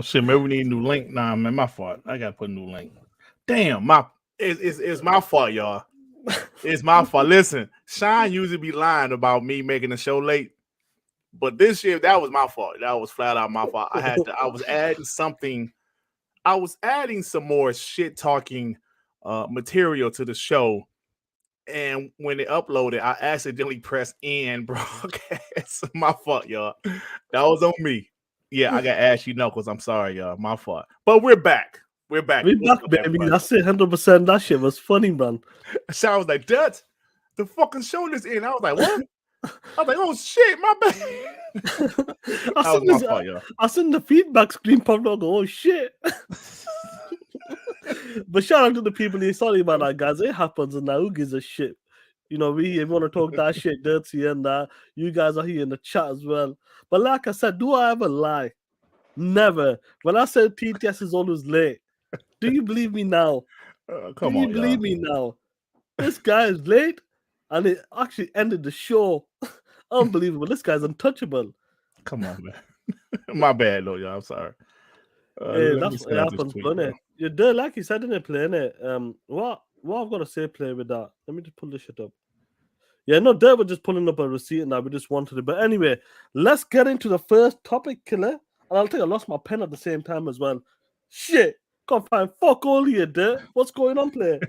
shit, maybe we need a new link. Nah, man, my fault. I gotta put a new link. Damn, it's my fault, y'all. It's my fault. Listen, Sean usually be lying about me making the show late, but this year that was my fault. That was flat out my fault. I was adding something. I was adding some more shit talking material to the show. And when they uploaded, I accidentally pressed end broadcast. My fault, y'all. That was on me. Yeah, I got ashy knuckles. I'm sorry, y'all. My fault. But we're back. We're back. We're back, baby. Everybody. That's it, 100%. That shit was funny, man. So I was like, "Dutch, the fucking show this in." I was like, "What?" I was like, "Oh shit, my bad." I seen the feedback screen pop up. Oh shit. But shout out to the people here. Sorry about that, guys. It happens, and now who gives a shit? You know, we want to talk that shit dirty and that. You guys are here in the chat as well. But like I said, do I ever lie? Never. When I said TTS is always late, do you believe me now? Come on, believe me now? This guy is late, and it actually ended the show. Unbelievable. This guy's untouchable. Come on, man. My bad, though, y'all. I'm sorry. Hey, that's what happens, isn't it? You do, like you said, didn't play, innit? What I've got to say, play with that. Let me just pull this shit up. Yeah, no, Dirt was just pulling up a receipt and that we just wanted it. But anyway, let's get into the first topic, killer. And I'll think I lost my pen at the same time as well. Shit, can't find fuck all here, Dirt. What's going on, player?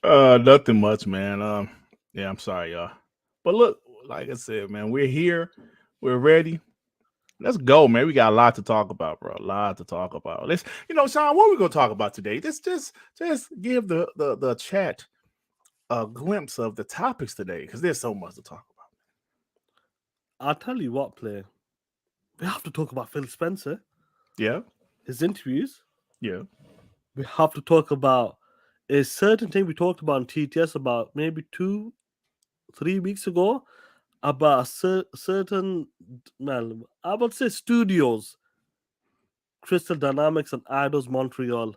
Nothing much, man. Yeah, I'm sorry, y'all. But look, like I said, man, we're here. We're ready. Let's go, man. We got a lot to talk about, bro. A lot to talk about. Let's, Sean, what are we gonna talk about today? Just give the chat a glimpse of the topics today, because there's so much to talk about. I'll tell you what, player. We have to talk about Phil Spencer. Yeah. His interviews. Yeah. We have to talk about a certain thing we talked about on TTS about maybe 2-3 weeks ago. About certain, man, I would say studios, Crystal Dynamics and Eidos Montreal,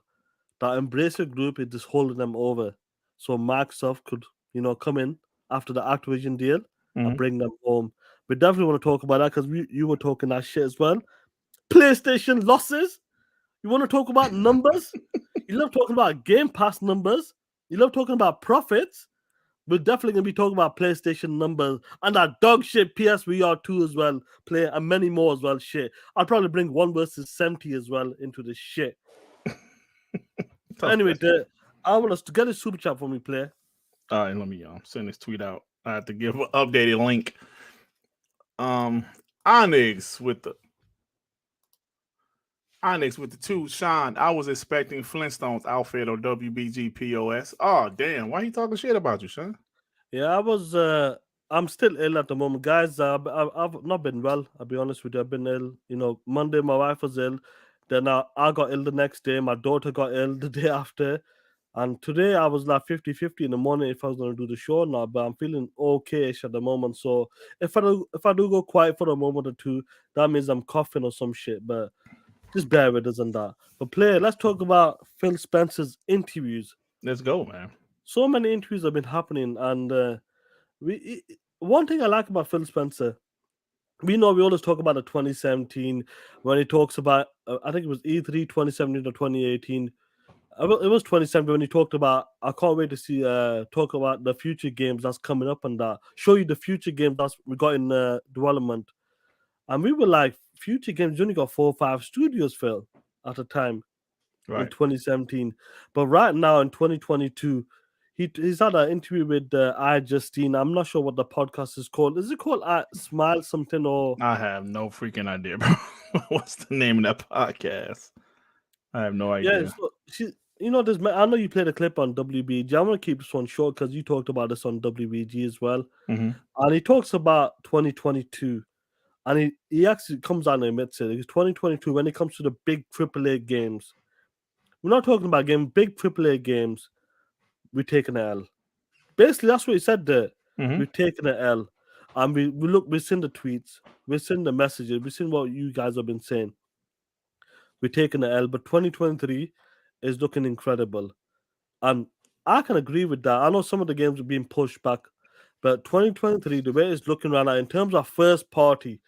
that Embracer Group is just holding them over. So Microsoft could, come in after the Activision deal and bring them home. We definitely want to talk about that because you were talking that shit as well. PlayStation losses. You want to talk about numbers? You love talking about Game Pass numbers. You love talking about profits. We're definitely going to be talking about PlayStation numbers and that dog shit PSVR2 as well, play, and many more as well, shit. I'll probably bring 1 versus 70 as well into this shit. Anyway, I want us to get a super chat for me, player. All right, let me send this tweet out. I have to give an updated link. Onyx with the 2. Sean, I was expecting Flintstones outfit on WBG POS. Oh, damn. Why he talking shit about you, Sean? Yeah, I'm still ill at the moment, guys. I've not been well, I'll be honest with you. I've been ill. Monday my wife was ill. Then I got ill the next day. My daughter got ill the day after. And today I was like 50-50 in the morning if I was going to do the show or not. But I'm feeling okay-ish at the moment. So if I do go quiet for a moment or two, that means I'm coughing or some shit. But just bear with us on that. But player, let's talk about Phil Spencer's interviews. Let's go, man. So many interviews have been happening, and one thing I like about Phil Spencer, we always talk about the 2017 when he talks about, I think it was E3 2017 or 2018. It was 2017 when he talked about, I can't wait to see, talk about the future games that's coming up and that. Show you the future games that's we got in development. And we were like, future games, you only got 4 or 5 studios, Phil, at the time, right, in 2017. But right now in 2022, he's had an interview with iJustine. I'm not sure what the podcast is called. Is it called Smile something or? I have no freaking idea, bro. What's the name of that podcast? I have no idea. Yeah, so I know you played a clip on WBG. I'm gonna keep this one short because you talked about this on WBG as well. Mm-hmm. And he talks about 2022. And he actually comes out and admits it. It's 2022 when it comes to the big AAA games. We're not talking about big AAA games. We're taking an L. Basically, that's what he said there. Mm-hmm. We're taking an L. And we've seen the tweets. We've seen the messages. We've seen what you guys have been saying. We're taking an L. But 2023 is looking incredible. And I can agree with that. I know some of the games are being pushed back. But 2023, the way it's looking right now, in terms of first party,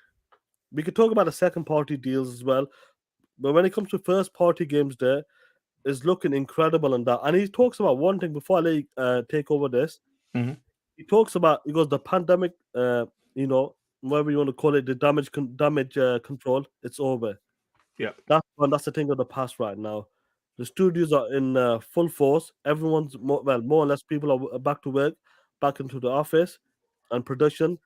we could talk about the second party deals as well. But when it comes to first party games, there is looking incredible and that. And he talks about one thing before I take over this. Mhm. He talks about because the pandemic, whatever you want to call it, the damage control, it's over. Yeah. That's the thing of the past right now. The studios are in full force. Everyone's more or less people are back to work, back into the office, and production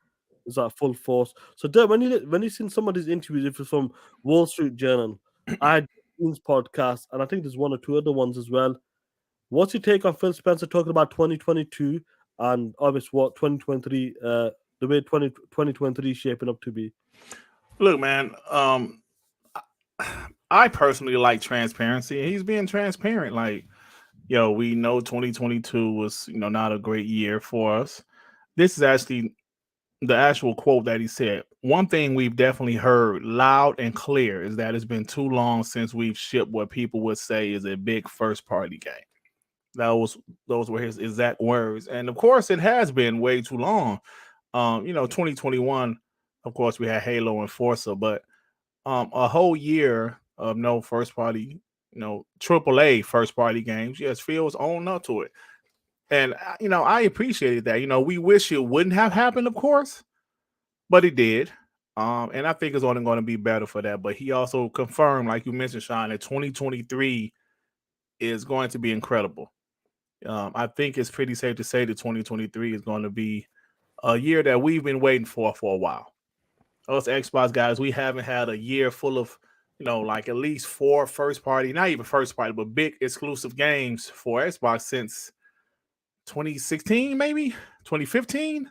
is at full force. So there, when you seen some of these interviews, if it's from Wall Street Journal, iTunes podcast, and I think there's one or two other ones as well. What's your take on Phil Spencer talking about 2022 and obviously what 2023, the way 2023 is shaping up to be? Look, man, I personally like transparency. He's being transparent. Like, we know 2022 was, not a great year for us. This is actually the actual quote that he said. One thing we've definitely heard loud and clear is that it's been too long since we've shipped what people would say is a big first party game. Those were his exact words. And of course, it has been way too long. 2021, of course, we had Halo and Forza, but a whole year of no first party, AAA first party games. Yes, feels own up to it. And, I appreciated that. We wish it wouldn't have happened, of course, but it did. And I think it's only going to be better for that. But he also confirmed, like you mentioned, Sean, that 2023 is going to be incredible. I think it's pretty safe to say that 2023 is going to be a year that we've been waiting for a while. Us Xbox guys, we haven't had a year full of, like at least 4 first party, not even first party, but big exclusive games for Xbox since 2016, maybe 2015.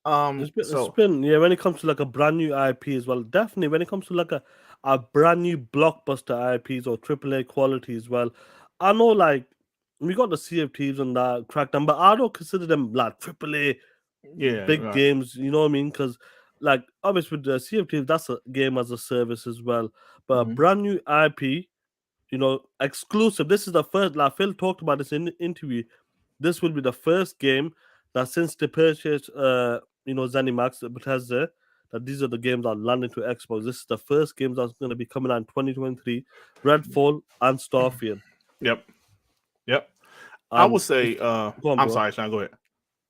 It's been when it comes to like a brand new IP as well. Definitely when it comes to like a brand new blockbuster IPs or AAA quality as well. I know like we got the Sea of Thieves and that Crackdown, but I don't consider them like AAA big right. games. You know what I mean? Because like obviously with the Sea of Thieves, that's a game as a service as well. But a brand new IP, exclusive. This is the first. Like Phil talked about this in the interview. This will be the first game that since they purchased, ZeniMax, Bethesda, that these are the games that landed to Xbox. This is the first games that's going to be coming out in 2023. Redfall and Starfield. Yep. I And would say, go on, I'm bro. sorry, Sean, go ahead.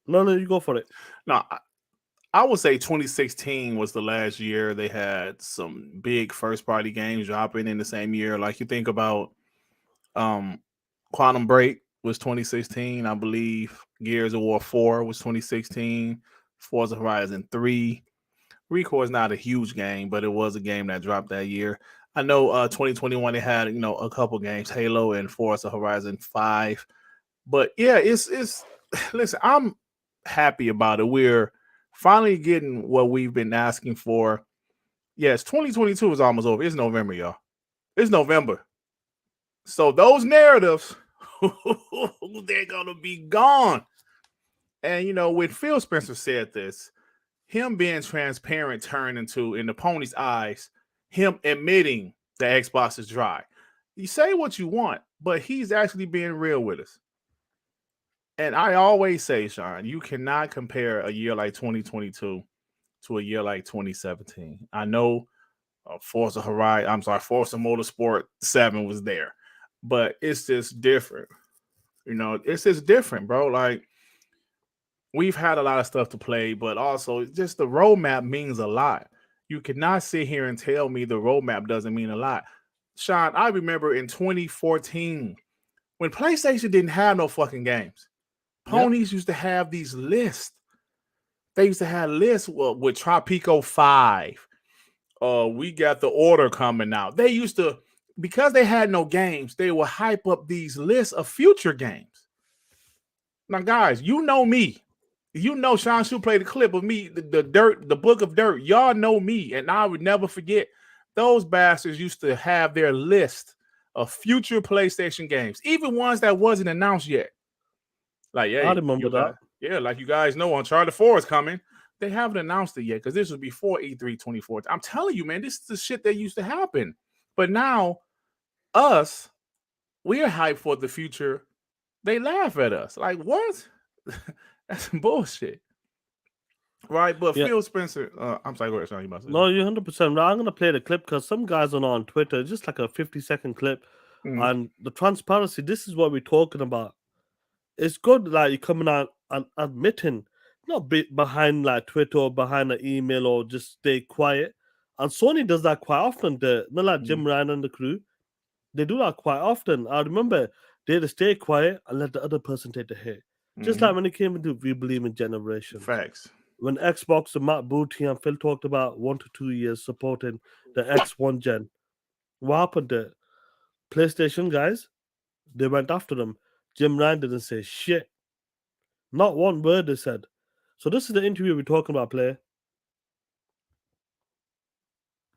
No, you go for it. No, I would say 2016 was the last year they had some big first party games dropping in the same year. Like you think about Quantum Break was 2016, I believe. Gears of War 4 was 2016. Forza Horizon 3. Recore is not a huge game, but it was a game that dropped that year. I know 2021 they had a couple games, Halo and Forza Horizon 5. But yeah, it's listen, I'm happy about it. We're finally getting what we've been asking for. Yes, 2022 is almost over. It's November, y'all. It's November. So those narratives, they're gonna be gone. And when Phil Spencer said this, him being transparent turned into, in the pony's eyes, him admitting the Xbox is dry. You say what you want, but he's actually being real with us. And I always say, Sean, you cannot compare a year like 2022 to a year like 2017. I know Forza Motorsport 7 was there, but it's just different. It's just different, bro. Like, we've had a lot of stuff to play, but also just the roadmap means a lot. You cannot sit here and tell me the roadmap doesn't mean a lot. Sean, I remember in 2014 when PlayStation didn't have no fucking games. Ponies used to have these lists. They used to have lists with Tropico 5. We got the order coming out. They used to, because they had no games, they would hype up these lists of future games. Now, guys, you know me. You know Sean Shu played a clip of me, the book of dirt. Y'all know me, and I would never forget. Those bastards used to have their list of future PlayStation games, even ones that wasn't announced yet. Like, yeah, I remember that. Like you guys know, Uncharted 4 is coming. They haven't announced it yet because this was before E3 2014. I'm telling you, man, this is the shit that used to happen. But now, we're hyped for the future. They laugh at us. Like, what? That's some bullshit. right? But Yeah. Phil Spencer, I'm sorry, go ahead, Sean. You about to say No, you're 100% right. I'm gonna play the clip because some guys are on Twitter, just like a 50-second clip, something? and the transparency. This is what we're talking about. It's good, like you coming out and admitting, not behind like Twitter or behind an email or just stay quiet. And Sony does that quite often. Not like Jim Ryan and the crew. They do that quite often. I remember they had to stay quiet and let the other person take the hit. Just like when it came into We Believe in Generations. Facts. When Xbox and Matt Booty and Phil talked about 1 to 2 years supporting the X1 gen. What happened there? PlayStation guys, they went after them. Jim Ryan didn't say shit. Not one word they said. So this is the interview we're talking about, player.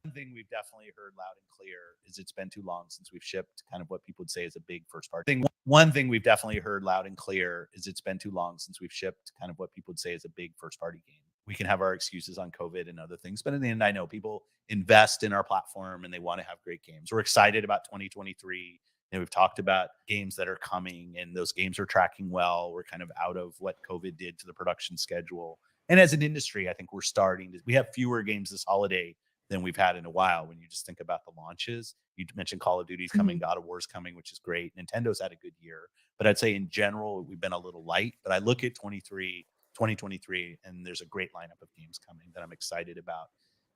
One thing we've definitely heard loud and clear is it's been too long since we've shipped kind of what people would say is a big first party thing. One thing we've definitely heard loud and clear is it's been too long since we've shipped kind of what people would say is a big first party game. We can have our excuses on COVID and other things, but in the end, I know people invest in our platform and they want to have great games. We're excited about 2023. And we've talked about games that are coming and those games are tracking well. We're kind of out of what COVID did to the production schedule. And as an industry, I think we have fewer games this holiday than we've had in a while. When you just think about the launches, you mentioned Call of Duty's coming, God of War's coming, which is great. Nintendo's had a good year, but I'd say in general, we've been a little light. But I look at 2023, and there's a great lineup of games coming that I'm excited about.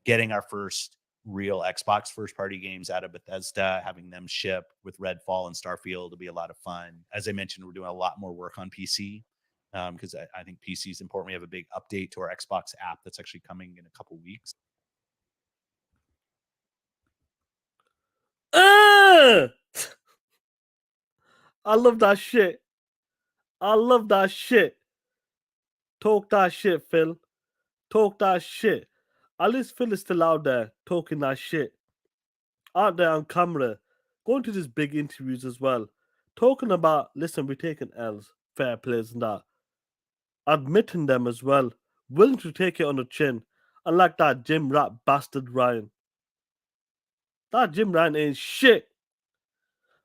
Getting our first real Xbox first party games out of Bethesda, having them ship with Redfall and Starfield will be a lot of fun. As I mentioned, we're doing a lot more work on PC because I think PC is important. We have a big update to our Xbox app that's actually coming in a couple weeks. I love that shit. I love that shit. Talk that shit, Phil. Talk that shit. At least Phil is still out there talking that shit. Out there on camera, going to these big interviews as well. Talking about, listen, we're taking L's, fair plays and that. Admitting them as well. Willing to take it on the chin. Unlike that Jim Rat bastard Ryan. That Jim Ryan ain't shit.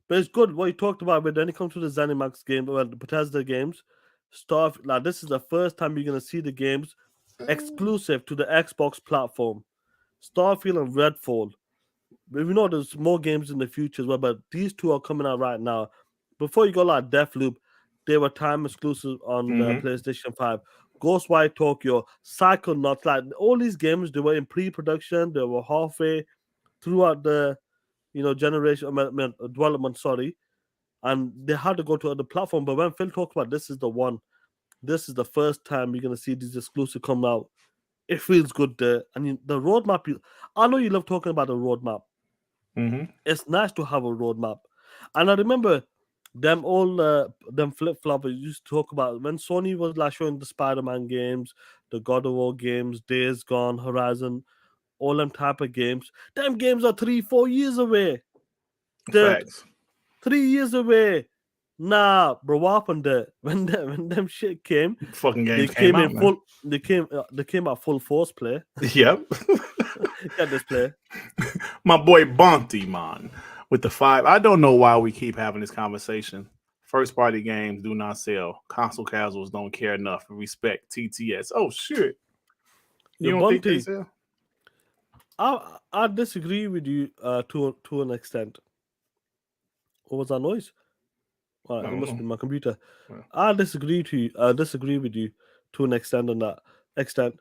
But it's good what you talked about when it comes to the ZeniMax game, well, the Bethesda games. Stuff like this is the first time you're gonna see the games exclusive to the Xbox platform. Starfield and Redfall. We know there's more games in the future as well, but these two are coming out right now. Before you go like Deathloop, they were time exclusive on the PlayStation 5. Ghostwire Tokyo, Psychonauts, like all these games, they were in pre-production, they were halfway throughout the development, sorry. And they had to go to other platform. But when Phil talked about this is the one, this is the first time you're gonna see these exclusive come out. It feels good there. And the roadmap, I know you love talking about the roadmap. It's nice to have a roadmap. And I remember them flip-floppers used to talk about when Sony was like showing the Spider-Man games, the God of War games, Days Gone, Horizon, all them type of games. Them games are 3-4 years away. Facts. 3 years away. Nah, bro, what happened there? When them shit came, Fucking games they came out, in man. full. They came at full force play. Yep. Get this play. My boy Bonty, man, with the 5. I don't know why we keep having this conversation. First party games do not sell. Console casuals don't care enough to respect TTS. Oh shit. You don't think they sell? I disagree with you to an extent. What was that noise? It must be my computer. Yeah. I disagree with you to an extent on that extent.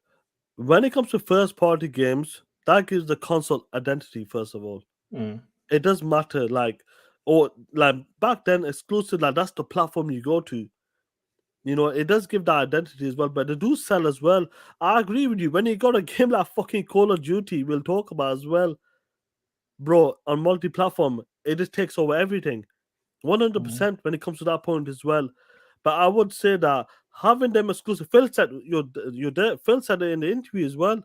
When it comes to first party games, that gives the console identity, first of all. It does matter, like back then, exclusive, like that's the platform you go to. It does give that identity as well, but they do sell as well. I agree with you. When you got a game like fucking Call of Duty, we'll talk about as well, bro, on multi-platform, it just takes over everything. 100% when it comes to that point as well. But I would say that having them exclusive, Phil said Phil said it in the interview as well.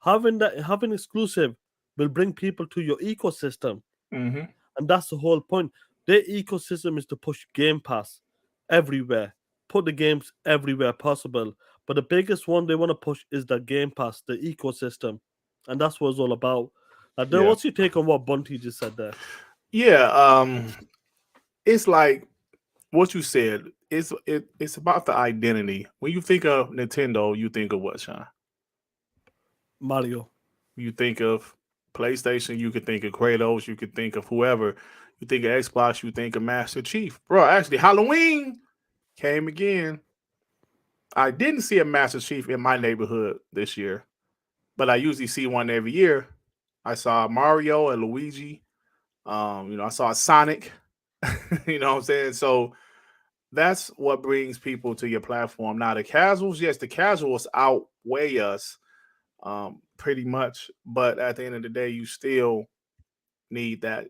Having exclusive will bring people to your ecosystem, and that's the whole point. Their ecosystem is to push Game Pass everywhere, put the games everywhere possible. But the biggest one they want to push is the Game Pass, the ecosystem, and that's what it's all about. What's your take on what Bunty just said there? Yeah, it's like what you said. It's about the identity. When you think of Nintendo, you think of what, Sean? Mario. You think of PlayStation, you could think of Kratos, you could think of whoever. You think of Xbox, you think of Master Chief. Bro, actually, Halloween came again. I didn't see a Master Chief in my neighborhood this year, but I usually see one every year. I saw Mario and Luigi. I saw Sonic. You know what I'm saying? So that's what brings people to your platform. Now, the casuals, yes, the casuals outweigh us pretty much, but at the end of the day, you still need that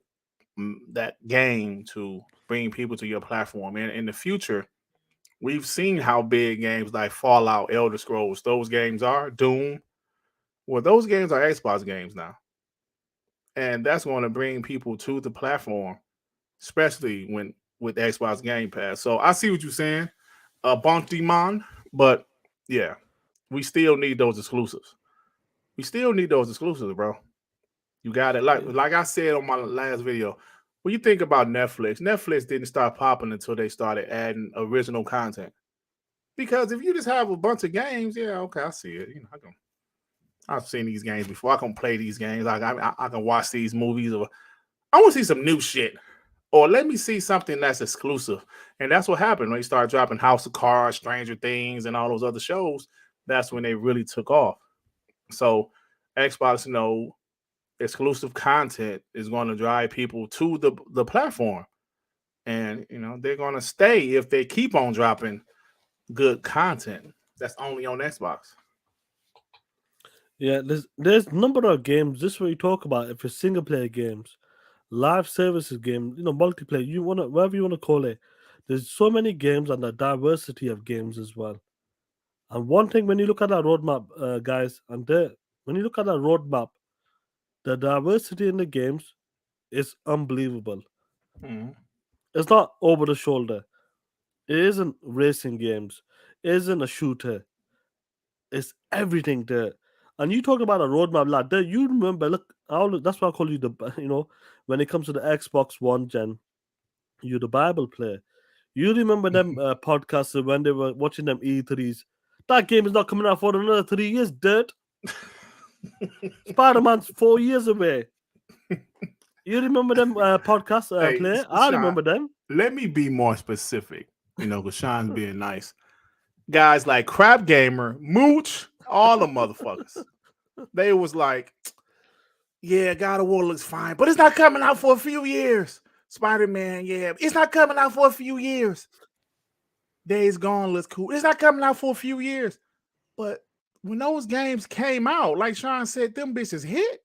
game to bring people to your platform. And in the future, we've seen how big games like Fallout, Elder Scrolls, those games are, Doom. Well, those games are Xbox games now. And that's going to bring people to the platform, especially with Xbox Game Pass. So I see what you're saying, Bounty Man, but yeah, we still need those exclusives. We still need those exclusives, bro. You got it. Like I said on my last video, when you think about Netflix didn't start popping until they started adding original content. Because if you just have a bunch of games, yeah, okay, I see it. I've seen these games before. I can play these games. I can watch these movies. Or I want to see some new shit. Or let me see something that's exclusive. And that's what happened when they started dropping House of Cards, Stranger Things, and all those other shows. That's when they really took off. So Xbox, exclusive content is going to drive people to the platform. And, they're going to stay if they keep on dropping good content that's only on Xbox. Yeah, there's a number of games. This is what you talk about. If it's single player games, live services games, multiplayer, whatever you want to call it. There's so many games and a diversity of games as well. And one thing, when you look at that roadmap, guys, when you look at that roadmap, the diversity in the games is unbelievable. Mm-hmm. It's not over the shoulder. It isn't racing games. It isn't a shooter. It's everything there. And you talk about a roadmap, lad. There, you remember? Look, that's why I call you when it comes to the Xbox One gen, you're the Bible player. You remember them podcasts when they were watching them E3s? That game is not coming out for another 3 years, dirt. Spider-Man's 4 years away. You remember them podcasts, player? I remember them. Let me be more specific, because Sean's being nice. Guys like Crap Gamer, Mooch, all the motherfuckers. They was like, yeah, God of War looks fine, but it's not coming out for a few years. Spider-Man, yeah, it's not coming out for a few years. Days Gone looks cool. It's not coming out for a few years. But when those games came out, like Sean said, them bitches hit.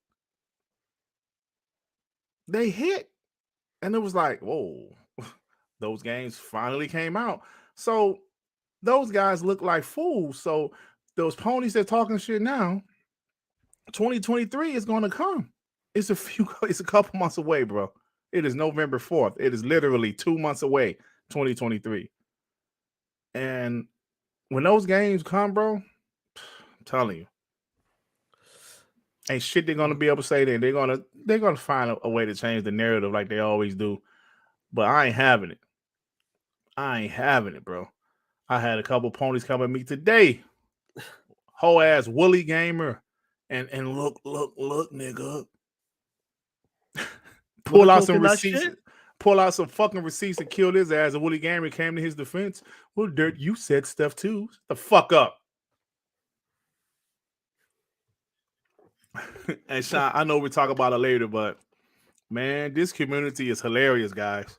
They hit. And it was like, whoa, those games finally came out. So those guys look like fools. So those ponies that talking shit now, 2023 is going to come. It's a couple months away, bro. It is November 4th. It is literally 2 months away, 2023. And when those games come, bro, I'm telling you, ain't shit they're gonna be able to say that. They're gonna find a way to change the narrative like they always do. But I ain't having it. Bro. I had a couple ponies come at me today. Whole ass woolly gamer. And look, nigga. Pull out some receipts. Pull out some fucking receipts and kill his ass. And Woolly Gamer came to his defense. Well, Dirt, you said stuff too. Shut the fuck up. And Sean, I know we talk about it later, but man, this community is hilarious, guys.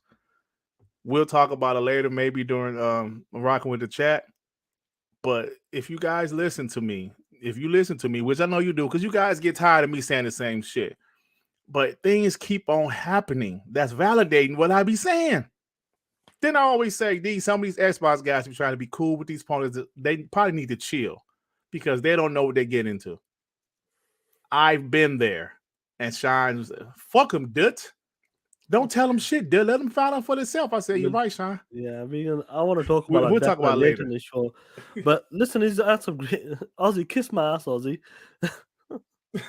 We'll talk about it later, maybe during rocking with the chat. But if you guys listen to me, which I know you do, because you guys get tired of me saying the same shit. But things keep on happening. That's validating what I be saying. Then I always say, some of these Xbox guys be trying to be cool with these ponies. They probably need to chill because they don't know what they get into. I've been there. And Sean was fuck them, Dut. Don't tell them shit, Dut. Let them find out for themselves. I said, you're right, Sean. Yeah, I want to talk about we'll talk about later in the show. But listen, he's had some great Ozzy, kiss my ass, Ozzy.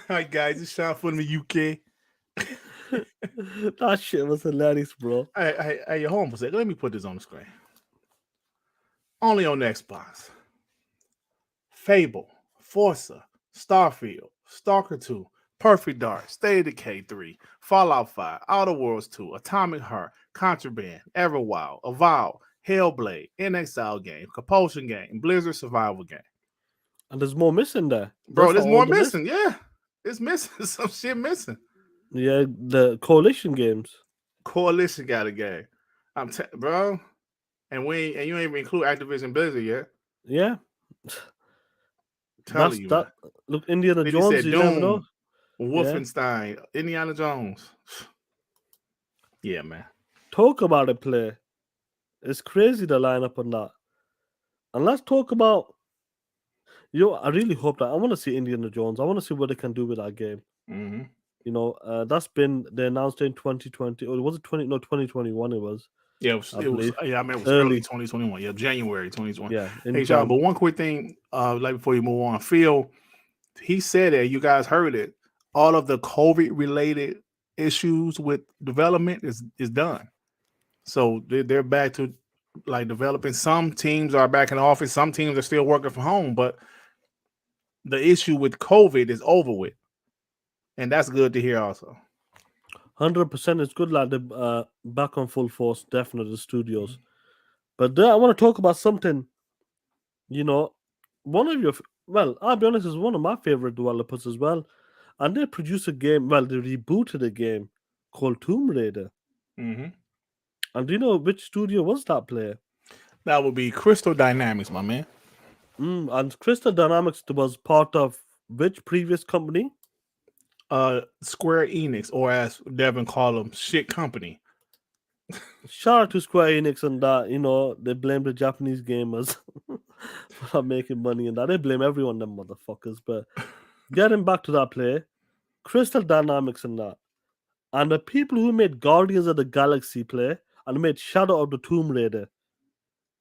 Hi guys, it's Sean from the UK. That shit was hilarious, bro. Hey, your home was like, let me put this on the screen. Only on Xbox. Fable, Forza, Starfield, Stalker 2, Perfect Dark, State of Decay 3, Fallout 5, Outer Worlds 2, Atomic Heart, Contraband, Everwild, Avowed, Hellblade, In Exile game, Compulsion game, Blizzard Survival game. And there's more missing there. Bro, That's there's not more all the list. missing. Yeah, it's missing. Some shit missing. Yeah, the Coalition games. Coalition got a game. Bro, and you ain't even include Activision Blizzard yet. Yeah. Telling you, man. Look, Indiana Then Jones, said you Doom, never know. Wolfenstein, Indiana Jones. Yeah, man. Talk about a play. It's crazy the lineup on that. And let's talk about. I really hope that I want to see Indiana Jones. I want to see what they can do with that game. Mm-hmm. You know, that's been they announced in 2020 or was it 2021? It was. Yeah, it was early 2021. Yeah, January 2020. Yeah. Hey, Sean, but one quick thing, like before you move on, Phil, he said that you guys heard it. All of the COVID related issues with development is done. So they're back to like developing. Some teams are back in the office. Some teams are still working from home, but the issue with COVID is over with. And that's good to hear also. 100%. It's good, like they're back on full force, definitely the studios. But I want to talk about something, one of your, I'll be honest, is one of my favorite developers as well. And they produced a game, they rebooted a game called Tomb Raider. Mm-hmm. And do you know which studio was that player? That would be Crystal Dynamics, my man. And Crystal Dynamics was part of which previous company? Square Enix, or as Devin called them, shit company. Shout out to Square Enix and that, they blame the Japanese gamers for not making money and that. They blame everyone, them motherfuckers. But getting back to that play, Crystal Dynamics and that. And the people who made Guardians of the Galaxy play and made Shadow of the Tomb Raider.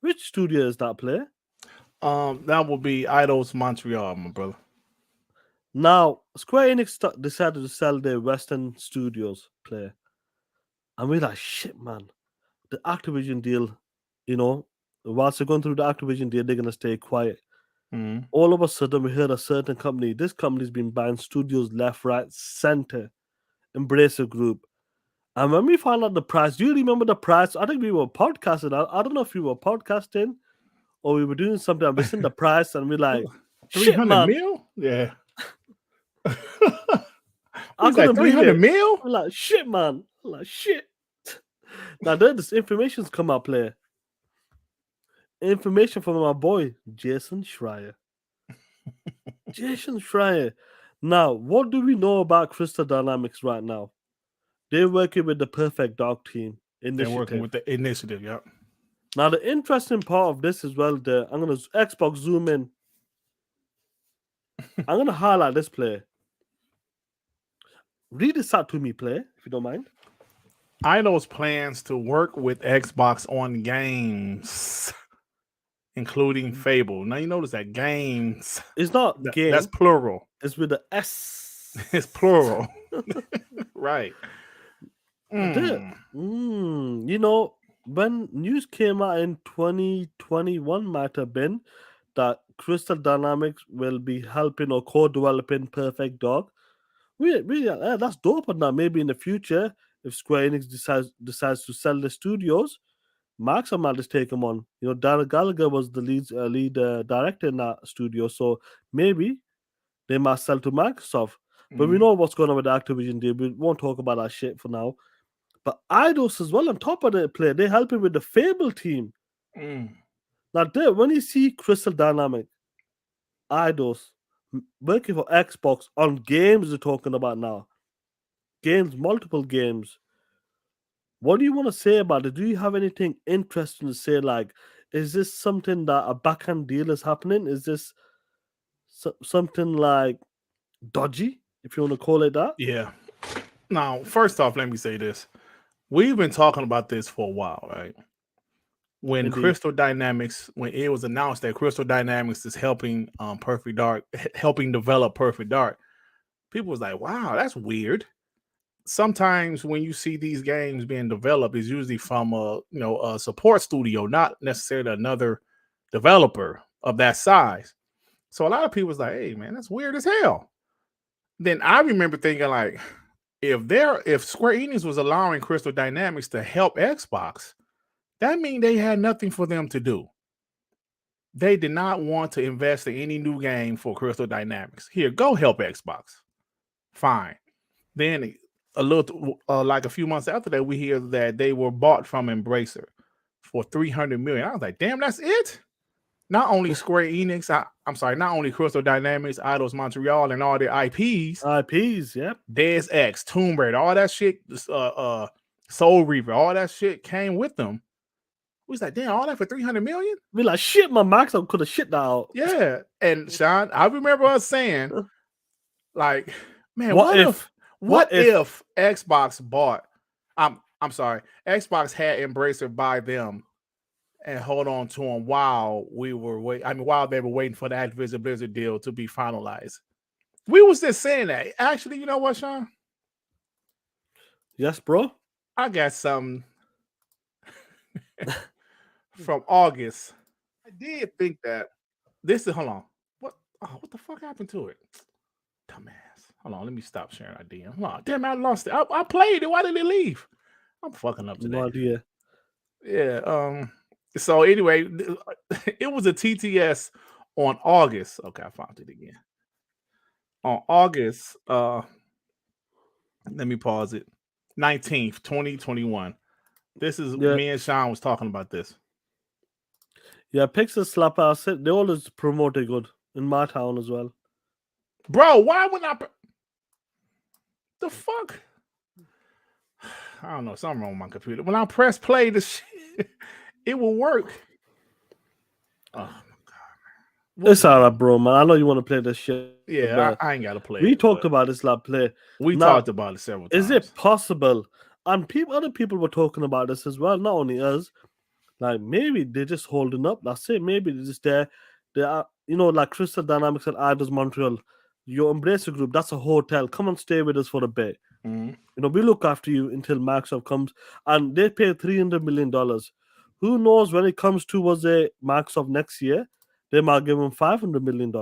Which studio is that play? That would be Eidos Montreal, my brother. Now, Square Enix decided to sell their Western studios play. And we're like, shit, man. The Activision deal, whilst they're going through the Activision deal, they're going to stay quiet. Mm-hmm. All of a sudden, we heard a certain company. This company's been buying studios left, right, center. Embracer Group. And when we found out the price, do you remember the price? I think we were podcasting. I don't know if we were podcasting or we were doing something. And we seen the price and we're like, 300 mil? Yeah. I couldn't believe 300 it. mil? I'm like, shit, man. I'm like, shit. Now, this information's come out, player. Information from my boy, Jason Schreier. Jason Schreier. Now, what do we know about Crystal Dynamics right now? They're working with the Perfect Dark team. They're working with the initiative, yeah. Now, the interesting part of this as well, I'm going to Xbox zoom in. I'm going to highlight this player. Read this out to me, player, if you don't mind. Eidos plans to work with Xbox on games, including Fable. Now, you notice that games. It's not game. That's plural. It's with the S. It's plural. Right. When news came out in 2021, might have been that Crystal Dynamics will be helping or co-developing Perfect Dark. That's dope. And now maybe in the future, if Square Enix decides to sell the studios, Mark might just take them on. Darren Gallagher was the lead director in that studio, so maybe they might sell to Microsoft. But we know what's going on with the Activision deal. We won't talk about that shit for now. But Eidos as well, on top of the play, they're helping with the Fable team. Now, when you see Crystal Dynamics, Eidos working for Xbox on games they're talking about now. Games, multiple games. What do you want to say about it? Do you have anything interesting to say? Like, is this something that a backhand deal is happening? Is this something like dodgy, if you want to call it that? Yeah. Now, first off, let me say this. We've been talking about this for a while, right? When Indeed. Crystal Dynamics, when it was announced that Crystal Dynamics is helping Perfect Dark, helping develop Perfect Dark, people was like, wow, that's weird. Sometimes when you see these games being developed, it's usually from a support studio, not necessarily another developer of that size. So a lot of people was like, hey, man, that's weird as hell. then I remember thinking like, if Square Enix was allowing Crystal Dynamics to help Xbox, that means they had nothing for them to do. They did not want to invest in any new game for Crystal Dynamics. Here, go help Xbox. Fine. Then like a few months after that, we hear that they were bought from Embracer for $300 million. I was like, damn, that's it? Not only Square Enix, not only Crystal Dynamics, Eidos Montreal, and all their IPs. Yeah. Deus Ex, Tomb Raider, all that shit, Soul Reaver, all that shit came with them. We was like, damn, all that for $300 million? We like, shit, my max, I could have shit that out. Yeah. And Sean, I remember us saying, like, man, what if Xbox bought, Xbox had Embracer buy them and hold on to them while while they were waiting for the Activision Blizzard deal to be finalized. We was just saying that. Actually, you know what, Sean? Yes, bro. I got something from August. I did think that hold on. What the fuck happened to it? Dumbass. Hold on, let me stop sharing our DM. Hold on. Damn, I lost it. I played it. Why did it leave? I'm fucking up today. No idea. Yeah. So anyway, it was a TTS on August. Okay, I found it again. On August, let me pause it. 19th, 2021. This is me and Sean was talking about this. Yeah, Pixel Slapper, they always promote it good in my town as well. Bro, why would I? The fuck? I don't know. Something wrong with my computer. When I press play, the shit, it will work. Oh my god, man! It's alright, bro, man. I know you want to play this shit. Yeah, I ain't got to play. We talked about this lab play. We talked about it several times. Is it possible? And other people were talking about this as well. Not only us. Like maybe they're just holding up. That's it. Maybe they're just there. They are, like Crystal Dynamics and Eidos Montreal. Your Embracer group, that's a hotel. Come and stay with us for a bit. Mm-hmm. We look after you until Microsoft comes, and they pay $300 million. Who knows when it comes towards a Microsoft next year, they might give them $500 million.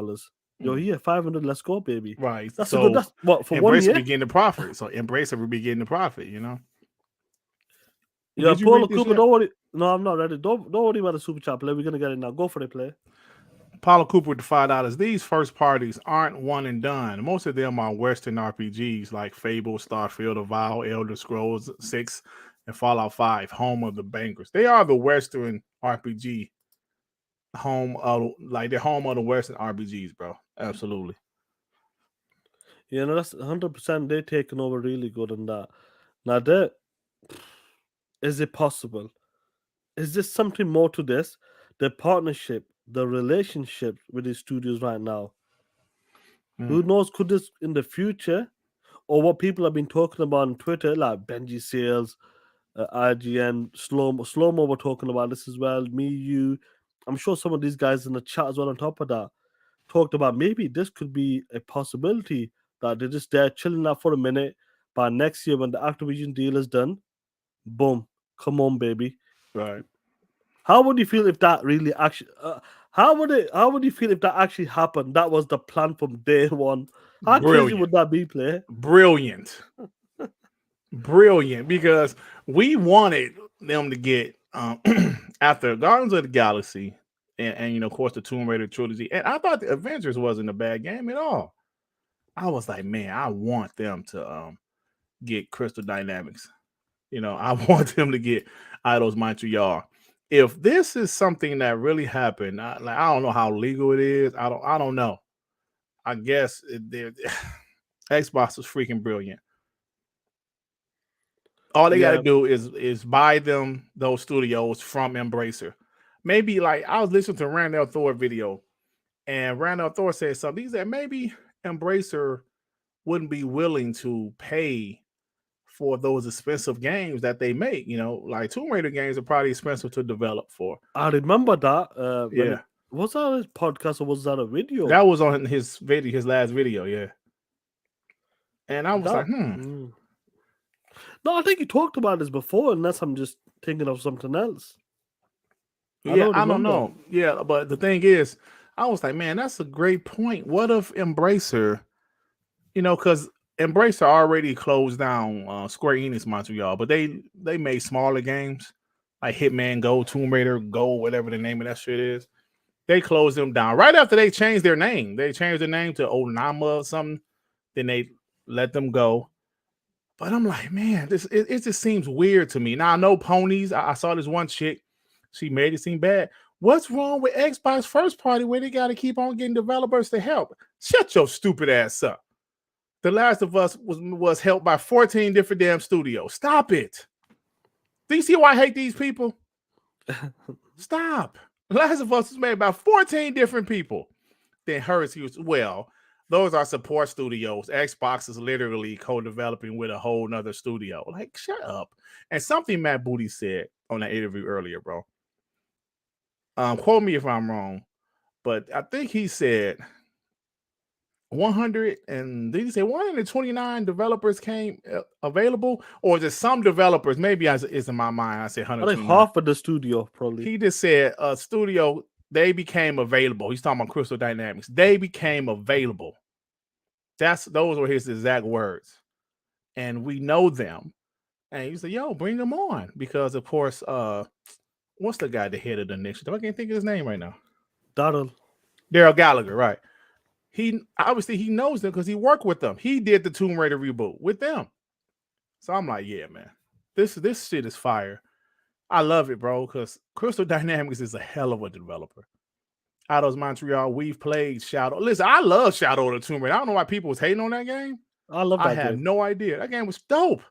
Yo, here, 500. Let's go, baby. Right. That's so that's what for Embracer 1 year. Be getting the profit. So Embracer will be getting the profit. Yeah, Paulo Cooper, don't worry. No, I'm not ready. Don't worry about the super chat play. We're gonna get it now. Go for the play. Paulo Cooper with the $5. These first parties aren't one and done. Most of them are Western RPGs like Fable, Starfield, Avowed, Elder Scrolls 6, and Fallout 5, home of the bangers. They are the Western RPG they're home of the Western RPGs, bro. Absolutely. Yeah, no, that's 100%. They're taking over really good on that. Now, is it possible? Is there something more to this? The partnership, the relationship with these studios right now. Who knows? Could this in the future, or what people have been talking about on Twitter, like Benji Sales, IGN, Slow-Mo were talking about this as well. Me, you, I'm sure some of these guys in the chat as well on top of that talked about maybe this could be a possibility that they're just there chilling out for a minute. By next year, when the Activision deal is done, boom, come on, baby. Right. How would you feel if that really actually? How would you feel if that actually happened? That was the plan from day one. How crazy would that be, player? Brilliant. Brilliant, because we wanted them to get after Guardians of the Galaxy and of course the Tomb Raider trilogy, and I thought the Avengers wasn't a bad game at all. I was like, man, I want them to get Crystal Dynamics. I want them to get Eidos Montreal. If this is something that really happened, I don't know how legal it is. I don't know. I guess Xbox was freaking brilliant. All they got to do is buy them those studios from Embracer. Maybe like I was listening to Randall Thor video, and Randall Thor said something. He said maybe Embracer wouldn't be willing to pay for those expensive games that they make. Like Tomb Raider games are probably expensive to develop for. I remember that. Yeah. Was that a podcast or was that a video? That was on his last video, yeah. And I was like, No, I think you talked about this before, unless I'm just thinking of something else. I don't know. Yeah, but the thing is, I was like, man, that's a great point. What if Embracer because Embracer already closed down Square Enix Montreal, but they made smaller games like Hitman Go, Tomb Raider Go, whatever the name of that shit is. They closed them down right after they changed their name. They changed their name to Onama or something. Then they let them go. But I'm like, man, it just seems weird to me. Now I know ponies. I saw this one chick. She made it seem bad. What's wrong with Xbox first party where they got to keep on getting developers to help? Shut your stupid ass up. The Last of Us was helped by 14 different damn studios. Stop it. Do you see why I hate these people? Stop. The Last of Us was made by 14 different people. Then Heresy was, well, those are support studios. Xbox is literally co-developing with a whole nother studio. Like, shut up. And something Matt Booty said on that interview earlier, bro. Quote me if I'm wrong, but I think he said 100 and did he say 129 developers came available, or just some developers? Maybe it's in my mind. I said 100. I think half of the studio probably. He just said a studio, they became available. He's talking about Crystal Dynamics. They became available. Those were his exact words, and we know them. And he said, "Yo, bring them on," because of course, what's the guy, the head of the initiative? I can't think of his name right now. Daryl Gallagher, right? He obviously he knows them because he worked with them. He did the Tomb Raider reboot with them. So I'm like, yeah, man, this shit is fire. I love it, bro, because Crystal Dynamics is a hell of a developer. Eidos Montreal, we've played Shadow. Listen, I love Shadow of the Tomb Raider. I don't know why people was hating on that game. I love that I had game. no idea. That game was dope.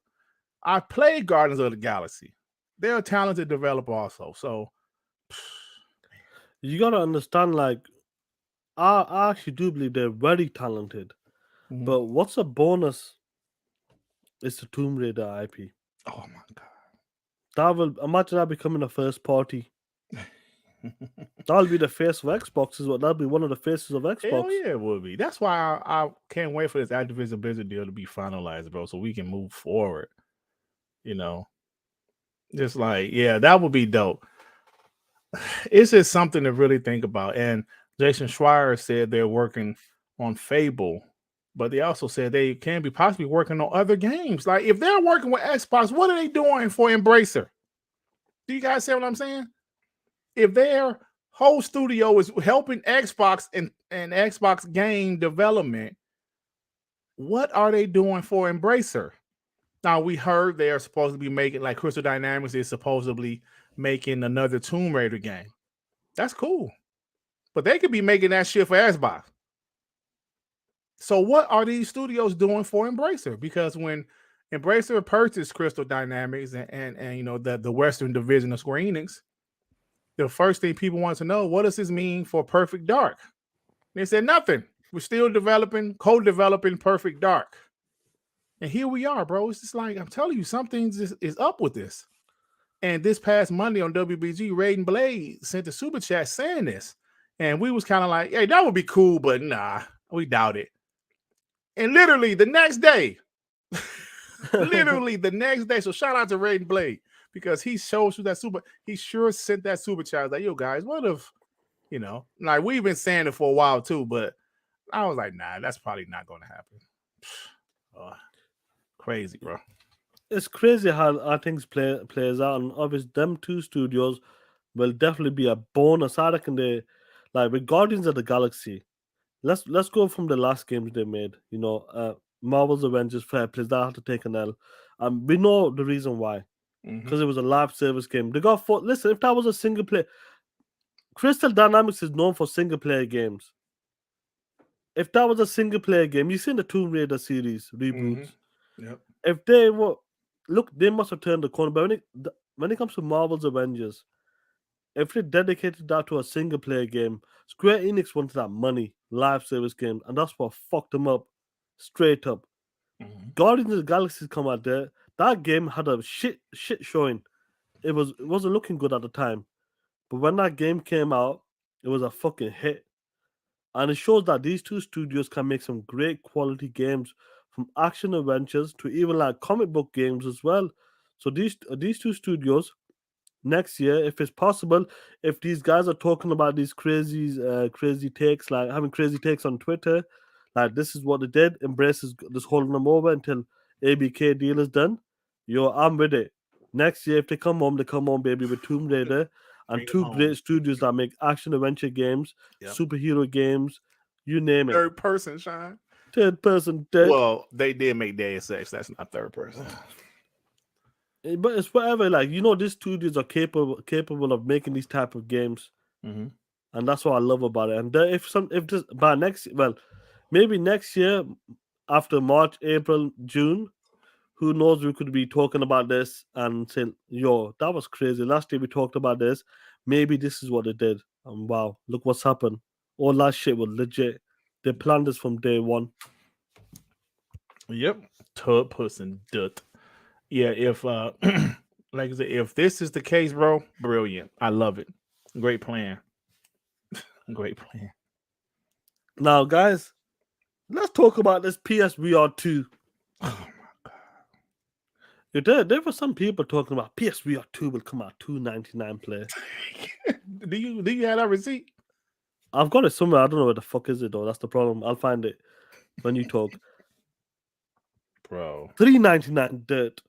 I played Guardians of the Galaxy. They're a talented developer also. So you gotta understand, like, I actually do believe they're very talented. Mhm. But what's a bonus is the Tomb Raider IP. oh my god. That will imagine that becoming a first party. That'll be the face of Xbox, is what that'll be one of the faces of Xbox. Hell yeah, it would be. That's why I can't wait for this Activision Blizzard deal to be finalized, bro, so we can move forward. Just like, yeah, that would be dope. It's just something to really think about. And Jason Schreier said they're working on Fable, but they also said they can be possibly working on other games. Like, if they're working with Xbox, what are they doing for Embracer? Do you guys see what I'm saying? If their whole studio is helping Xbox and Xbox game development, what are they doing for Embracer? Now, we heard they are supposed to be making, like, Crystal Dynamics is supposedly making another Tomb Raider game. That's cool. But they could be making that shit for Xbox. So what are these studios doing for Embracer? Because when Embracer purchased Crystal Dynamics and the Western division of Square Enix, the first thing people want to know, what does this mean for Perfect Dark? They said nothing. We're still co-developing Perfect Dark. And here we are, bro. It's just like, I'm telling you, something is up with this. And this past Monday on WBG, Raiden Blade sent a super chat saying this. And we was kind of like, hey, that would be cool, but nah, we doubt it. And literally the next day, so shout out to Raiden Blade, because he shows you that he sure sent that super chat. Like, yo, guys, what if, like, we've been saying it for a while too, but I was like, nah, that's probably not going to happen. Crazy, bro. It's crazy how things plays out, and obviously them two studios will definitely be a bonus. I reckon they, like with Guardians of the Galaxy. Let's go from the last games they made. Marvel's Avengers, fair plays that had to take an L. We know the reason why, because it was a live service game. They got listen, if that was a single player, Crystal Dynamics is known for single player games. If that was a single player game, you've seen the Tomb Raider series reboots. Yep. If they were, look, they must have turned the corner. But when it comes to Marvel's Avengers, if they dedicated that to a single player game, Square Enix wanted that money, live service game, and that's what fucked them up, straight up. Guardians of the Galaxy come out there. That game had a shit showing. It wasn't looking good at the time, but when that game came out, it was a fucking hit, and it shows that these two studios can make some great quality games, from action adventures to even like comic book games as well. So these two studios, next year, if it's possible, if these guys are talking about these crazy takes, like having crazy takes on Twitter, Like this is what they did. Embrace is just holding them over until ABK deal is done. Yo, I'm with it. Next year, if they come home, baby, with Tomb Raider and Bring 'em two home. great studios that make action adventure games, Yep. superhero games, you name it. Third person, Shine. Third person dead. Well, they did make Deus Ex. That's not third person. But it's whatever. Like these studios are capable of making these type of games, Mm-hmm. and that's what I love about it. And if this by maybe next year after March, April, June, who knows? We could be talking about this and saying, "Yo, that was crazy." Last year we talked about this. Maybe this is what they did. And wow, look what's happened. All that shit was legit. They planned this from day one. Yep. Tub puss and dut. Yeah, if like I said, if this is the case, bro, brilliant. I love it. Great plan. Great plan. Now, guys, let's talk about this PSVR2. Oh There were some people talking about PSVR2 will come out $299 play. do you have that receipt? I've got it somewhere. I don't know where the fuck is it though. That's the problem. I'll find it when you talk. Bro. $399 dirt.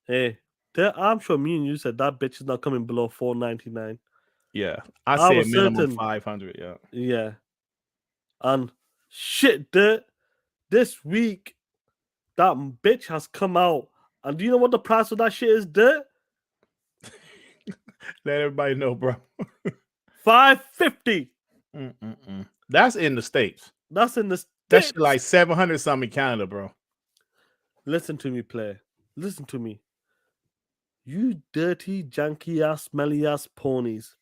Hey, I'm sure me and you said that bitch is not coming below $499. Yeah. I I said was minimum certain. 500, yeah. Yeah. And shit, dirt. This week, that bitch has come out. And do you know what the price of that shit is, dirt? Let everybody know, bro. $550. That's in the States. That's in the States. That shit like 700 something in Canada, bro. Listen to me, player. Listen to me. You dirty, janky ass, smelly ass ponies.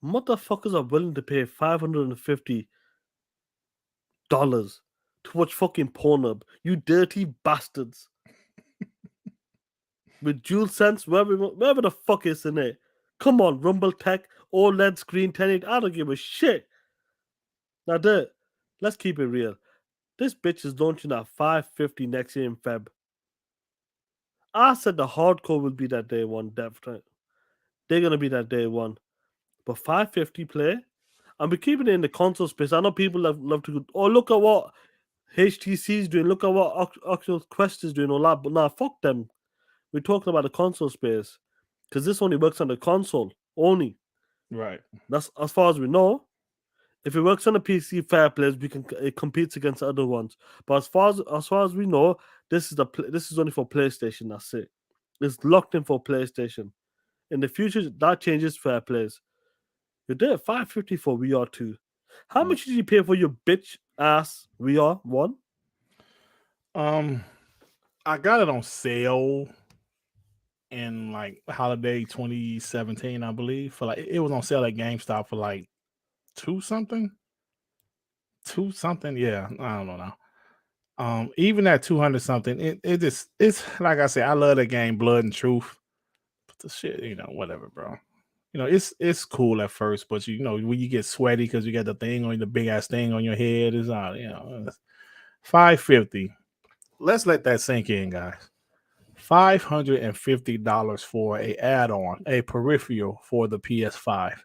Motherfuckers are willing to pay $550 to watch fucking Pornhub. You dirty bastards. With DualSense, wherever the fuck is in it. Come on, Rumble Tech, OLED screen 1080. I don't give a shit. Now, dirt, let's keep it real. This bitch is launching at $550 next year in Feb. I said the hardcore will be that day one, definitely. They're gonna be that day one. But $550 play, and we're keeping it in the console space. I know people love to go, oh, look at what HTC is doing, look at what Oculus Quest is doing, all that. But nah, fuck them. We're talking about the console space. Because this only works on the console only. Right. That's as far as we know. If it works on a PC, fair play, it competes against other ones. But as far as we know, this is only for PlayStation. That's it. It's locked in for PlayStation. In the future, that changes, fair plays. You did $550 for VR2. How much did you pay for your bitch ass VR1? I got it on sale in like holiday 2017, I believe. For like it was on sale at GameStop for like two something. Yeah, I don't know now. Even at 200 something, it's like I said, I love the game Blood and Truth. But the shit, whatever, bro. It's cool at first, but when you get sweaty because you got the big ass thing on your head, is all it's $550. Let's let that sink in, guys. $550 for a add-on, a peripheral for the PS5.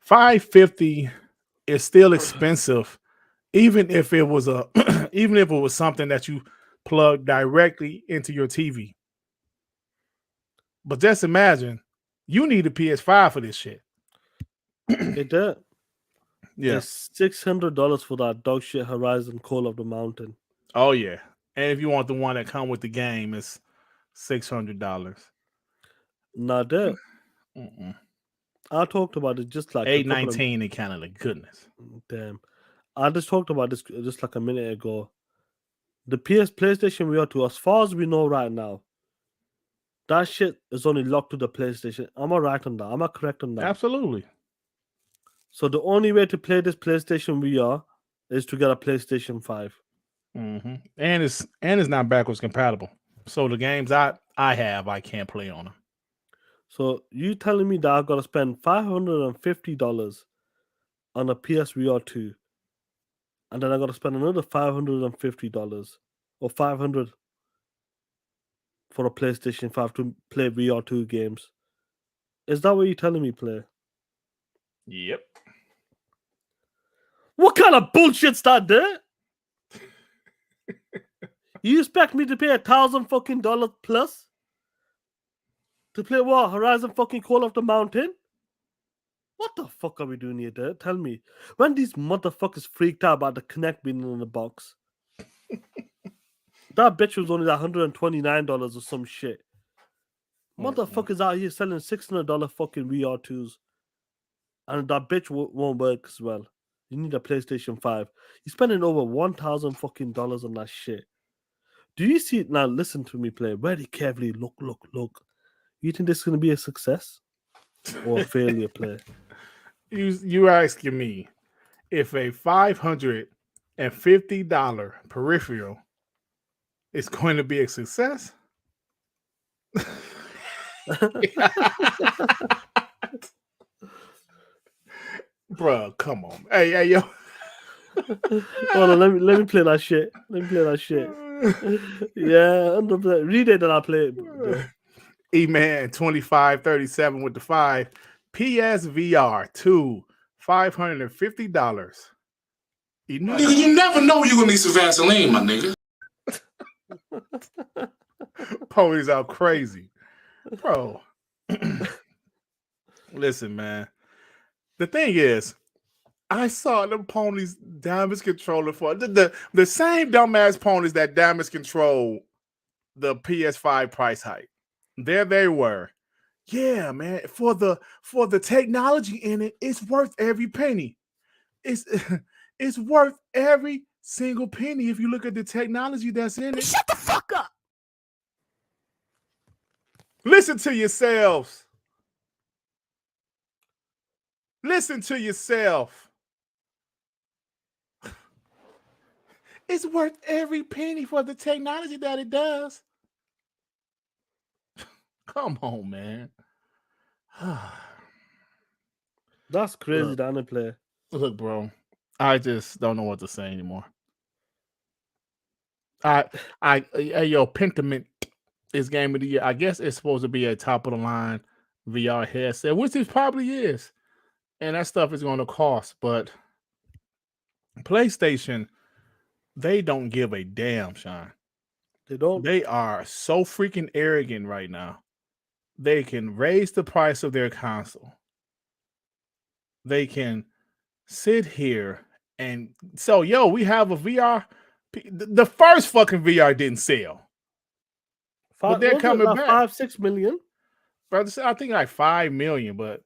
$550 is still expensive, even if it was something that you plug directly into your TV. But just imagine, you need a PS5 for this shit. It did. Yeah. It's $600 for that dog shit Horizon Call of the Mountain. Oh yeah. And if you want the one that come with the game, it's $600. Now that I talked about it just like $819 in Canada. Goodness. Damn. I just talked about this just like a minute ago. The PlayStation VR2, as far as we know right now, that shit is only locked to the PlayStation. Am I right on that? Am I correct on that? Absolutely. So the only way to play this PlayStation VR is to get a PlayStation 5. Mm-hmm. And it's not backwards compatible. So the games I have, I can't play on them. So you telling me that I've got to spend $550 on a PSVR2, and then I got to spend another $550 or $500 for a PlayStation 5 to play VR2 games? Is that what you're telling me, player? Yep. What kind of bullshit's that, there? You expect me to pay $1,000 fucking dollars plus to play what? Horizon fucking Call of the Mountain? What the fuck are we doing here, dude? Tell me. When these motherfuckers freaked out about the Kinect being in the box, that bitch was only $129 or some shit. Motherfuckers out here selling $600 fucking VR2s. And that bitch won't work as well. You need a PlayStation 5. You're spending over $1,000 fucking dollars on that shit. Do you see it now? Listen to me play very carefully. Look. You think this is going to be a success or a failure play? You asking me if a $550 peripheral is going to be a success? Bro, come on. Hey, yo. Hold on, let me play that shit. Yeah, 100%. Read it and I'll play it. E-Man 2537 with the 5. PSVR2, $550. Nigga, you never know you're gonna need some Vaseline, my nigga. Ponies out crazy. Bro. Listen, man. The thing is, I saw them ponies damage controller for the same dumbass ponies that damage control the PS5 price hike. There they were. Yeah, man. For the technology in it, it's worth every penny. It's worth every single penny if you look at the technology that's in it. Shut the fuck up. Listen to yourselves. Listen to yourself. It's worth every penny for the technology that it does. Come on, man. That's crazy, that play. Look, bro. I just don't know what to say anymore. Yo, Pentiment is game of the year. I guess it's supposed to be a top of the line VR headset, which it probably is. And that stuff is going to cost, but PlayStation, they don't give a damn, Sean. They don't. They are so freaking arrogant right now. They can raise the price of their console. They can sit here and so, yo, we have a VR. The first fucking VR didn't sell. But they're coming back. 5-6 million. Brother, I think like 5 million, but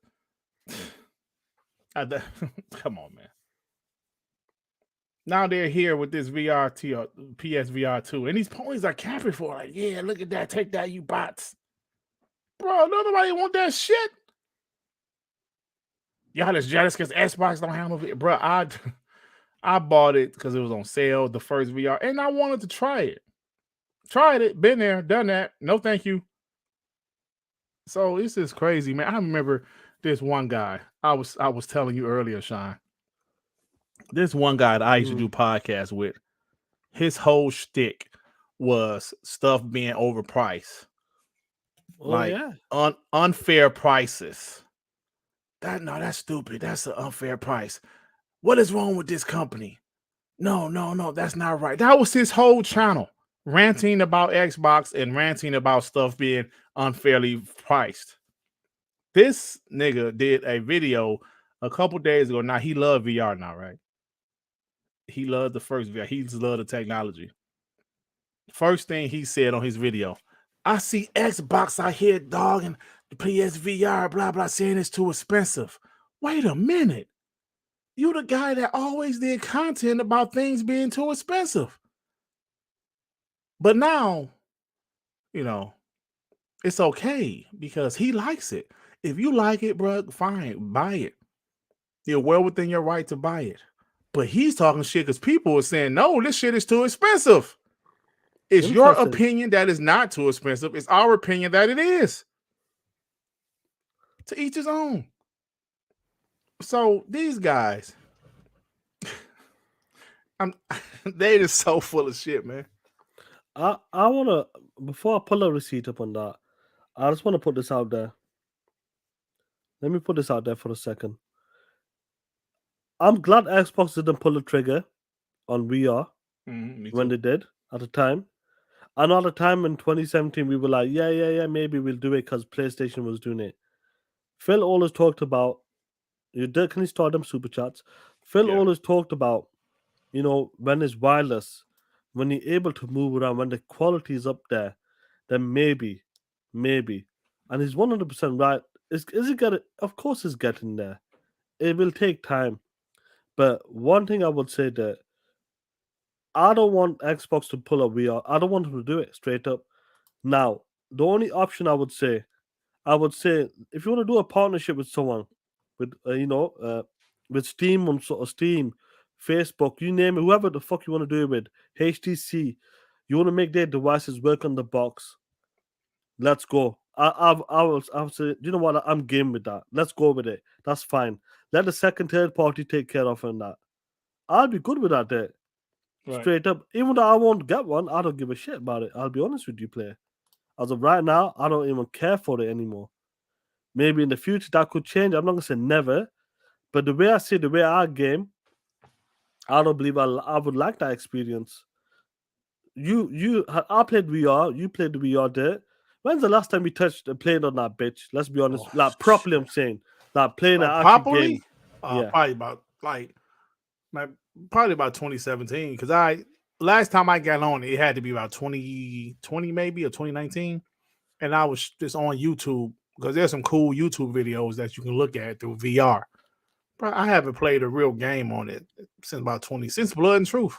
come on, man. Now they're here with this PSVR2, and these ponies are capping for like, yeah, look at that, take that, you bots. Bro, nobody want that shit. Y'all just jealous because Xbox don't have no VR. Bro, I bought it because it was on sale, the first VR, and I wanted to try it. Tried it, been there, done that. No, thank you. So this is crazy, man. I remember this one guy. I was telling you earlier, Sean. This one guy that I used to do podcasts with, his whole shtick was stuff being overpriced. Unfair prices. That's stupid. That's an unfair price. What is wrong with this company? No, that's not right. That was his whole channel, ranting about Xbox and ranting about stuff being unfairly priced. This nigga did a video a couple days ago. Now he loved VR now, right? He loved the first VR. He loved the technology. First thing he said on his video, I see Xbox out here dogging the PSVR, blah, blah, saying it's too expensive. Wait a minute. You the guy that always did content about things being too expensive. But now, it's okay because he likes it. If you like it, bro, fine, buy it. You're well within your right to buy it. But he's talking shit because people are saying, no, this shit is too expensive. It's your opinion that is not too expensive. It's our opinion that it is. To each his own. So these guys, they just so full of shit, man. I want to, before I pull a receipt up on that, I just want to put this out there. Let me put this out there for a second. I'm glad Xbox didn't pull the trigger on VR Me when too. they did at the time. I know at the time in 2017 we were like, yeah, maybe we'll do it because PlayStation was doing it. Phil always talked about can you start them super chats? Phil Yeah. always talked about, when it's wireless, when you're able to move around, when the quality is up there, then maybe. And he's 100% right. Is it getting? Of course, it's getting there. It will take time. But one thing I would say that I don't want Xbox to pull a VR. I don't want them to do it straight up. Now, the only option I would say if you want to do a partnership with someone, with with Steam on sort of Steam, Facebook, you name it, whoever the fuck you want to do it with, HTC, you want to make their devices work on the box. Let's go. I'll say, you know what? I'm game with that. Let's go with it. That's fine. Let the second, third party take care of on that. I'll be good with that. There, Right. straight up. Even though I won't get one, I don't give a shit about it. I'll be honest with you, player. As of right now, I don't even care for it anymore. Maybe in the future that could change. I'm not gonna say never, but the way I game, I don't believe I would like that experience. I played VR. You played the VR there. When's the last time you played on that bitch? Let's be honest. Oh, Like properly, I'm saying, like playing like an actual properly? game. Yeah. Probably about probably about 2017. Because last time I got on, it had to be about 2020 maybe or 2019, and I was just on YouTube because there's some cool YouTube videos that you can look at through VR. But I haven't played a real game on it since Blood and Truth.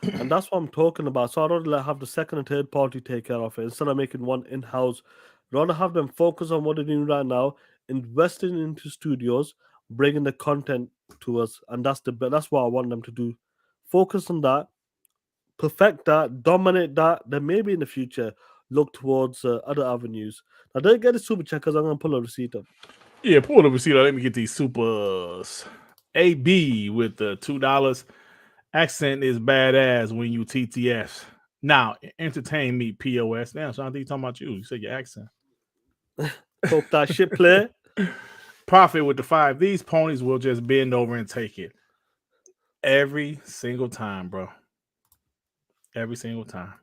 And that's what I'm talking about. So I'd rather have the second and third party take care of it instead of making one in house. Rather have them focus on what they're doing right now, investing into studios, bringing the content to us, and that's what I want them to do. Focus on that, perfect that, dominate that. Then maybe in the future look towards other avenues. Now don't get the super checkers. I'm gonna pull a receipt up. Yeah, pull the receipt. Let me get these supers. AB with the $2. Accent is badass when you TTS. Now, entertain me, POS. Damn, so I think you're talking about you. You said your accent. Talk that shit, player. Profit with the 5. These ponies will just bend over and take it. Every single time, bro. Every single time.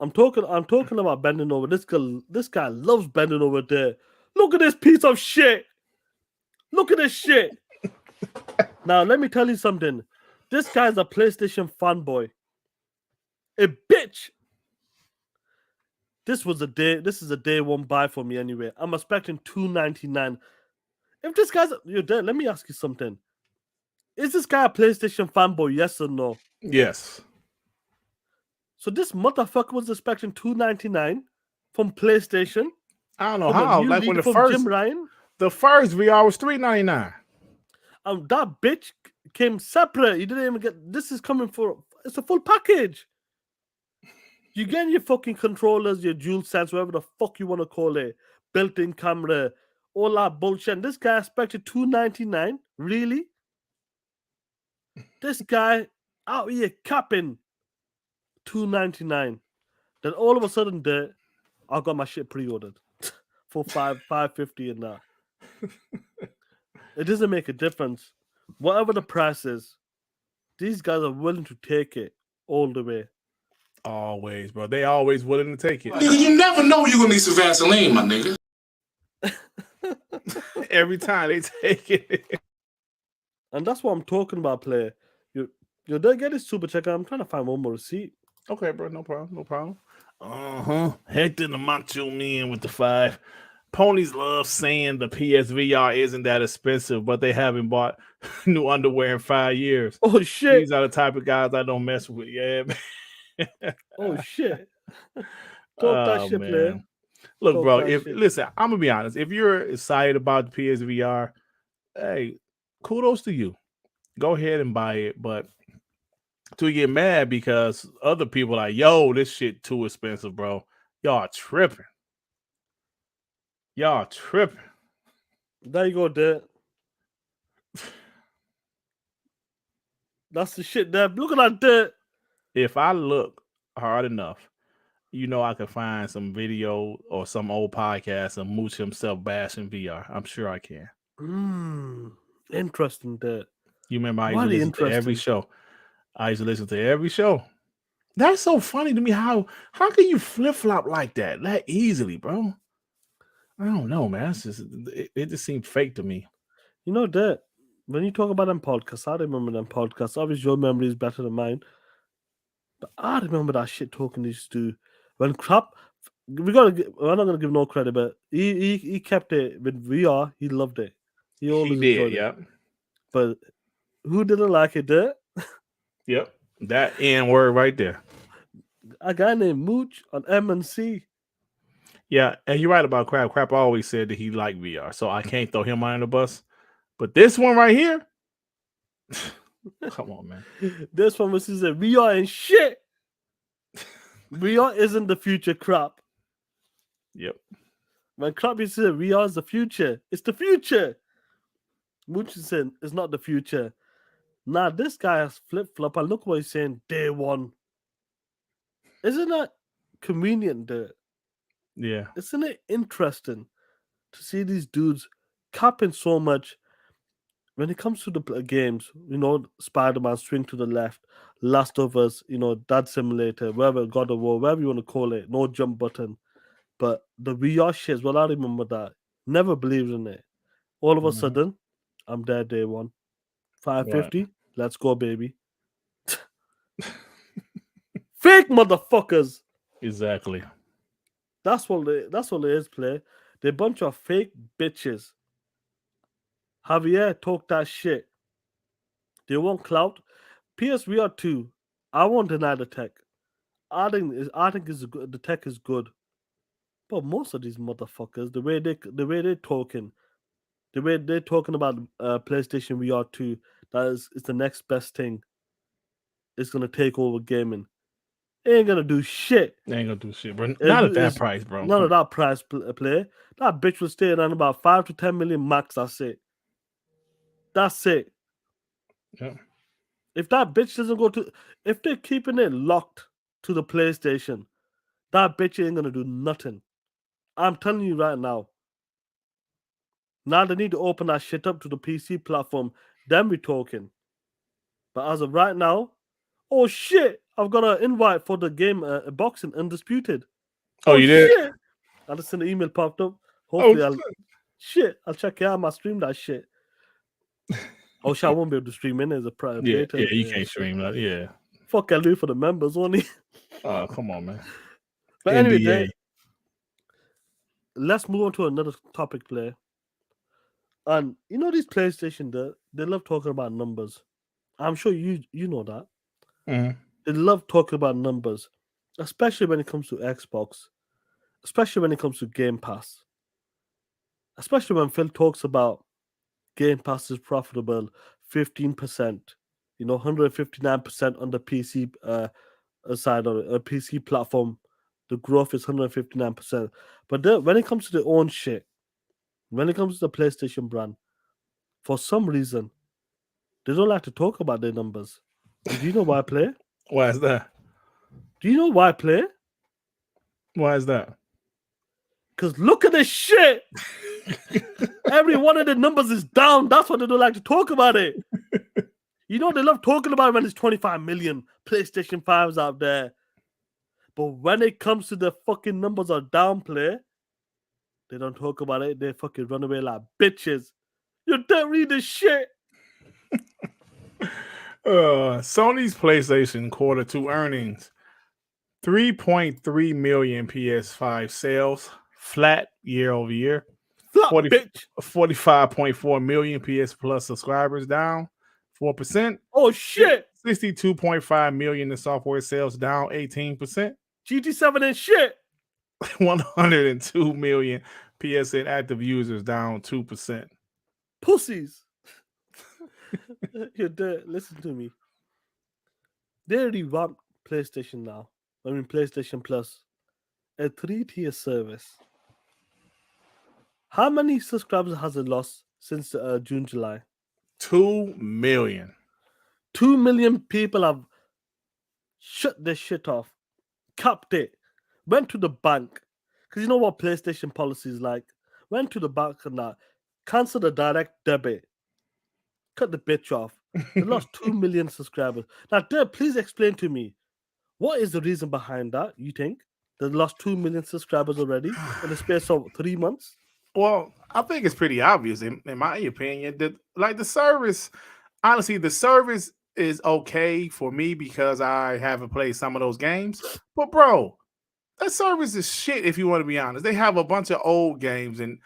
I'm talking about bending over. This guy loves bending over there. Look at this piece of shit. Look at this shit. Now, let me tell you something. This guy's a PlayStation fanboy. A bitch. This is a day one buy for me anyway. I'm expecting $2.99. If this guy's you're dead, let me ask you something. Is this guy a PlayStation fanboy? Yes or no? Yes. So this motherfucker was expecting $2.99 from PlayStation. I don't know how. Like when the first VR was $3.99. That bitch came separate. You didn't even get. This is coming for. It's a full package. You get your fucking controllers, your dual sense, whatever the fuck you want to call it, built-in camera, all that bullshit. And this guy expected $2.99. Really? This guy out here capping $2.99. Then all of a sudden, I got my shit pre-ordered for $5.50 and that. It doesn't make a difference. Whatever the price is, these guys are willing to take it all the way. Always, bro. They always willing to take it. Nigga, you never know you're gonna need some Vaseline, my nigga. Every time they take it. And that's what I'm talking about, player. You don't get this super checker. I'm trying to find one more receipt. Okay, bro. No problem. Hector the Macho Man with the 5. Ponies love saying the PSVR isn't that expensive, but they haven't bought new underwear in 5 years. Oh shit! These are the type of guys I don't mess with. Yeah. Man. Oh shit! Talk that shit, player. Look, bro. Listen, I'm gonna be honest. If you're excited about the PSVR, hey, kudos to you. Go ahead and buy it, but to get mad because other people are like, yo, this shit too expensive, bro. Y'all tripping. There you go, there. That's the shit there. Look at that there. If I look hard enough, you know I can find some video or some old podcast of Mooch himself bashing VR. I'm sure I can. Interesting. That You remember I used to Very listen to every interesting. show. I used to listen to every show. That's so funny to me. How can you flip flop like that easily, bro? I don't know, man. It's just, it just seemed fake to me. You know that when you talk about them podcasts, I remember them podcasts. Obviously, your memory is better than mine, but I remember that shit talking used to when crap. We're not gonna give no credit, but he kept it with VR. He loved it. He always enjoyed it. Yep. But who didn't like it? There, Yep. That N word right there. a guy named Mooch on MNC. Yeah, and you're right about Crap. Crap always said that he liked VR, so I can't throw him under the bus. But this one right here, come on, man. This one was said VR and shit. VR isn't the future, crap. Yep. When crap is said VR is the future, it's the future. Mooch said it's not the future. Now this guy has flip flop, and look what he's saying. Day one. Isn't that convenient? Yeah. Isn't it interesting to see these dudes capping so much when it comes to the games? You know, Spider-Man, Swing to the Left, Last of Us, you know, Dad Simulator, whatever, God of War, whatever you want to call it, no jump button. But the VR shit, well, I remember that. Never believed in it. All of a sudden, I'm there day one. 550, let's go, baby. Fake motherfuckers. Exactly. That's what it is, play. They're a bunch of fake bitches. Javier talk that shit. They want clout. PSVR2, I won't deny the tech. I think the tech is good. But most of these motherfuckers, the way they're talking about PlayStation VR2, that is the next best thing. It's gonna take over gaming. It ain't gonna do shit. They ain't gonna do shit, bro. Not at that price, bro. Not at that price, play. That bitch will stay on about 5 to 10 million max. That's it. That's it. Yeah. If that bitch doesn't go to, if they're keeping it locked to the PlayStation, that bitch ain't gonna do nothing. I'm telling you right now. Now they need to open that shit up to the PC platform. Then we talking. But as of right now, oh shit! I've got an invite for the game boxing undisputed. Oh, you did? Shit. I just seen the email popped up. Hopefully, I'll check it out. I stream that shit. Oh shit! I won't be able to stream in as a private. Yeah, you can't stream that. Yeah. Fuck, I'll do it for the members only. Oh, come on, man. But anyway, let's move on to another topic, player. And you know these PlayStation, they love talking about numbers. I'm sure you know that. Mm-hmm. They love talking about numbers, especially when it comes to Xbox, especially when it comes to Game Pass, especially when Phil talks about Game Pass is profitable, 15%, 159% on the PC side of a PC platform. The growth is 159%. But when it comes to their own shit, when it comes to the PlayStation brand, for some reason, they don't like to talk about their numbers. Do you know why, play? Why is that? Do you know why, play? Why is that? Because look at this shit. Every one of the numbers is down. That's why they don't like to talk about it. You know, they love talking about it when there's 25 million PlayStation 5s out there. But when it comes to the fucking numbers are down, play, they don't talk about it. They fucking run away like bitches. You don't read this shit. Sony's PlayStation quarter 2 earnings, 3.3 million PS5 sales, flat year over year. 45.4 million PS Plus subscribers, down 4%. Oh shit! 62.5 million in software sales, down 18%. GT7 and shit. 102 million PSN active users, down 2%. Pussies. Listen to me. They revamped PlayStation now. I mean PlayStation Plus, a 3-tier service. How many subscribers has it lost since June, July? 2 million. 2 million people have shut their shit off, capped it, went to the bank. Because you know what PlayStation policy is like. Went to the bank and that. cancel the direct debit, cut the bitch off. They lost 2 million subscribers. Now, Deb, please explain to me, what is the reason behind that, you think? They lost 2 million subscribers already in the space of 3 months? Well, I think it's pretty obvious, in my opinion, that like the service, honestly, the service is okay for me because I haven't played some of those games. But bro, that service is shit. If you want to be honest, they have a bunch of old games and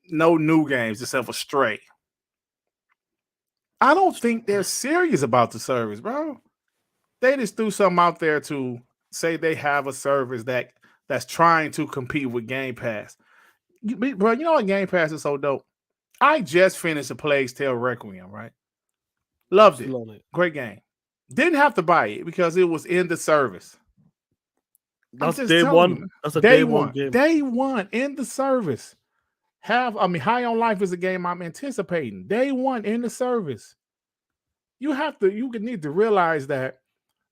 no new games except for Stray. I don't think they're serious about the service, bro. They just threw something out there to say they have a service that's trying to compete with Game Pass. Bro, you know what Game Pass is so dope? I just finished a Playstaion Requiem, right? Loved it. Great game. Didn't have to buy it because it was in the service. That's day one. That's a day one game. Day one in the service. High on Life is a game I'm anticipating. Day one in the service. You need to realize that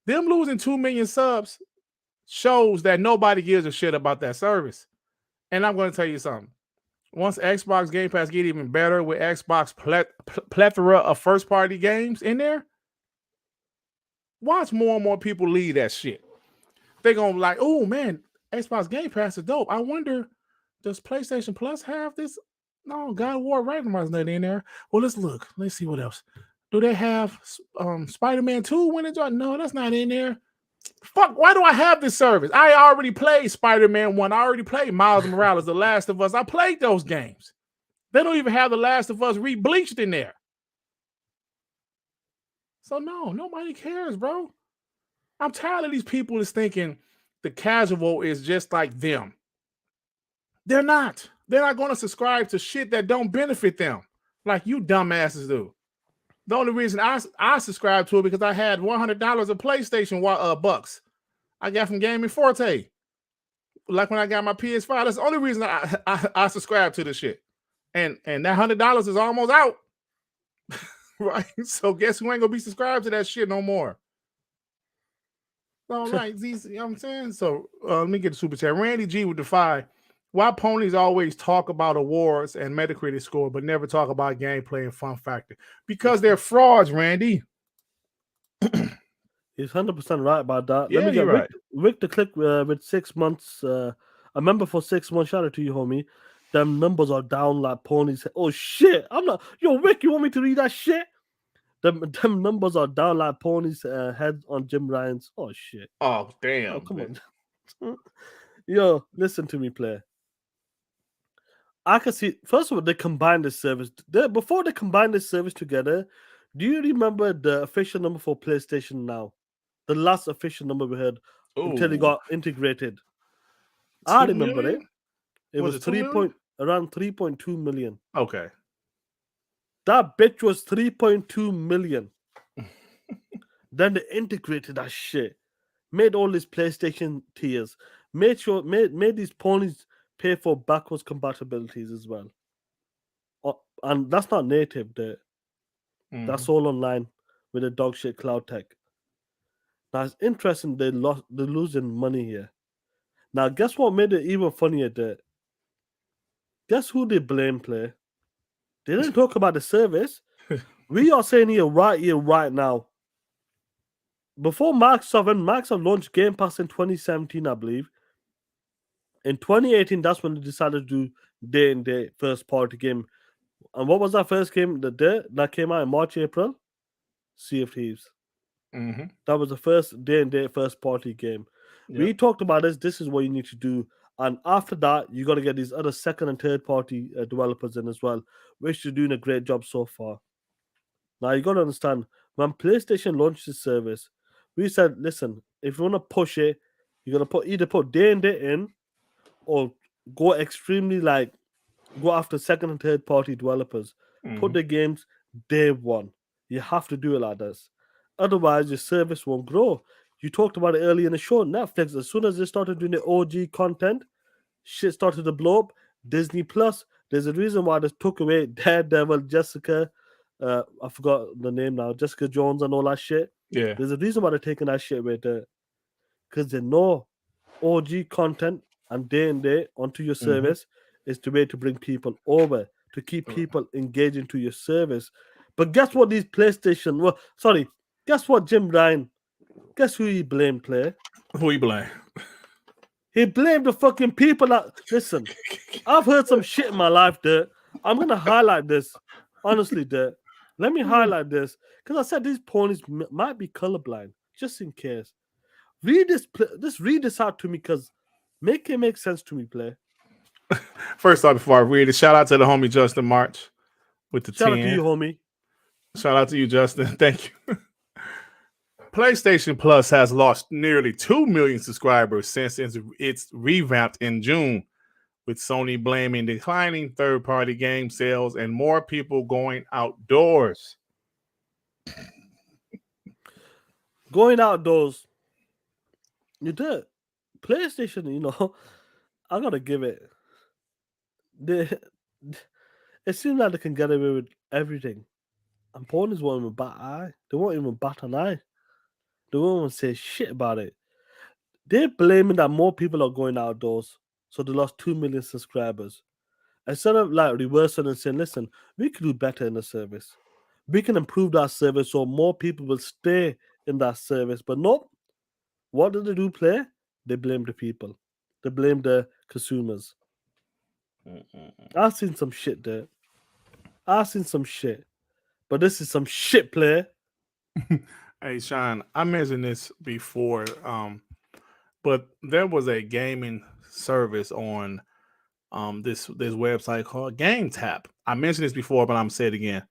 them losing 2 million subs shows that nobody gives a shit about that service. And I'm going to tell you something. Once Xbox Game Pass get even better with Xbox plethora of first-party games in there, watch more and more people leave that shit. They're going to be like, oh, man, Xbox Game Pass is dope. I wonder, does PlayStation Plus have this? No, God of War Ragnarok's not in there. Well, let's look. Let's see what else. Do they have Spider-Man 2 when it's on? No, that's not in there. Fuck, why do I have this service? I already played Spider-Man 1. I already played Miles Morales, The Last of Us. I played those games. They don't even have The Last of Us re-bleached in there. So no, nobody cares, bro. I'm tired of these people that's thinking the casual is just like them. They're not. They're not going to subscribe to shit that don't benefit them like you dumbasses do. The only reason I subscribed to it because I had $100 of PlayStation bucks I got from Gaming Forte. Like when I got my PS5, that's the only reason I subscribed to this shit. And that $100 is almost out. Right? So guess who ain't gonna be subscribed to that shit no more? So like these, you know what I'm saying? So let me get the super chat. Randy G would defy why ponies always talk about awards and Metacritic score, but never talk about gameplay and fun factor. Because they're frauds, Randy. He's 100% right about that. Yeah, Let me get right. Rick the Click with 6 months. I remember for 6 months. Shout out to you, homie. Them numbers are down like ponies. Oh shit! I'm not. Yo, Rick, you want me to read that shit? Them numbers are down like ponies' heads on Jim Ryan's. Oh shit! Oh damn! Oh, come on. Yo, listen to me, player. I can see. First of all, they combined the service. Before they combined the service together, do you remember the official number for PlayStation Now? The last official number we heard until it got integrated. I remember it. It was around 3.2 million. Okay. That bitch was 3.2 million. Then they integrated that shit. Made all these PlayStation tiers. Made these ponies pay for backwards compatibilities as well. And that's not native there. That's all online with the dog shit cloud tech. Now it's interesting they're losing money here. Now guess what made it even funnier there? Guess who they blame, play? They didn't talk about the service. We are saying here, right now. Before Microsoft, when Microsoft launched Game Pass in 2017, I believe, in 2018, that's when they decided to do day-and-day first-party game. And what was that first game that came out in March, April? Sea of Thieves. That was the first day-and-day first-party game. Yep. We talked about this. This is what you need to do. And after that, you got to get these other second and third-party developers in as well, which are doing a great job so far. Now, you got to understand, when PlayStation launched this service, we said, listen, if you want to push it, you're going to either put day and day in or go go after second and third party developers. Put the games day one. You have to do it like this. Otherwise, your service won't grow. You talked about it earlier in the show. Netflix, as soon as they started doing the OG content, shit started to blow up. Disney Plus, there's a reason why they took away Daredevil, Jessica, I forgot the name now, Jessica Jones and all that shit. Yeah. There's a reason why they're taking that shit away there. Because they know OG content and day and day onto your service is the way to bring people over. to keep people engaging to your service. But guess what? These PlayStation. Well, sorry. Guess what, Jim Ryan? Guess who he blamed, Clay? Who you blame? He blamed the fucking people that. Listen, I've heard some shit in my life, Dirt. I'm gonna highlight this. Honestly, Dirt. Let me highlight this because I said these ponies might be colorblind, just in case. Read this. Just read this out to me because make it make sense to me, Play. First off, before I read it, shout out to the homie Justin March with the Shout 10. out to you, homie. Shout out to you, Justin. Thank you. PlayStation Plus has lost nearly 2 million subscribers since it's revamped in June, with Sony blaming declining third-party game sales and more people going outdoors. Going outdoors. You did. PlayStation, you know, I gotta give it. It seems like they can get away with everything. And ponies won't even bat an eye. They won't even bat an eye. They won't even say shit about it. They're blaming that more people are going outdoors, so they lost 2 million subscribers. Instead of like reversing and saying, listen, we can do better in the service. We can improve that service so more people will stay in that service. But nope. What did they do, Play? They blame the people. They blame the consumers. I've seen some shit there. I've seen some shit. But this is some shit, Play. Hey, Sean, I mentioned this before, but there was a gaming service on this website called GameTap. I mentioned this before, but I'm saying it again.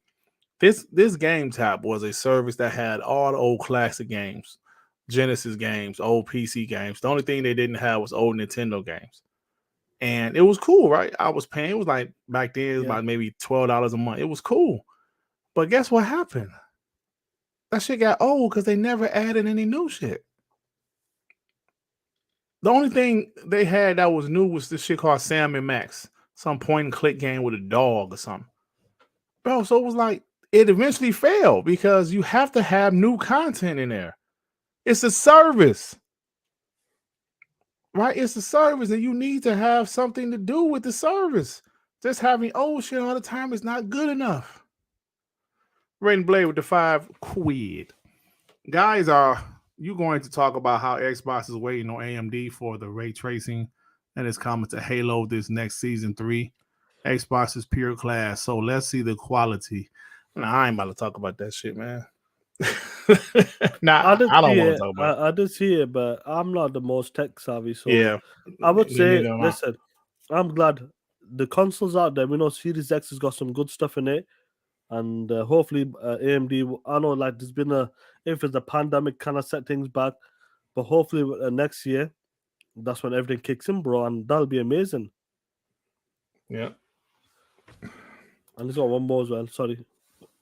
This GameTap was a service that had all the old classic games, Genesis games, old PC games. The only thing they didn't have was old Nintendo games. And it was cool, right? I was paying, it was like back then, it was about maybe $12 a month. It was cool. But guess what happened? That shit got old because they never added any new shit. The only thing they had that was new was this shit called Sam and Max, some point and click game with a dog or something. Bro, so it was like, it eventually failed because you have to have new content in there. It's a service, right? It's a service and you need to have something to do with the service. Just having old shit all the time is not good enough. Rain Blade with the 5 quid. Guys, are you going to talk about how Xbox is waiting on AMD for the ray tracing and it's coming to Halo this next season 3? Xbox is pure class, so let's see the quality. Nah, I ain't about to talk about that shit, man. I don't want to talk about it. I did see it, but I'm not the most tech savvy, so Yeah, I would say, listen, I'm glad the consoles out there. We know Series X has got some good stuff in it. And hopefully AMD, I know like there's been if it's a pandemic kind of set things back, but hopefully next year, that's when everything kicks in, bro, and that'll be amazing. Yeah. And there's got one more as well. Sorry.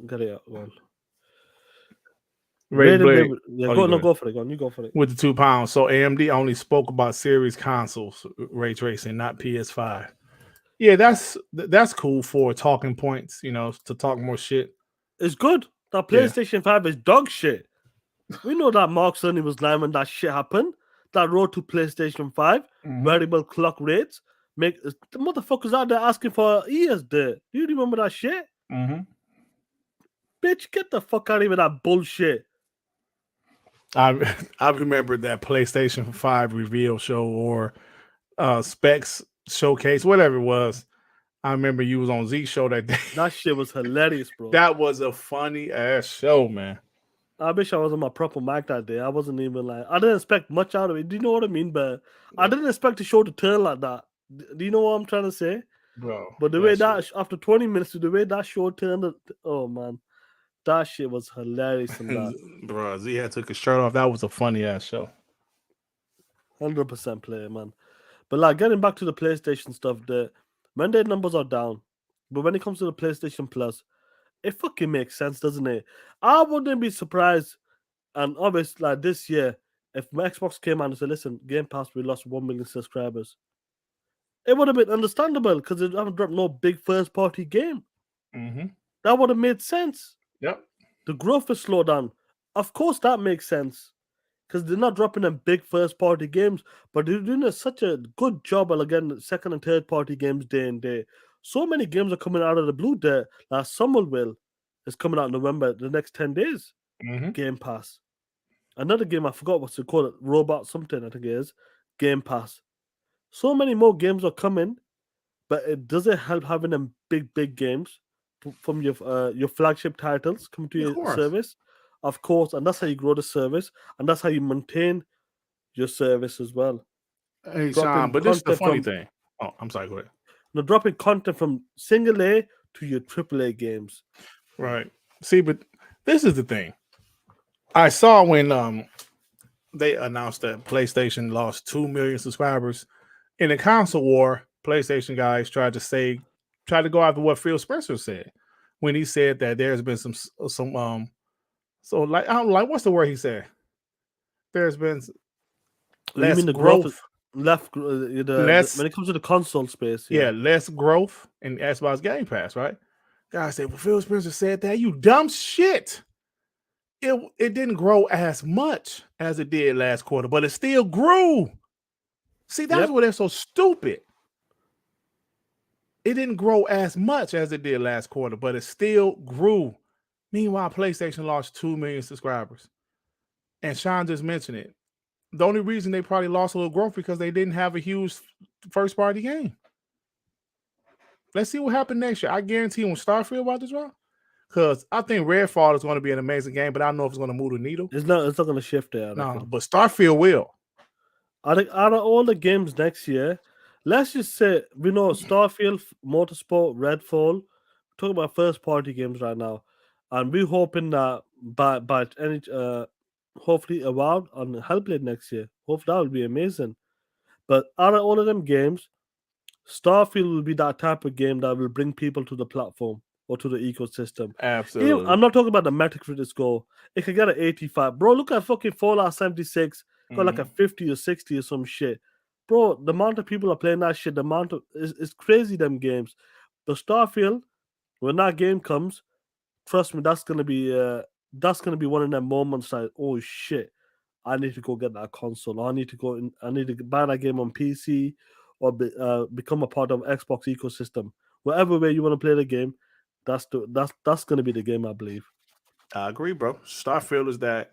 Get it out. Go on. Ray Blade. Go for it. Go on. You go for it. With the £2. So AMD only spoke about series consoles, ray tracing, not PS5. Yeah, that's cool for talking points, you know, to talk more shit. It's good. That PlayStation 5 is dog shit. We know that Mark Cerny was lying when that shit happened. That road to PlayStation 5, variable clock rates, make the motherfuckers out there asking for ears there. Do you remember that shit? Mm-hmm. Bitch, get the fuck out of here with that bullshit. I remember that PlayStation 5 reveal show or specs showcase, whatever it was. I remember you was on Z show that day. That shit was hilarious, bro. That was a funny ass show, man. I wish I was on my proper mic that day. I wasn't even like, I didn't expect much out of it. Do you know what I mean? But I didn't expect the show to turn like that. Do you know what I'm trying to say? Bro. But the way that, after 20 minutes, the way that show turned, oh man, that shit was hilarious. Bro, Z had took his shirt off. That was a funny ass show. 100% player, man. But like getting back to the PlayStation stuff, when their numbers are down, but when it comes to the PlayStation Plus, it fucking makes sense, doesn't it? I wouldn't be surprised, and obviously like this year, if my Xbox came out and said, listen, Game Pass, we lost 1 million subscribers. It would have been understandable because they haven't dropped no big first-party game. Mm-hmm. That would have made sense. Yep. The growth is slowed down. Of course, that makes sense. Because they're not dropping them big first-party games, but they're doing such a good job of, again, second and third-party games day and day. So many games are coming out of the blue. There, like Somerville is coming out in November. The next 10 days, Game Pass. Another game I forgot what's it called. Robot something I think it is. Game Pass. So many more games are coming, but it doesn't help having them big games from your flagship titles come to your service, of course, and that's how you grow the service, and that's how you maintain your service as well. Hey, Sean, but this is the funny thing. Oh, I'm sorry, go ahead. No, dropping content from single A to your AAA games. Right. See, but this is the thing. I saw when they announced that PlayStation lost 2 million subscribers in the console war. PlayStation guys tried to go after what Phil Spencer said when he said that there's been some so like I don't like what's the word he said. There's been less growth. When it comes to the console space, less growth in Xbox Game Pass, right? Guys say, well, Phil Spencer said that. You dumb shit. It didn't grow as much as it did last quarter, but it still grew. See, that's why they're so stupid. It didn't grow as much as it did last quarter, but it still grew. Meanwhile, PlayStation lost 2 million subscribers. And Sean just mentioned it. The only reason they probably lost a little growth because they didn't have a huge first-party game. Let's see what happened next year. I guarantee when Starfield about to drop, because I think Redfall is going to be an amazing game, but I don't know if it's going to move the needle. It's not going to shift there. No, but Starfield will. I think out of all the games next year, let's just say we know Starfield, Motorsport, Redfall. We're talking about first-party games right now, and we're hoping that by any hopefully Avowed on Hellblade next year. Hopefully that will be amazing. But out of all of them games, Starfield will be that type of game that will bring people to the platform or to the ecosystem. Absolutely. I'm not talking about the Metacritic score. It could get an 85. Bro, look at fucking Fallout 76. Got like a 50 or 60 or some shit. Bro, the amount of people are playing that shit, the amount of it's crazy, them games. But Starfield, when that game comes, trust me, that's gonna be one of them moments like, oh shit, I need to go get that console. I need to buy that game on PC or become a part of Xbox ecosystem. Whatever way you want to play the game, that's gonna be the game, I believe. I agree, bro. Starfield is that.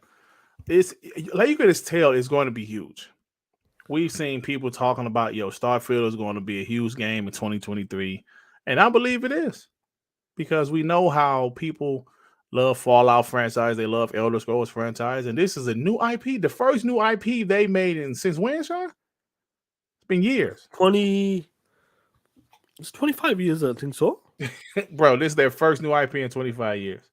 It's like you can just tell it's going to be huge. We've seen people talking about Starfield is going to be a huge game in 2023, and I believe it is because we know how people love Fallout franchise, they love Elder Scrolls franchise, and this is a new IP, the first new IP they made since when, Sean? It's been years. It's 25 years, I think so. Bro, this is their first new IP in 25 years.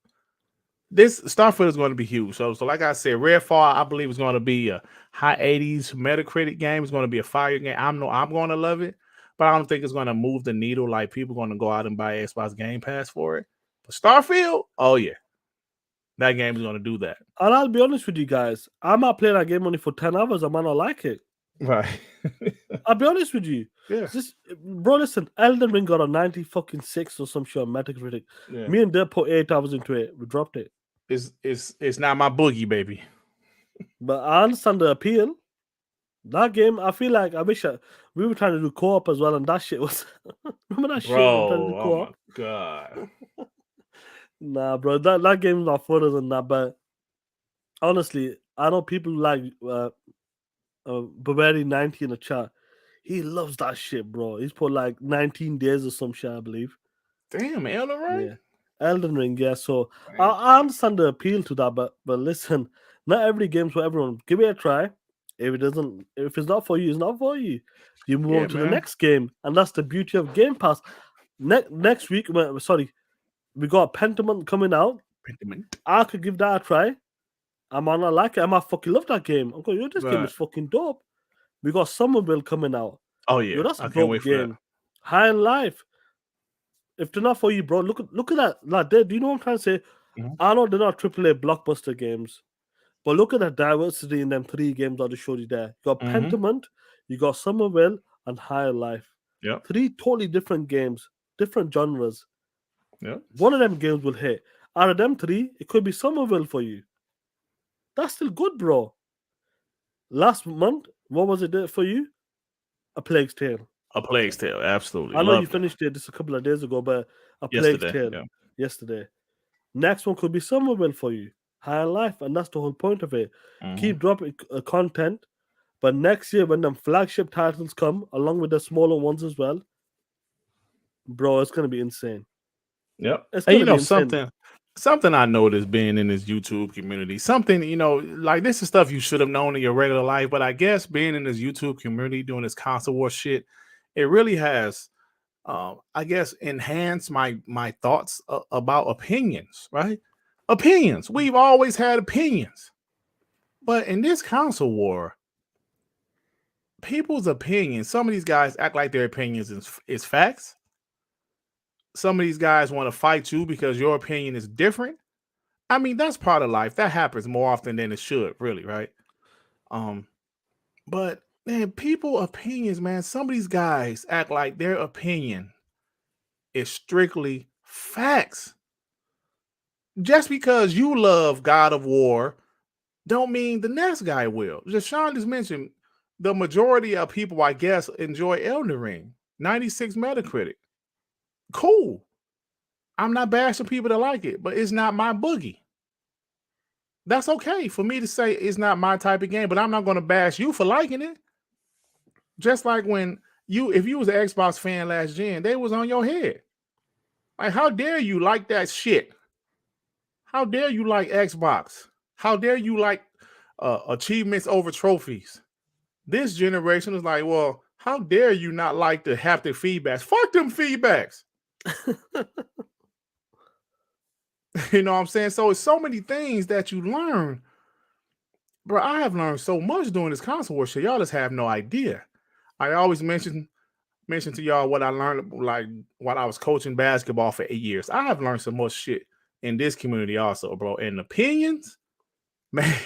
This Starfield is going to be huge. So like I said, Redfall, I believe is going to be a high 80s Metacritic game. It's going to be a fire game. I'm going to love it, but I don't think it's going to move the needle like people are going to go out and buy Xbox Game Pass for it. But Starfield, oh yeah, that game is going to do that. And I'll be honest with you guys, I might play that game only for 10 hours. I might not like it. Right. I'll be honest with you. Yeah. Bro, listen, Elden Ring got a 96 or some shit on Metacritic. Yeah. Me and Deb put 8 hours into it. We dropped it. It's not my boogie, baby. But I understand the appeal. That game, I feel like we were trying to do co-op as well, and that shit was. Remember that shit? Oh my god. Nah, bro, that game's not further than that. But honestly, I know people like Bavarian 90 in the chat. He loves that shit, bro. He's put like 19 days or some shit, I believe. Damn, Elden Ring? Yeah. Elden Ring, yeah. So I understand the appeal to that, but listen, not every game's for everyone. Give it a try. If it's not for you, it's not for you. You move on to the next game, and that's the beauty of Game Pass. Next week, we got Pentiment coming out. I could give that a try. I might not like it. I might fucking love that game. I'm going, this game is fucking dope. We got Somerville coming out. Oh yeah, that's a dope game. High in Life. If they're not for you, bro, look at that. Like, do you know what I'm trying to say? I know they're not AAA blockbuster games, but look at the diversity in them 3 games I just showed you there. You got Pentiment, you got Somerville, and High in Life. Yeah, 3 totally different games, different genres. Yeah, one of them games will hit. Out of them 3, it could be Somerville for you. That's still good, bro. Last month, what was it for you? A Plague's Tale. A Plague's Tale, absolutely. I know you Loved it. finished it just a couple of days ago, but a Yesterday, Plague's Tale yeah. yesterday. Next one could be Somerville for you, High on Life, and that's the whole point of it. Mhm. Keep dropping content, but next year when them flagship titles come, along with the smaller ones as well, bro, it's gonna be insane. Yep. It's And gonna be insane. something I noticed being in this YouTube community, something, like this is stuff you should have known in your regular life, but I guess being in this YouTube community doing this console war shit, it really has I guess enhanced my thoughts about opinions, right? Opinions. We've always had opinions. But in this console war, people's opinions, some of these guys act like their opinions is facts. Some of these guys want to fight you because your opinion is different. I mean, that's part of life. That happens more often than it should, really, right? But man, people opinions, man, some of these guys act like their opinion is strictly facts. Just because you love God of War don't mean the next guy will. Just Sean just mentioned the majority of people, I guess, enjoy Elden Ring. 96 Metacritic. Cool. I'm not bashing people that like it, but it's not my boogie. That's okay for me to say it's not my type of game, but I'm not going to bash you for liking it. Just like when if you was an Xbox fan last gen, they was on your head. Like, how dare you like that shit? How dare you like Xbox? How dare you like achievements over trophies? This generation is like, well, how dare you not like the haptic feedbacks? Fuck them feedbacks. You know what I'm saying? So it's so many things that you learn. Bro, I have learned so much doing this console war shit. Y'all just have no idea. I always mention to y'all what I learned, like while I was coaching basketball for 8 years. I have learned so much shit in this community also, bro. And opinions, man,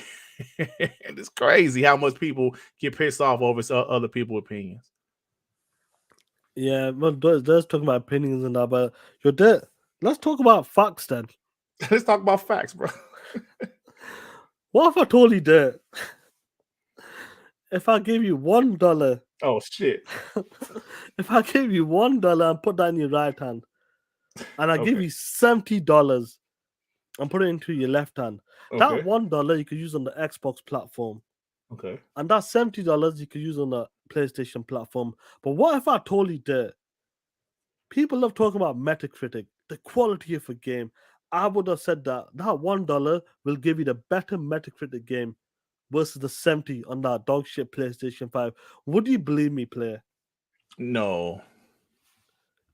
it's crazy how much people get pissed off over other people's opinions. Yeah, well, there's talking about opinions and that, but you're dead. Let's talk about facts then. Let's talk about facts, bro. What if I told you that? If I give you $1, Oh shit! if I give you $1 and put that in your right hand, and I give you $70 and put it into your left hand, that $1 you could use on the Xbox platform. Okay. And that $70 you could use on the PlayStation platform. But what if I told you that people love talking about Metacritic, the quality of a game? I would have said that $1 will give you the better Metacritic game versus the 70 on that dog shit PlayStation 5. Would you believe me, player? No.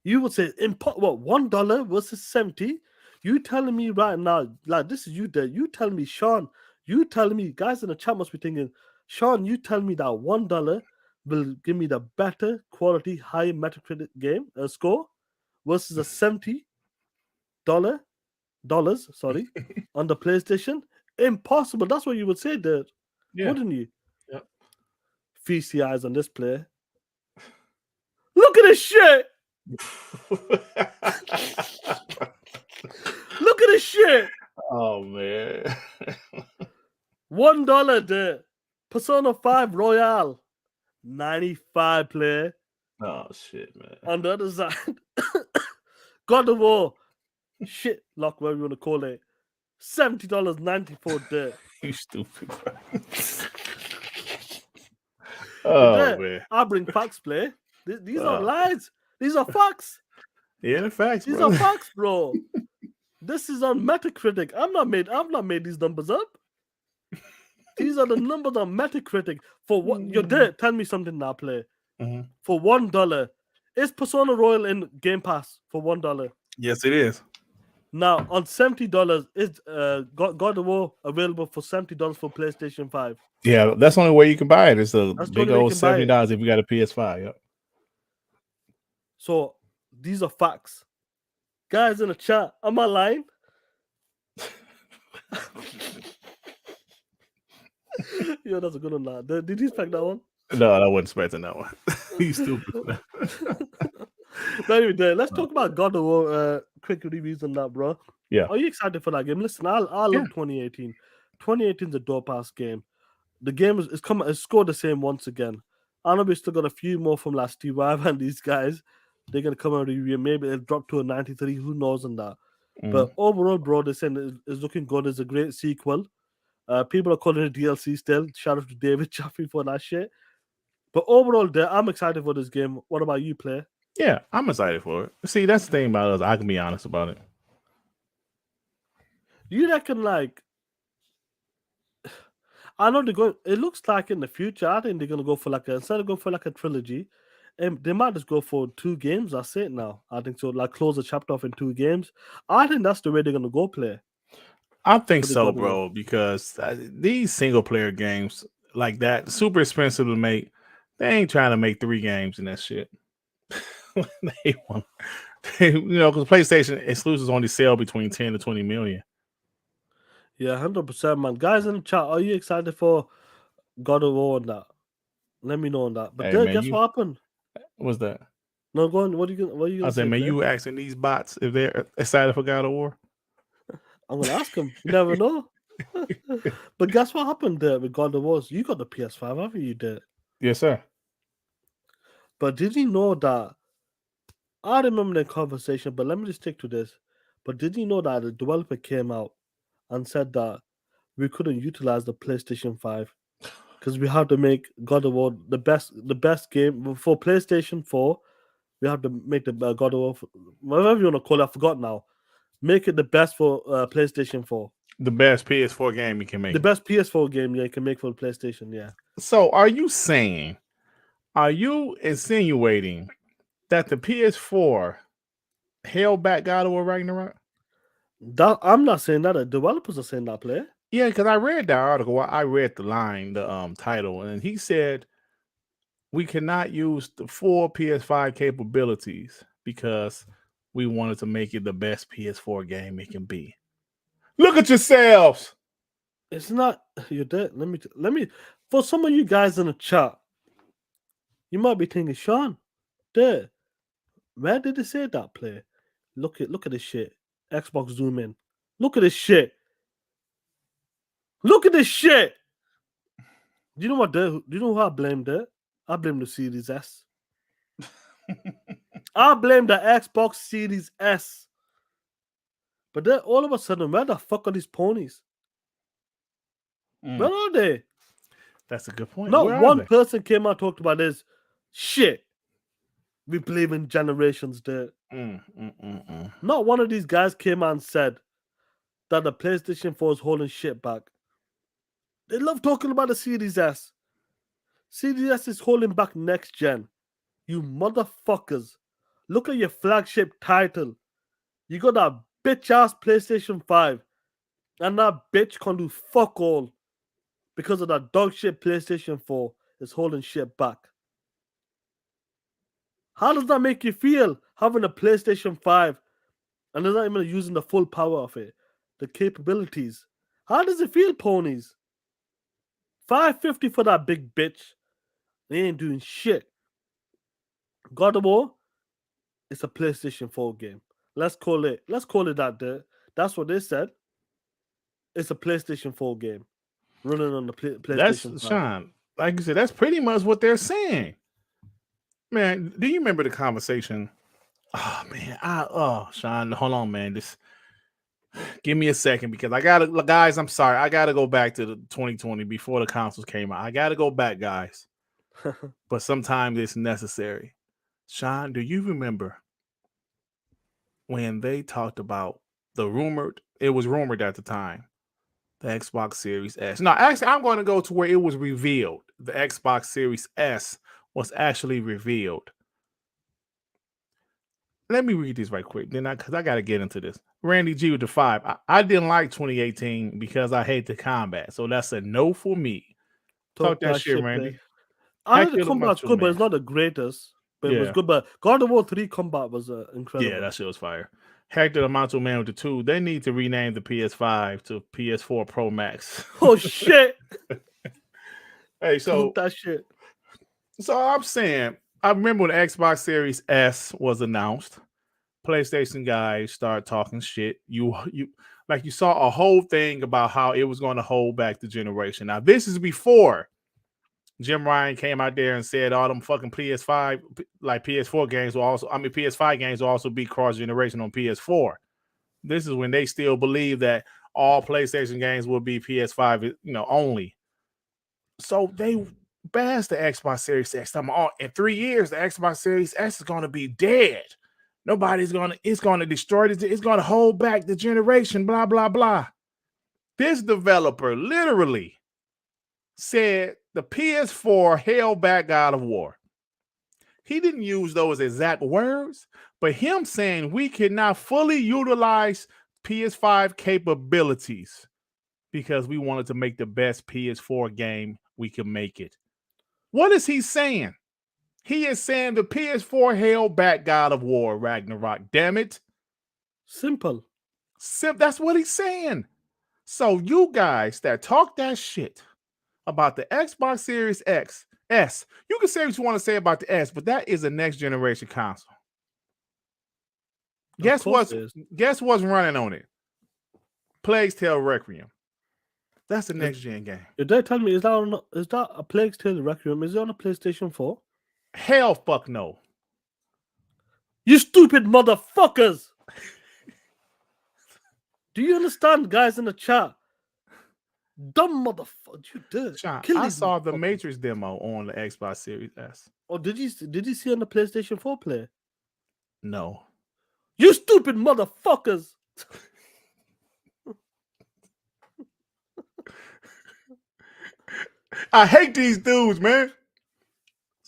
You would say, $1 versus 70? You telling me right now, like this is you there. You telling me, Sean, you telling me, guys in the chat must be thinking, Sean, you tell me that $1 will give me the better quality, high Metacritic game score versus a $70 on the PlayStation? Impossible. That's what you would say, dude. Yeah. Wouldn't you? Yep. Feast your eyes on this player. Look at this shit. Look at this shit. Oh man. $1 there. Persona 5 Royale. 95 player. Oh shit, man. On the other side. God of War. Shit lock, whatever you want to call it. $70.94 there. You stupid, bro. Oh man. I bring facts, play. These are lies. These are facts. Yeah, the facts. These are facts, bro. This is on Metacritic. I've not made these numbers up. These are the numbers on Metacritic. For what you're there, tell me something now, play. For $1. Is Persona Royal in Game Pass for $1? Yes, it is. Now on $70, is God of War available for $70 for PlayStation 5? Yeah, that's the only way you can buy it. It's a big old $70 if you got a PS5. Yep. So these are facts. Guys in the chat, am I lying? Yo, that's a good one. Now. Did you expect that one? No, I wasn't expecting that one. You stupid. But anyway, let's talk about God of War. Quick reviews on that, bro. Yeah. Are you excited for that game? Listen, I love 2018. 2018 is a dope ass game. The game is scored the same once again. I know we still got a few more from last Steve Ivan and these guys. They're gonna come out review. Maybe it'll drop to a 93. Who knows on that? But overall, bro, they're saying it's looking good. It's a great sequel. People are calling it DLC still. Shout out to David Chaffee for that shit. But overall, I'm excited for this game. What about you, player? Yeah, I'm excited for it. See, that's the thing about us. I can be honest about it. You reckon, like, I know they're going. It looks like in the future, I think they're gonna go for instead of going for like a trilogy, they might just go for 2 games. That's it now. I think so. Like close the chapter off in 2 games. I think that's the way they're gonna go play. I think For the so, God of War. bro, because these single player games like that, super expensive to make. They ain't trying to make 3 games in that shit. They want, because PlayStation exclusives only sell between 10 to 20 million. Yeah, 100%, man. Guys in the chat, are you excited for God of War on that? Let me know on that. But Hey, then, man, guess what happened? What's that? No, go on. What are you I gonna said, say, man, player? you asking these bots if they're excited for God of War? I'm gonna ask him. You never know. But guess what happened there with God of War? You got the PS5, haven't you? Did. Yes, sir. But did you know that? I remember the conversation, but let me just stick to this. But did you know that the developer came out and said that we couldn't utilize the PlayStation 5 because we had to make God of War the best game for PlayStation 4. We have to make the God of War, whatever you want to call it, I forgot now. Make it the best for PlayStation 4. The best PS4 game you can make. The best PS4 game you can make for the PlayStation, yeah. So are you insinuating that the PS4 held back God of War Ragnarok? That I'm not saying that. The developers are saying that, player. Yeah, because I read that article. I read the line, the title, and he said we cannot use the full PS5 capabilities because we wanted to make it the best PS4 game it can be. Look at yourselves. It's not. You're dead. Let me. For some of you guys in the chat, you might be thinking, Sean, there. Where did they say that, player? Look at this shit. Xbox zoom in. Look at this shit. Look at this shit. Do you know what? Do you know who I blame there? I blame the Series S. I blame the Xbox Series S. But then all of a sudden, where the fuck are these ponies? Where are they? That's a good point. Not one person came out and talked about this shit. We believe in generations there. Not one of these guys came out and said that the PlayStation 4 is holding shit back. They love talking about the Series S. Series S is holding back next gen. You motherfuckers. Look at your flagship title. You got that bitch ass PlayStation 5. And that bitch can't do fuck all. Because of that dog shit PlayStation 4 is holding shit back. How does that make you feel having a PlayStation 5 and they're not even using the full power of it? The capabilities. How does it feel, ponies? $550 for that big bitch. They ain't doing shit. God of War, it's a PlayStation 4 game. Let's call it that. That's what they said. It's a PlayStation 4 game. Running on the PlayStation 5. Sean, like you said, that's pretty much what they're saying. Man, do you remember the conversation? Oh man, Sean, hold on, man. Just give me a second because guys, I'm sorry. I gotta go back to the 2020 before the consoles came out. I gotta go back, guys. But sometimes it's necessary. Sean, do you remember when they talked about it was rumored at the time, the Xbox Series S. No, actually, I'm going to go to where it was revealed. The Xbox Series S was actually revealed. Let me read this right quick, because I got to get into this. Randy G with the 5. I didn't like 2018 because I hate the combat, so that's a no for me. Talk that shit, Randy. I think the combat's good, but it's not the greatest. But it was good. But God of War 3 combat was incredible. Yeah, that shit was fire. Hector the Macho Man with the 2. They need to rename the PS5 to PS4 Pro Max. Oh shit! Hey, so that shit. So I'm saying, I remember when the Xbox Series S was announced. PlayStation guys start talking shit. You saw a whole thing about how it was going to hold back the generation. Now this is before Jim Ryan came out there and said all them fucking PS5, like PS4 games will also, PS5 games will also be cross generation on PS4. This is when they still believe that all PlayStation games will be PS5, only. So they bashed the Xbox Series X. In 3 years, the Xbox Series X is going to be dead. It's going to destroy it. It's going to hold back the generation, blah, blah, blah. This developer literally said the PS4 held back God of War. He didn't use those exact words, but him saying we cannot fully utilize PS5 capabilities because we wanted to make the best PS4 game we can make it. What is he saying? He is saying the PS4 held back God of War Ragnarok. Damn it. Simple. That's what he's saying. So you guys that talk that shit about the Xbox Series S, you can say what you want to say about the S, but that is a next generation console. Guess what's running on it? Plague's Tale Requiem. That's the next gen game. Did they tell me is that a Plague's Tale Requiem? Is it on a PlayStation 4? Hell fuck no. You stupid motherfuckers. Do you understand, guys in the chat? Dumb motherfucker, you did. I saw the Matrix demo on the Xbox Series S. Oh, did you see on the PlayStation 4 player? No. You stupid motherfuckers. I hate these dudes, man.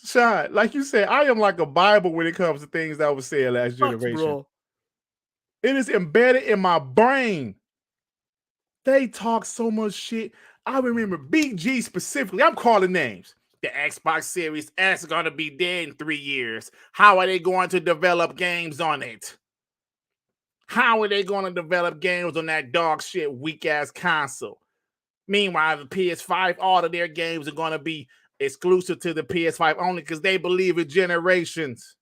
Shot, like you said, I am like a Bible when it comes to things that was said last generation. Bro. It is embedded in my brain. They talk so much shit. I remember BG specifically. I'm calling names. The Xbox Series S is going to be dead in 3 years. How are they going to develop games on it? How are they going to develop games on that dog shit weak-ass console? Meanwhile, the PS5, all of their games are going to be exclusive to the PS5 only because they believe in generations.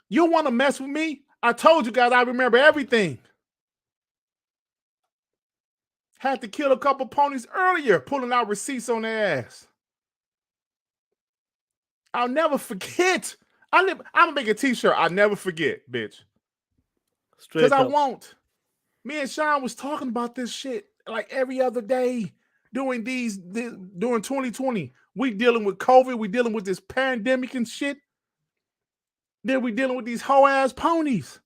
You want to mess with me? I told you guys I remember everything. Had to kill a couple ponies earlier, pulling out receipts on their ass. I'll never forget. I'm gonna make a t-shirt. I'll never forget, bitch. Because I won't. Me and Sean was talking about this shit like every other day during 2020. We dealing with COVID. We dealing with this pandemic and shit. Then we dealing with these hoe ass ponies.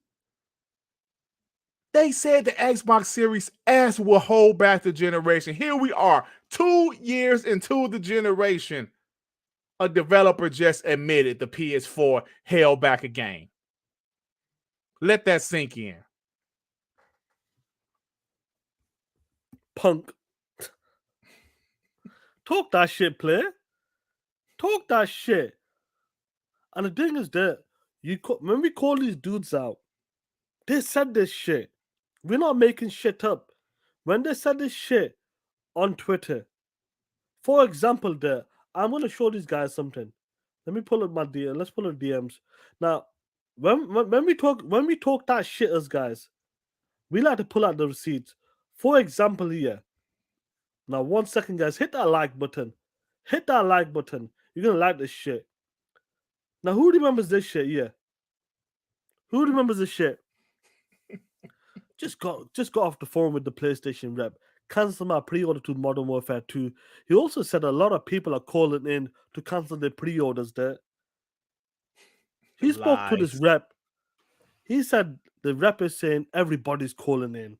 They said the Xbox Series S will hold back the generation. Here we are, 2 years into the generation. A developer just admitted the PS4 held back a game. Let that sink in. Punk. Talk that shit, player. Talk that shit. And the thing is that when we call these dudes out, they said this shit. We're not making shit up. When they said this shit on Twitter, for example, I'm going to show these guys something. Let me pull up my DM. Let's pull up DMs. Now, when we talk that shit as guys, we like to pull out the receipts. For example, here. Now, 1 second, guys. Hit that like button. Hit that like button. You're going to like this shit. Now, who remembers this shit? Yeah. Who remembers this shit? Just got off the phone with the PlayStation rep. Cancel my pre-order to Modern Warfare 2. He also said a lot of people are calling in to cancel their pre-orders there. He spoke to this rep. He said the rep is saying everybody's calling in.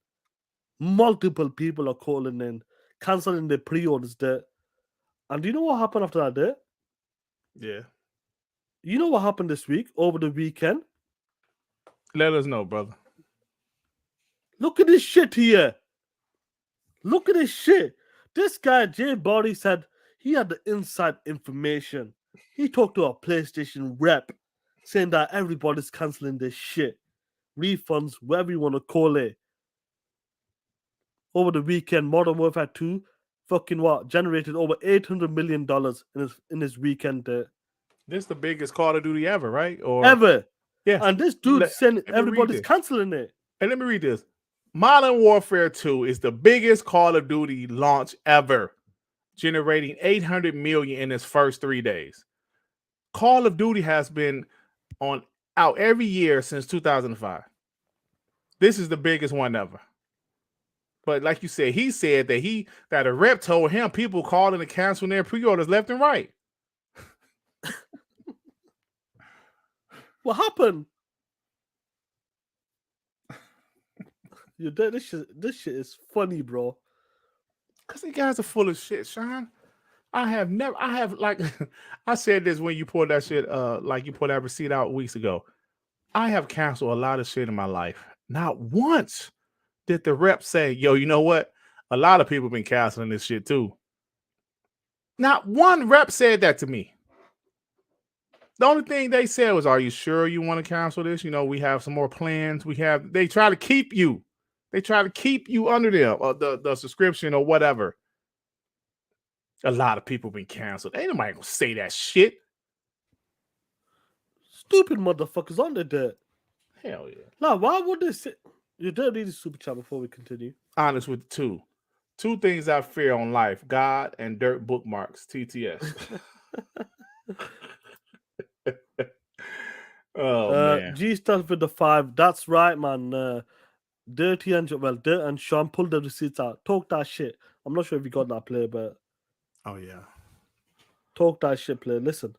Multiple people are calling in, canceling their pre-orders there. And do you know what happened after that there? Yeah. You know what happened this week, over the weekend? Let us know, brother. Look at this shit here. Look at this shit. This guy, Jay Body, said he had the inside information. He talked to a PlayStation rep saying that everybody's canceling this shit. Refunds, whatever you want to call it. Over the weekend, Modern Warfare 2 generated over $800 million in his weekend there. This is the biggest Call of Duty ever, right? Ever. Yeah. And this dude saying everybody's canceling it. And let me read this. Modern Warfare 2 is the biggest Call of Duty launch ever. generating 800 million in its first 3 days. Call of Duty has been out every year since 2005. This is the biggest one ever. But like you said, he said that a rep told him people calling and canceling their pre-orders left and right. What happened? You did this shit is funny, bro. Cause these guys are full of shit, Sean. I have like I said this when you pulled that shit, like you pulled that receipt out weeks ago. I have canceled a lot of shit in my life. Not once did the rep say, yo, you know what? A lot of people been canceling this shit too. Not one rep said that to me. The only thing they said was, are you sure you want to cancel this? You know, we have some more plans. They try to keep you. They try to keep you under them, or the subscription or whatever. A lot of people been canceled. Ain't nobody gonna say that shit. Stupid motherfuckers on there. Hell yeah. Now, why would they say... You don't need a super chat before we continue. Honest with two things I fear on life: God and dirt bookmarks. TTS. Oh man. G starts with the 5. That's right, man. Dirt and Sean pulled the receipts out. Talk that shit. I'm not sure if you got that play, but Oh yeah. Talk that shit, play. Listen.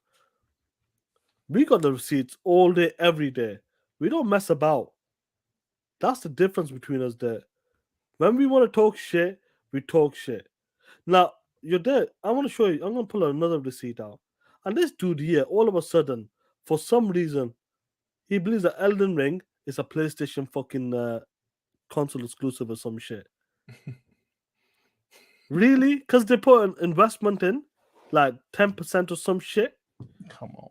We got the receipts all day, every day. We don't mess about. That's the difference between us there. When we want to talk shit, we talk shit. Now, you're there. I want to show you. I'm going to pull another receipt out. And this dude here, all of a sudden, for some reason, he believes that Elden Ring is a PlayStation fucking console exclusive or some shit. Really? Because they put an investment in, like 10% or some shit. Come on.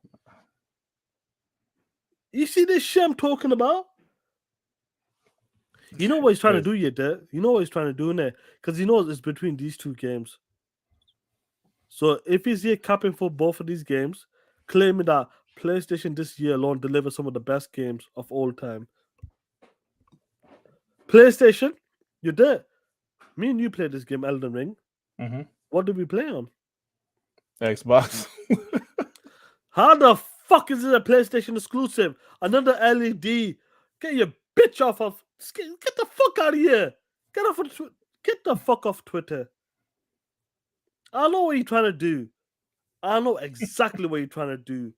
You see this shit I'm talking about? You know what he's trying to do, you there? You know what he's trying to do in there? Because he knows it's between these two games. So if he's here capping for both of these games, claiming that PlayStation this year alone delivers some of the best games of all time. PlayStation, you're there. Me and you played this game, Elden Ring. Mm-hmm. What did we play on? Xbox. How the fuck is it a PlayStation exclusive? Another LED. Get your bitch off of... Get the fuck out of here. Get the fuck off Twitter. I know what you're trying to do. I know exactly what you're trying to do.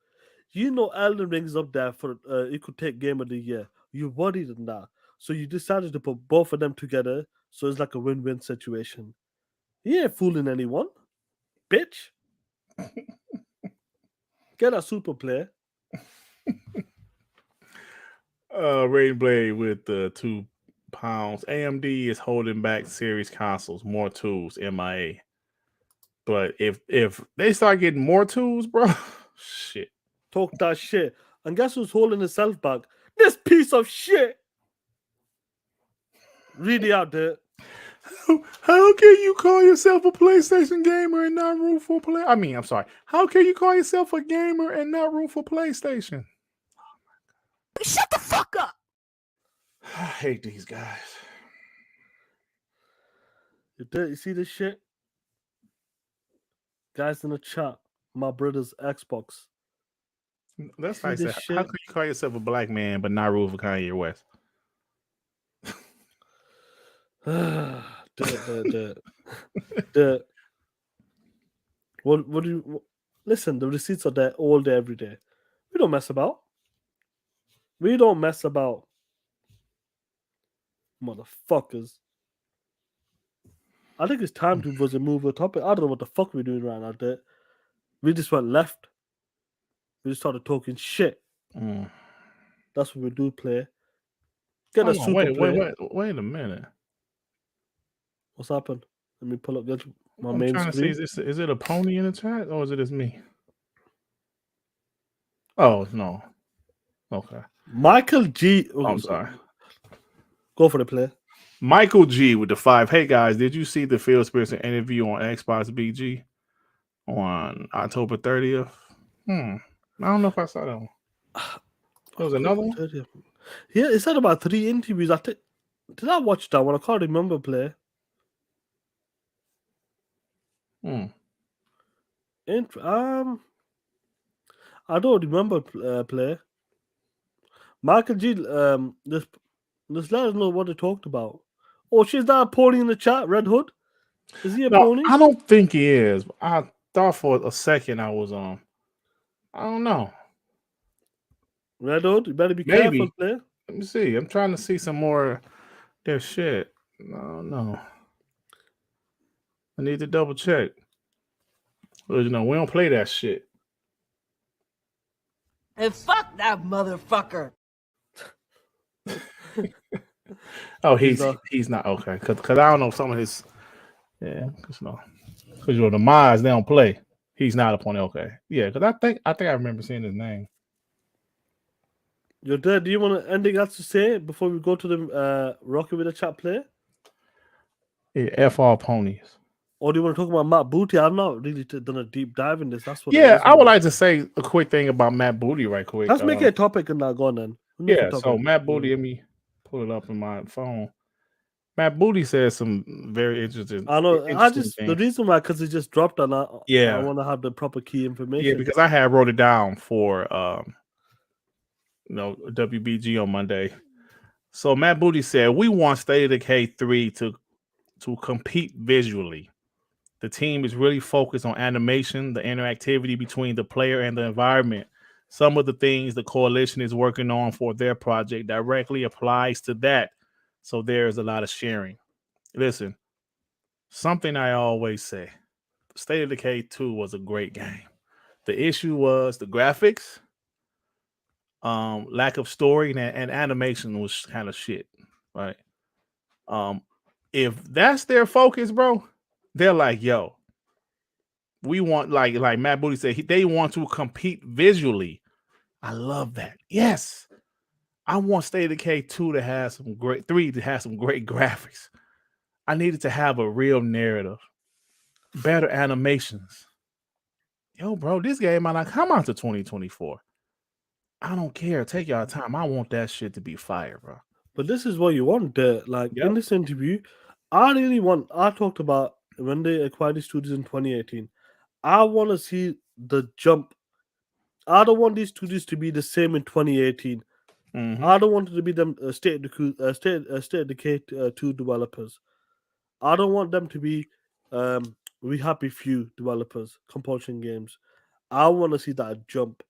You know Elden Ring is up there for it could take Game of the Year. You're worried in that. So you decided to put both of them together so it's like a win-win situation. You ain't fooling anyone. Bitch. Get a super player. Rain Blade with the £2. AMD is holding back series consoles, more tools, MIA. But if they start getting more tools, bro, shit. Talk that shit. And guess who's holding himself back? This piece of shit. Really out there. How can you call yourself a PlayStation gamer and not root for play? I mean, I'm sorry. How can you call yourself a gamer and not root for PlayStation? Shut the fuck up. I hate these guys. You see this shit? Guys in the chat, my brother's Xbox. That's like that. How can you call yourself a black man but not root for Kanye West? What do you listen? The receipts are there all day, every day. We don't mess about. We don't mess about. Motherfuckers. I think it's time to move a topic. I don't know what the fuck we're doing right now. There. We just went left. We just started talking shit. That's what we do, play. Get a super player. Wait a minute. What's happened? Let me pull up my I'm main trying screen. to see, is it a pony in the chat or is it just me? Oh, no. Okay. Michael G. Oh, I'm sorry. Go for the play. Michael G with the 5. Hey, guys, did you see the Phil Spencer interview on Xbox BG on October 30th? I don't know if I saw that one. There was another one? Yeah, it said about 3 interviews. Did I watch that one? I can't remember, play. I don't remember player. Michael G. Just let us know what they talked about. Oh, she's not a pony in the chat. Red Hood. Is he a No, pony? I don't think he is. I thought for a second I was on. I don't know. Red Hood. You better be Maybe. careful, player. Let me see. I'm trying to see some more their shit. No. I need to double check. Well, we don't play that shit. And fuck that motherfucker. Oh, He's he's not okay. Cause I don't know some of his because the Maz they don't play. He's not a pony. Okay, yeah. Because I think I remember seeing his name. You're dead. Do you want anything else to say before we go to the Rocky with the chat player? Yeah, F all ponies. Or do you want to talk about Matt Booty? I've not really done a deep dive in this. That's what. Yeah, I would like to say a quick thing about Matt Booty right quick. Let's make it a topic and now go on then. Yeah, so Matt Booty, let me pull it up in my phone. Matt Booty says some very interesting. I know. Things. The reason why because it just dropped and I Yeah. want to have the proper key information. Yeah, because I had wrote it down for WBG on Monday. So Matt Booty said we want State of Decay 3 to compete visually. The team is really focused on animation, the interactivity between the player and the environment. Some of the things the coalition is working on for their project directly applies to that. So there's a lot of sharing. Listen, something I always say, State of Decay 2 was a great game. The issue was the graphics, lack of story, and animation was kind of shit, right? If that's their focus, bro, they're like, yo, we want like Matt Booty said, they want to compete visually. I love that. Yes, I want State of Decay 2 to have some great graphics. I needed to have a real narrative, better animations. Yo, bro, this game might not come out to 2024. I don't care. Take y'all time. I want that shit to be fire, bro. But this is what you want. In this interview, I talked about when they acquired the studios in 2018. I want to see the jump. I don't want these studios to be the same in 2018. Mm-hmm. I don't want it to be them State of Decay 2 developers. I don't want them to be We Happy Few developers, Compulsion Games. I want to see that jump.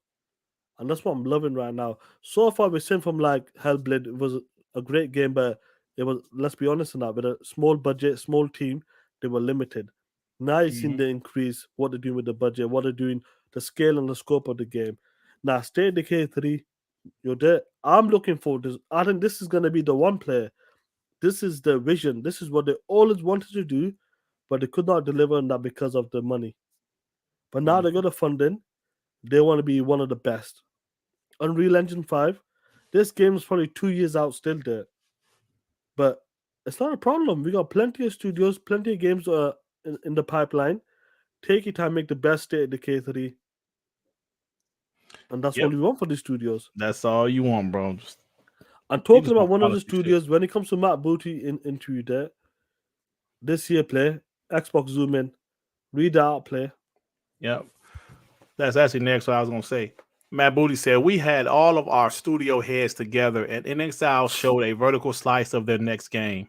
And that's what I'm loving right now. So far, we're seeing from like Hellblade, it was a great game, but it was, let's be honest on that, with a small budget, small team, they were limited. Now you've seen the increase, what they're doing with the budget, what they're doing, the scale and the scope of the game. Now, State of Decay 3, you're there. I'm looking forward to this. I think this is going to be the one player. This is the vision. This is what they always wanted to do, but they could not deliver on that because of the money. But now they got the funding. They want to be one of the best. Unreal Engine 5, this game is probably 2 years out still there. But it's not a problem. We got plenty of studios, plenty of games in the pipeline. Take your time, make the best State of Decay 3. And that's all you want for the studios. That's all you want, bro. I'm talking about one of the studios, when it comes to Matt Booty into there, this year play, Xbox Zoom In, read out play. Yep. That's actually next what I was going to say. Matt Booty said, we had all of our studio heads together and NXL showed a vertical slice of their next game.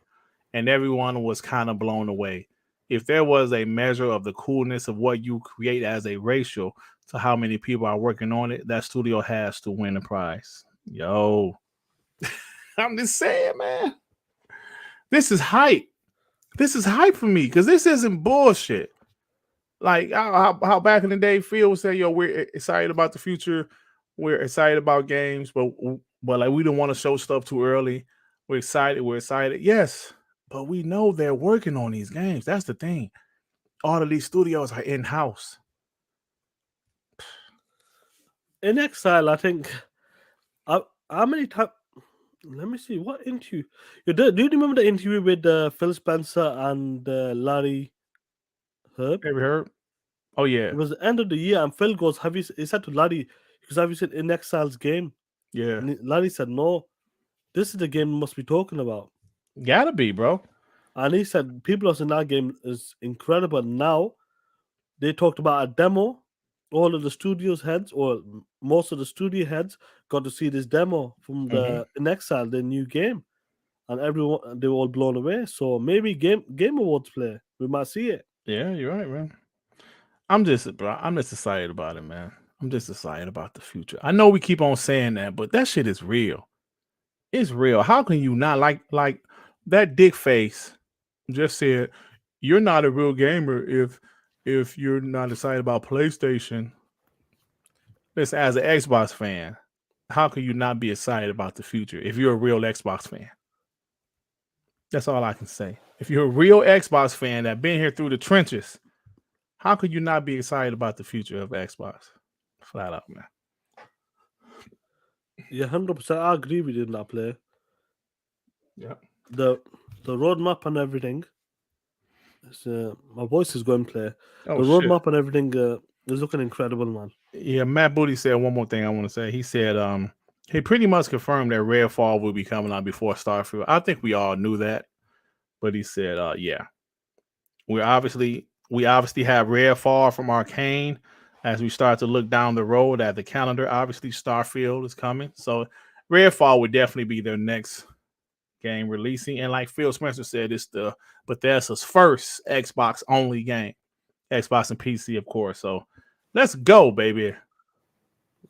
And everyone was kind of blown away. If there was a measure of the coolness of what you create as a ratio to how many people are working on it, that studio has to win the prize. Yo. I'm just saying, man. This is hype. This is hype for me because this isn't bullshit. Like how back in the day, Phil would say, yo, we're excited about the future. We're excited about games, but like we don't want to show stuff too early. We're excited. Yes, but we know they're working on these games. That's the thing. All of these studios are in-house. In Exile, I think, how many times? Let me see, what interview? Do you remember the interview with Phil Spencer and Larry Herb? Have you heard? Oh, yeah. It was the end of the year, and Phil goes, he said to Larry, because have you seen In Exile's game? Yeah. And Larry said, no, this is the game we must be talking about. Gotta be, bro. And he said, people in that game is incredible now. they talked about a demo. All of the studio's heads, or most of the studio heads, got to see this demo from the In Exile, the new game, and everyone they were all blown away. So maybe Game Awards play, we might see it. Yeah, you're right, man. I'm just excited about it, man. I'm just excited about the future. I know we keep on saying that, but that shit is real. It's real. How can you not like that dick face just said you're not a real gamer if you're not excited about PlayStation? Listen, as an Xbox fan, how can you not be excited about the future if you're a real Xbox fan? That's all I can say. If you're a real Xbox fan that been here through the trenches, how could you not be excited about the future of Xbox? Flat out, man. Yeah, 100%. I agree with you in that play. Yeah. The roadmap and everything. My voice is going play. Oh, the roadmap and everything is looking incredible, man. Yeah, Matt Booty said one more thing I want to say. He said he pretty much confirmed that Redfall will be coming out before Starfield. I think we all knew that, but he said, yeah, we obviously have Redfall from Arcane. As we start to look down the road at the calendar, obviously Starfield is coming, so Redfall would definitely be their next game releasing. And like Phil Spencer said, it's the Bethesda's first Xbox only game, Xbox and PC, of course. So let's go, baby.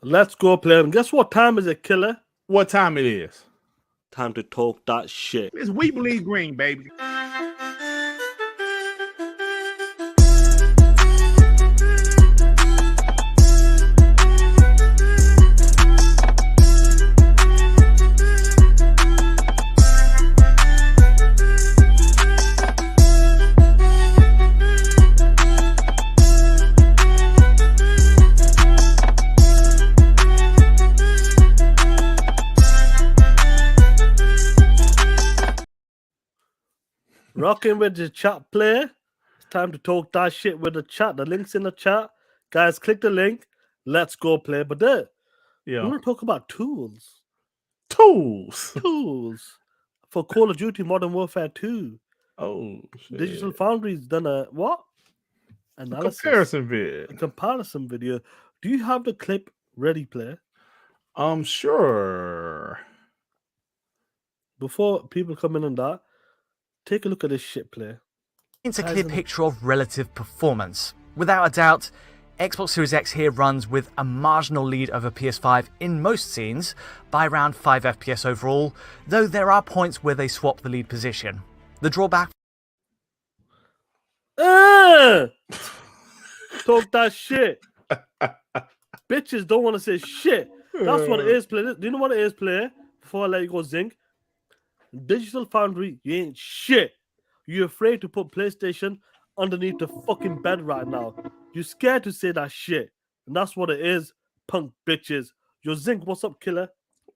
Let's go play. And guess what time is it, killer? What time it is? Time to talk that shit. It's We Believe Green, baby. Rocking with the chat player. It's time to talk that shit with the chat. The link's in the chat. Guys, click the link. Let's go play. But there, we want to talk about tools. Tools For Call of Duty Modern Warfare 2. Oh, shit. Digital Foundry's done a what? Analysis. A comparison video. Do you have the clip ready, player? Sure. Before people come in on that, take a look at this shit, player. It's a clear picture of relative performance. Without a doubt, Xbox Series X here runs with a marginal lead over PS5 in most scenes by around 5 FPS overall, though there are points where they swap the lead position. The drawback... Talk that shit. Bitches don't want to say shit. That's what it is, player. Do you know what it is, player? Before I let you go, Zinc. Digital Foundry, you ain't shit. You're afraid to put PlayStation underneath the fucking bed right now. You're scared to say that shit. And that's what it is, punk bitches. Yo, Zinc, what's up, killer?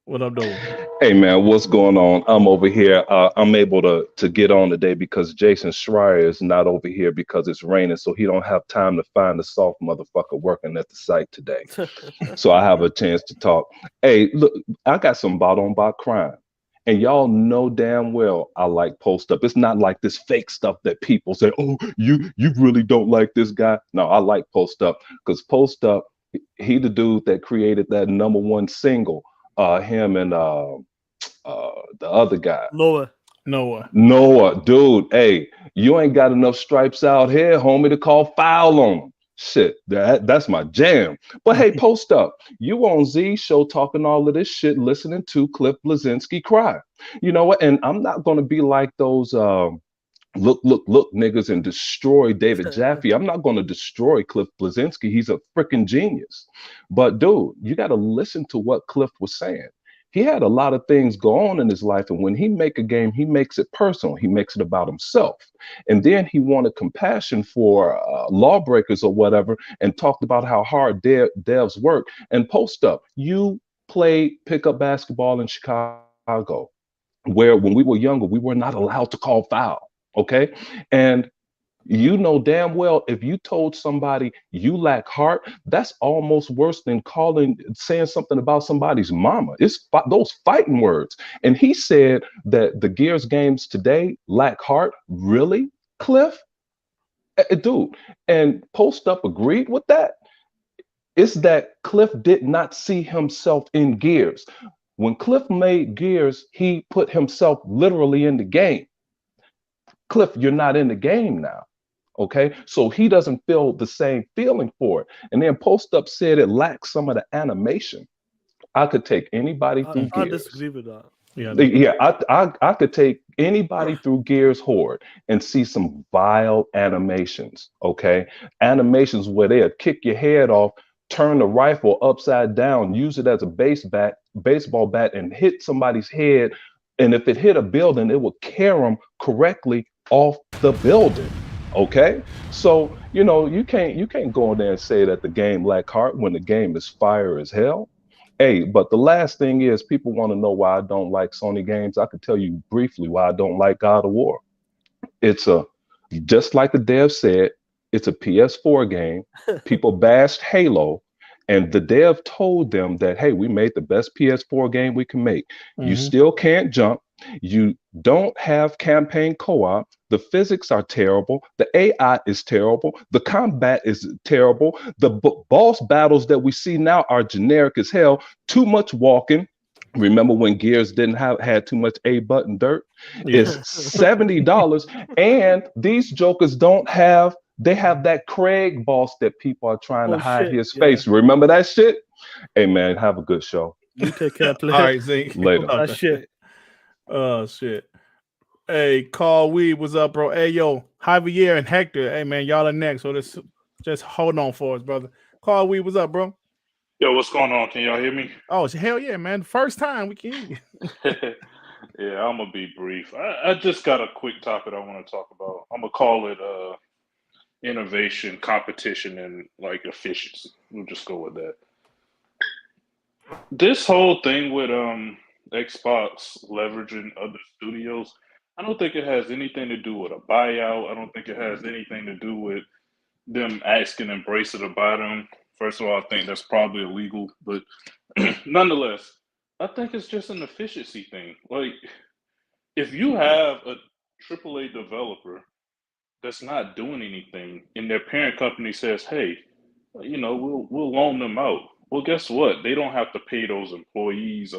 What I'm doing? Hey, man, what's going on? I'm over here. I'm able to get on today because Jason Schreier is not over here because it's raining, so he don't have time to find the soft motherfucker working at the site today. So I have a chance to talk. Hey, look, I got some bought on by crime. And y'all know damn well I like Post Up. It's not like this fake stuff that people say, oh, you really don't like this guy. No, I like Post Up because Post Up, he the dude that created that #1 single, him and the other guy. Noah, dude, hey, you ain't got enough stripes out here, homie, to call foul on him. Shit, that's my jam. But hey, Post Up, you on Z show talking all of this shit, listening to Cliff Bleszinski cry. You know what? And I'm not going to be like those look niggas and destroy David Jaffe. I'm not going to destroy Cliff Bleszinski. He's a freaking genius. But dude, you got to listen to what Cliff was saying. He had a lot of things go on in his life, and when he make a game, he makes it personal. He makes it about himself. And then he wanted compassion for lawbreakers or whatever, and talked about how hard devs work. And Post Up, you played pickup basketball in Chicago, where when we were younger, we were not allowed to call foul, okay? And you know damn well if you told somebody you lack heart, that's almost worse than saying something about somebody's mama. It's those fighting words. And he said that the Gears games today lack heart. Really, Cliff? Dude, and Post Up agreed with that. It's that Cliff did not see himself in Gears. When Cliff made Gears, he put himself literally in the game. Cliff, you're not in the game now. Okay, so he doesn't feel the same feeling for it. And then Post Up said it lacks some of the animation. I could take anybody through I Gears. disagree with that. Yeah, I could take anybody through Gears Horde and see some vile animations. Okay, animations where they'll kick your head off, turn the rifle upside down, use it as a baseball bat, and hit somebody's head. And if it hit a building, it would carry them correctly off the building. Okay, so you can't go in there and say that the game lack heart when the game is fire as hell. Hey, but the last thing is, people want to know why I don't like Sony games. I could tell you briefly why I don't like God of War. It's just like the dev said, it's a PS4 game. People bashed Halo, and the dev told them that, hey, we made the best PS4 game we can make. You still can't jump. You don't have campaign co-op. The physics are terrible. The AI is terrible. The combat is terrible. The boss battles that we see now are generic as hell. Too much walking. Remember when Gears had too much A button dirt? It's $70, and these jokers they have that Craig boss that people are trying to hide his face. Remember that shit? Hey man, have a good show. You take care, play. All right, Zeke. Later. That shit. Oh shit. Hey, Carl Weed, what's up, bro? Hey, yo, Javier and Hector. Hey man, y'all are next. So just hold on for us, brother. Carl Weed, what's up, bro? Yo, what's going on? Can y'all hear me? Oh, hell yeah, man. First time we can hear you. Yeah, I'm gonna be brief. I just got a quick topic I want to talk about. I'm gonna call it innovation, competition, and like efficiency. We'll just go with that. This whole thing with Xbox leveraging other studios, I don't think it has anything to do with a buyout. I don't think it has anything to do with them asking Embracer to buy them. First of all, I think that's probably illegal, but nonetheless, I think it's just an efficiency thing. Like, if you have a AAA developer that's not doing anything, and their parent company says, "Hey, we'll loan them out." Well, guess what? They don't have to pay those employees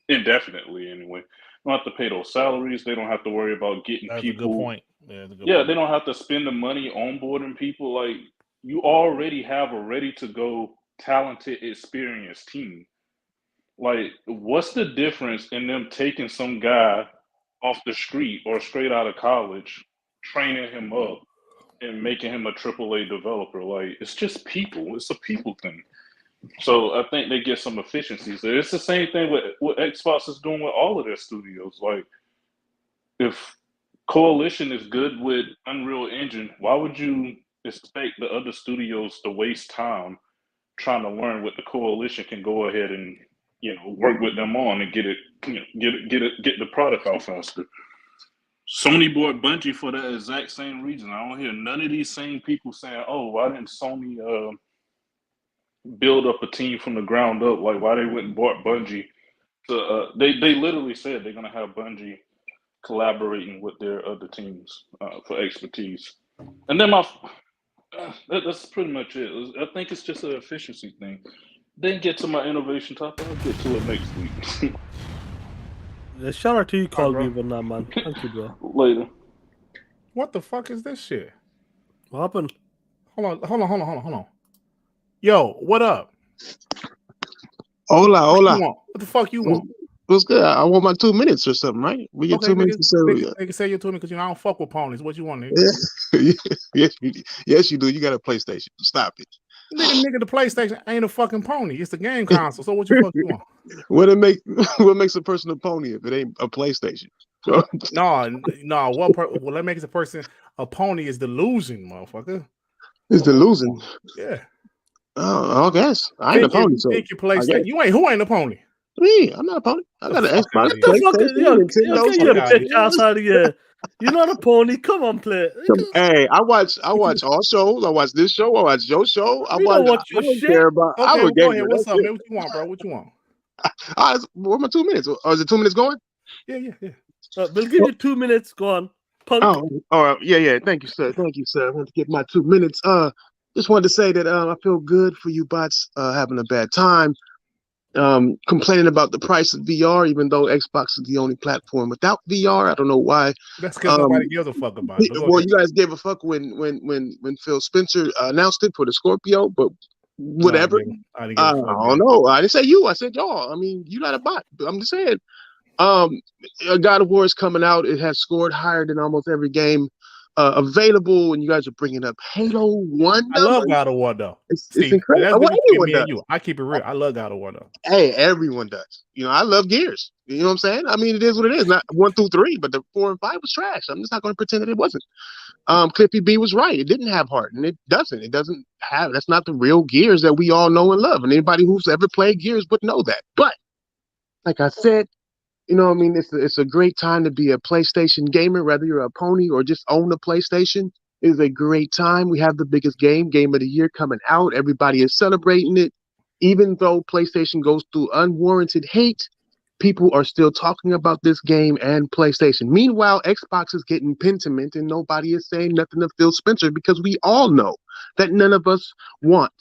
indefinitely anyway. They don't have to pay those salaries. They don't have to worry about getting That's people. a good point. Yeah, they don't have to spend the money onboarding people. Like, you already have a ready-to-go, talented, experienced team. Like, what's the difference in them taking some guy off the street or straight out of college, training him up, and making him a AAA developer? Like, it's just people. It's a people thing. So I think they get some efficiencies there. It's the same thing with what Xbox is doing with all of their studios. Like, if Coalition is good with Unreal Engine, why would you expect the other studios to waste time trying to learn what the Coalition can go ahead and work with them on and get the product out faster? Sony bought Bungie for that exact same reason. I don't hear none of these same people saying, "Oh, why didn't Sony build up a team from the ground up?" Like, why they went and bought Bungie? They literally said they're gonna have Bungie collaborating with their other teams for expertise. And then that's pretty much it. I think it's just an efficiency thing. Then get to my innovation topic. I'll get to it next week. Shout out to you, Carl Weaver, now, man. Thank you, bro. Later. What the fuck is this shit? What happened? Hold on. Yo, what up? Hola. What the fuck you want? What's good? I want my 2 minutes or something, right? We get 2 minutes to say. They can say your 2 minutes because I don't fuck with ponies. What you want, nigga? Yes, you do. You got a PlayStation. Stop it. Nigga, the PlayStation ain't a fucking pony. It's the game console. So what you fuck you want? What makes a person a pony if it ain't a PlayStation? No. What makes a person a pony is delusion, motherfucker. It's delusion. Yeah. Oh, I guess I ain't a pony. So think your PlayStation. Who ain't a pony? Me, I'm not a pony. I got an Xbox. Get a bitch outside of here. You're not a pony. Come on, play. Hey, I watch all shows. I watch this show. I watch your show. I don't care about. Okay, go ahead. What's up, man? What you want, bro? What you want? What my 2 minutes? Is it 2 minutes going? Yeah. We'll give you 2 minutes. Go on. Punk. Yeah. Thank you, sir. I want to get my 2 minutes. Just wanted to say that I feel good for you bots having a bad time. Complaining about the price of VR, even though Xbox is the only platform without VR. I don't know why. That's because nobody gives a fuck about it. Well, you guys gave a fuck when Phil Spencer announced it for the Scorpio, but whatever. No, I didn't give a fuck, don't know. I didn't say you. I said y'all. I mean, you not a bot. I'm just saying. God of War is coming out. It has scored higher than almost every game available, and you guys are bringing up Halo 1. I love God of War though. It's incredible. That's me and you. I keep it real. I love God of War though. Hey, everyone does. I love Gears. You know what I'm saying? I mean, it is what it is. Not 1 through 3, but the 4 and 5 was trash. I'm just not going to pretend that it wasn't. Clippy B was right. It didn't have heart, and it doesn't. It doesn't have. That's not the real Gears that we all know and love. And anybody who's ever played Gears would know that. But like I said, it's a great time to be a PlayStation gamer, whether you're a pony or just own a PlayStation. It is a great time. We have the biggest game of the year coming out. Everybody is celebrating it. Even though PlayStation goes through unwarranted hate, people are still talking about this game and PlayStation. Meanwhile, Xbox is getting Pentiment, and nobody is saying nothing to Phil Spencer because we all know that none of us want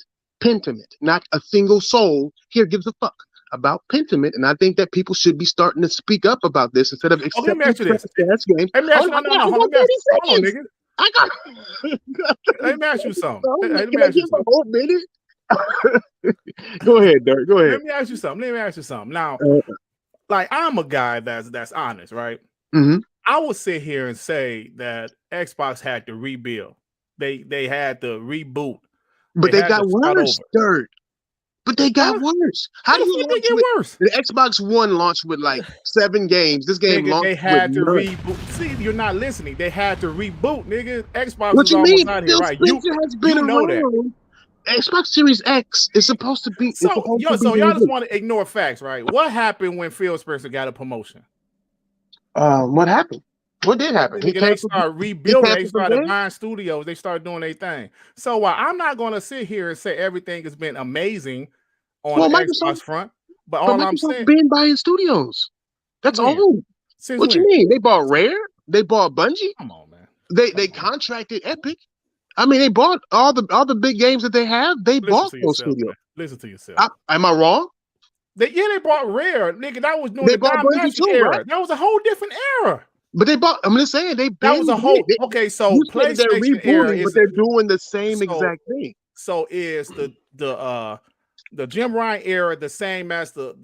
Pentiment. Not a single soul here gives a fuck about Pentiment, and I think that people should be starting to speak up about this instead of accepting games. Let me ask you something. Go ahead, Dirk. Go ahead. Let me ask you something. Now, like, I'm a guy that's honest, right? Mm-hmm. I would sit here and say that Xbox had to rebuild. They had to reboot. But they got worse, Dirk. But they got worse. How do you get worse? The Xbox One launched with like 7 games. This game launched. They had to none. reboot. See, you're not listening. They had to reboot, nigga. Xbox What was you almost mean? out Phil here, right? Spencer has been around. That. Xbox Series X is supposed to be. So y'all just want to ignore facts, right? What happened when Phil Spencer got a promotion? What happened? What did happen? They started rebuilding. They started buying studios. They started doing their thing. So while I'm not going to sit here and say everything has been amazing on the Xbox front, but all I'm saying, been buying studios. That's all. What you mean? They bought Rare. They bought Bungie. Come on, man. They contracted Epic. I mean, they bought all the big games that they have. They bought those studios. Listen to yourself. Am I wrong? They bought Rare, nigga. That was during they the bought Bungie too, era. right? That was a whole different era. But they bought. I'm just saying that was a whole. Okay, so PlayStation they're rebooting, but they're doing the same exact thing. So is the Jim Ryan era the same as the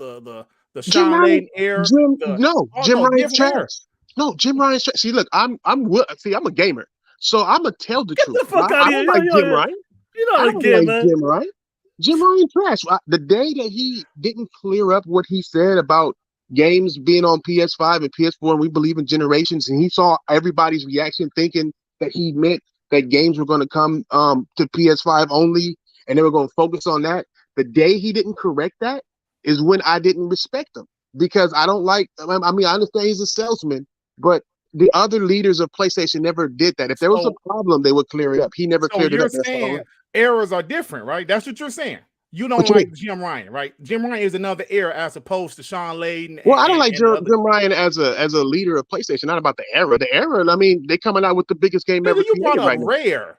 Sean Layden era? Jim Ryan's trash. No, Jim Ryan's trash. See, look, I'm a gamer, so I'm gonna tell the truth. I don't like Jim Ryan. You know, Jim Ryan. Jim Ryan trash. The day that he didn't clear up what he said about games being on PS5 and PS4, and we believe in generations, and he saw everybody's reaction thinking that he meant that games were going to come to PS5 only, and they were going to focus on that. The day he didn't correct that is when I didn't respect him, because I don't like. I mean, I understand he's a salesman, but the other leaders of PlayStation never did that. If there was a problem, they would clear it up. He never cleared it up. You're saying eras are different, right? That's what you're saying. You don't like Jim Ryan, right? Jim Ryan is another era as opposed to Sean Layden. Well, I don't like Jim Ryan as a leader of PlayStation. Not about the era. The era. I mean, they coming out with the biggest game ever. You brought up Rare.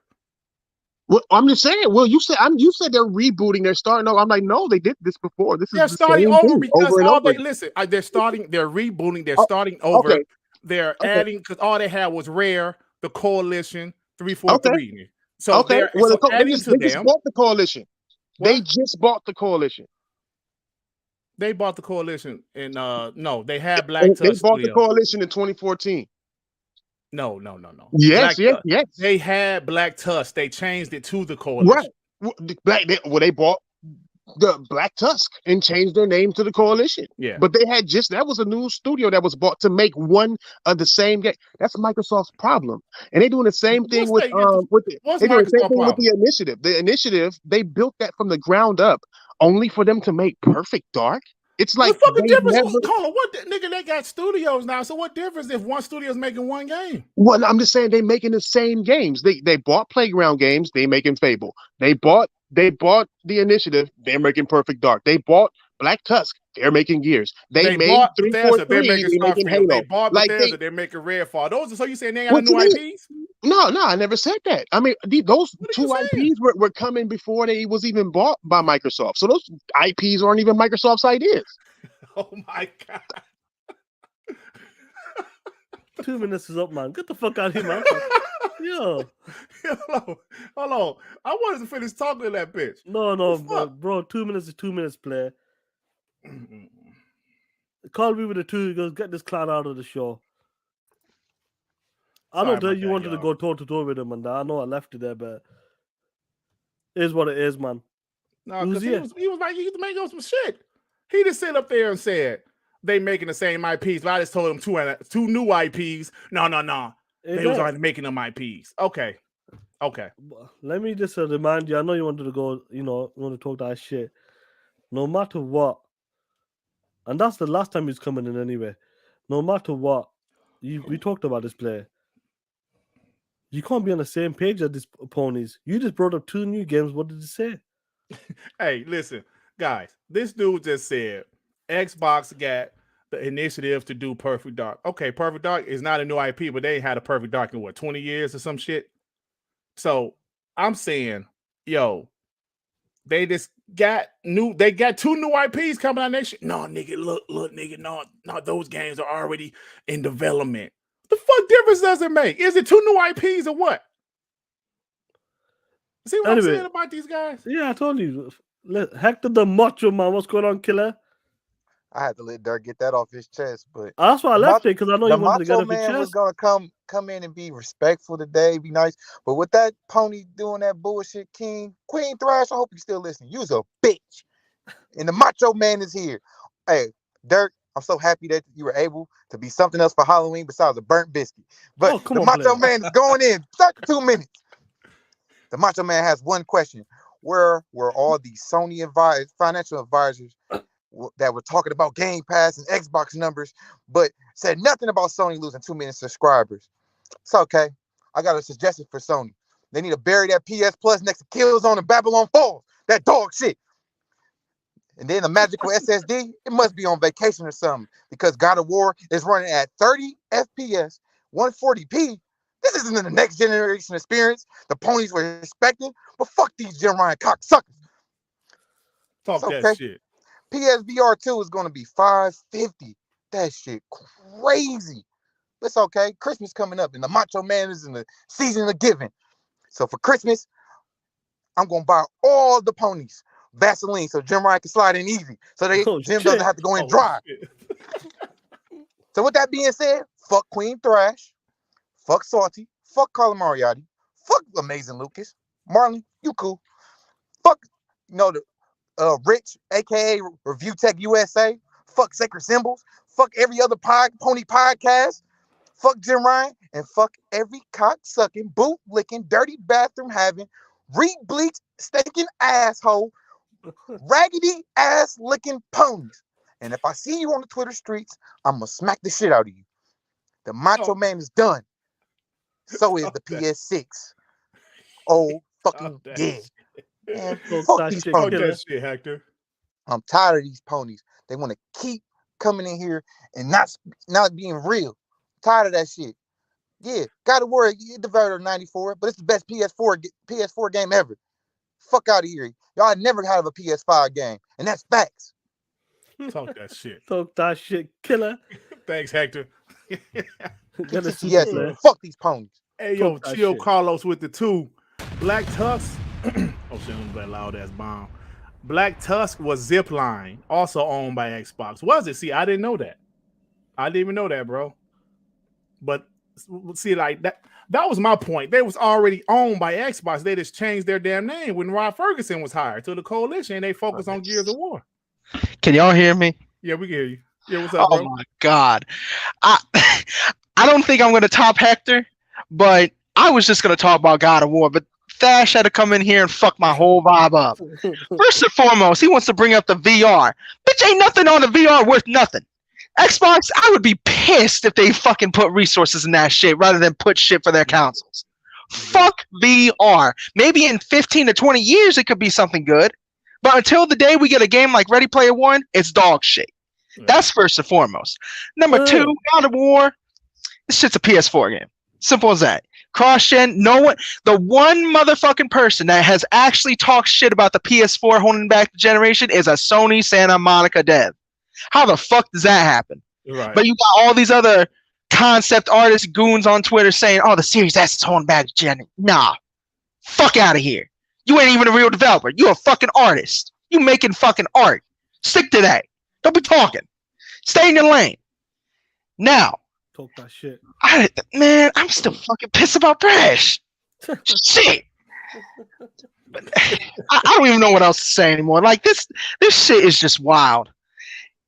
Well, I'm just saying. Well, you said they're rebooting. They're starting over. I'm like, no, they did this before. They're starting over because they're starting. They're rebooting. They're starting over. Okay. They're adding because all they had was Rare, the Coalition, 343. Okay. So they're adding to them. They just bought the Coalition. What? They just bought the Coalition. They bought the Coalition, and no, they had Black Tusk. They bought the Coalition in 2014. No. Yes. They had Black Tusk. They changed it to the Coalition. Right. They bought the Black Tusk and changed their name to the Coalition. Yeah. But they had that was a new studio that was bought to make one of the same game. That's Microsoft's problem. And they're doing the same thing with the Initiative. The Initiative, they built that from the ground up only for them to make Perfect Dark. It's like what fucking difference? Nigga, they got studios now. So what difference if one studio is making one game? Well, I'm just saying they making the same games. They bought Playground Games, they making Fable. They bought the Initiative, they're making Perfect Dark. They bought Black Tusk, they're making Gears. They made bought Bethesda. They're 343. making They're making Starfield. They Halo. bought Like Bethesda. They're making Redfall. Those are, so you saying they got What new you mean? IPs? No, I never said that. I mean, those What are two you saying? IPs were coming before they was even bought by Microsoft. So those IPs aren't even Microsoft's ideas. Oh my god. 2 minutes is up, man. Get the fuck out of here, man. Yo. Hold on. I wanted to finish talking to that bitch. No, bro. 2 minutes is 2 minutes, player. Call me with a 2. He goes, get this clown out of the show. I know that you wanted to go toe to toe with him, and I know I left it there, but it is what it is, man. No, because he was like, you to make up some shit. He just sit up there and said they making the same IPs, but I just told him two new IPs. No. They was already making them IPs. Okay. Let me just remind you. I know you wanted to go. You want to talk that shit. No matter what, and that's the last time he's coming in anyway. No matter what, we talked about this player. You can't be on the same page as these ponies. You just brought up 2 new games. What did you say? Hey, listen, guys. This dude just said Xbox got the initiative to do Perfect Dark. Okay, Perfect Dark is not a new IP, but they had a Perfect Dark in 20 years or some shit. So I'm saying, yo, they just got 2 new IPs coming out next year. No, nigga, look, nigga, no, those games are already in development. The fuck difference does it make? Is it 2 new IPs or what? See what I'm saying about these guys? Yeah, I told you. Hector the Macho Man, what's going on, killer? I had to let Dirk get that off his chest, but that's why I left it, because I know you wanted to get off your chest. The Macho Man was gonna come in and be respectful today, be nice. But with that pony doing that bullshit, Queen Thrash, I hope you still listening. You's a bitch, and the Macho Man is here. Hey, Dirk, I'm so happy that you were able to be something else for Halloween besides a burnt biscuit. But the Macho Man is going in 32 minutes. The Macho Man has one question: where were all these Sony financial advisors that were talking about Game Pass and Xbox numbers, but said nothing about Sony losing 2 million subscribers? It's okay. I got a suggestion for Sony. They need to bury that PS Plus next to Killzone and Babylon Falls. That dog shit. And then the magical SSD, it must be on vacation or something, because God of War is running at 30 FPS, 140p. This isn't the next generation experience the ponies were expecting, but fuck these Jim Ryan cocksuckers. Talk that shit. PSVR2 is going to be $550. That shit crazy. But it's okay. Christmas coming up, and the Macho Man is in the season of giving. So for Christmas, I'm going to buy all the ponies Vaseline so Jim Ryan can slide in easy, so Jim doesn't have to go in dry. So with that being said, fuck Queen Thrash, fuck Salty, fuck Carla Moriarty, fuck Amazing Lucas, Marlon, you cool. Fuck, the Rich, aka Review Tech USA, fuck Sacred Symbols, fuck every other pony podcast, fuck Jim Ryan, and fuck every cock-sucking, boot-licking, dirty bathroom-having, re-bleached, stinking asshole, raggedy ass-licking ponies. And if I see you on the Twitter streets, I'm gonna smack the shit out of you. The Macho Man is done. So is the PS6. Oh, fucking dead. Man, fuck these ponies. That shit, Hector. I'm tired of these ponies. They want to keep coming in here and not being real. Tired of that shit. Yeah, God of War, you developed in 94, but it's the best PS4 game ever. Fuck out of here. Y'all never have a PS5 game, and that's facts. Talk that shit. Talk that shit, killer. Thanks, Hector. Yes, fuck these ponies. Hey, yo, chill, Carlos with the 2. Black Tusk. Oh, shit, I'm that loud ass bomb. Black Tusk was Zipline, also owned by Xbox. Was it? See, I didn't know that. I didn't even know that, bro. But see, like that was my point. They was already owned by Xbox. They just changed their damn name when Rod Ferguson was hired to the coalition, and they focused on Gears of War. Can y'all hear me? Yeah, we can hear you. Yeah, what's up, bro? Oh my God. I don't think I'm going to top Hector, but I was just going to talk about God of War, but Thash had to come in here and fuck my whole vibe up. First and foremost, he wants to bring up the VR. Bitch, ain't nothing on the VR worth nothing. Xbox, I would be pissed if they fucking put resources in that shit rather than put shit for their consoles. Fuck VR. Maybe in 15 to 20 years it could be something good, But until the day we get a game like Ready Player One, it's dog shit. That's first and foremost. Number two, God of War. This shit's a PS4 game. Simple as that. Cross-gen, no one. The one motherfucking person that has actually talked shit about the PS4 holding back the generation is a Sony Santa Monica dev. How the fuck does that happen? Right. But you got all these other concept artist goons on Twitter saying, "Oh, the Series S is holding back the gen." Nah, fuck out of here. You ain't even a real developer. You a fucking artist. You making fucking art. Stick to that. Don't be talking. Stay in your lane. Now, talk that shit. I'm still fucking pissed about Thrash. Shit. I don't even know what else to say anymore. Like this shit is just wild.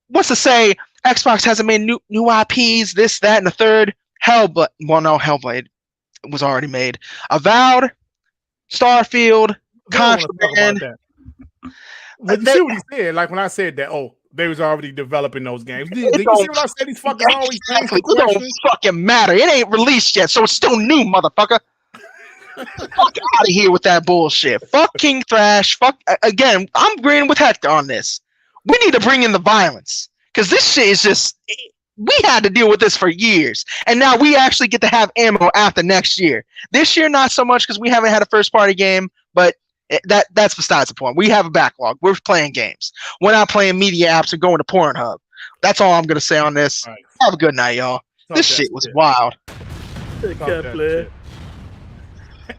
What's to say Xbox hasn't made new IPs, this, that, and the third? Hellblade was already made. Avowed, Starfield, Contraband. But you see what he said? Like when I said that, they was already developing those games. Did you see what I said? These fuckers always change the It don't fucking matter. It ain't released yet, so it's still new, motherfucker. Fuck out of here with that bullshit. Fuck King Thrash. Fuck again. I'm agreeing with Hector on this. We need to bring in the violence because this shit is just. We had to deal with this for years, and now we actually get to have ammo after next year. This year, not so much because we haven't had a first-party game, but that's besides the point. We have a backlog. We're playing games. We're not playing media apps and going to Pornhub. That's all I'm gonna say on this. Right. Have a good night, y'all. This shit was wild.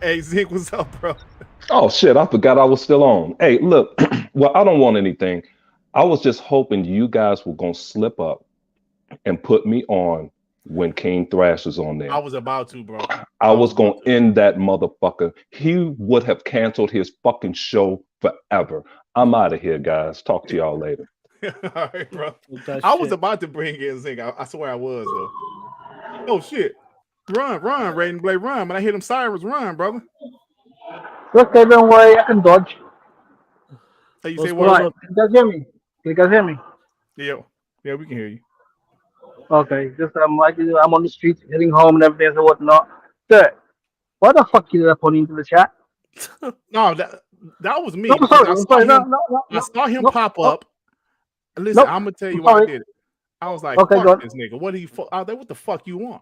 Hey, Zeke, what's up, bro? Oh, shit. I forgot I was still on. Hey, look. Well, I don't want anything. I was just hoping you guys were going to slip up and put me on when King Thrash is on there. I was about to, bro. I was going to end that motherfucker. He would have canceled his fucking show forever. I'm out of here, guys. Talk to y'all later. All right, bro. I was about to bring in Zeke. I swear I was, though. Oh, shit. Run, Raiden Blade, run. When I hit him sirens, run, brother. Okay, don't worry, I can dodge. So you say what? Right. Can you guys hear me? Can you guys hear me? Yeah, we can hear you. Okay, just I'm on the street, heading home and everything and whatnot. Sir, why the fuck you put into the chat? No, that was me. No, sorry, I saw him pop up. Listen, I'm gonna tell you why I did it. I was like, okay, fuck this nigga. What the fuck you want?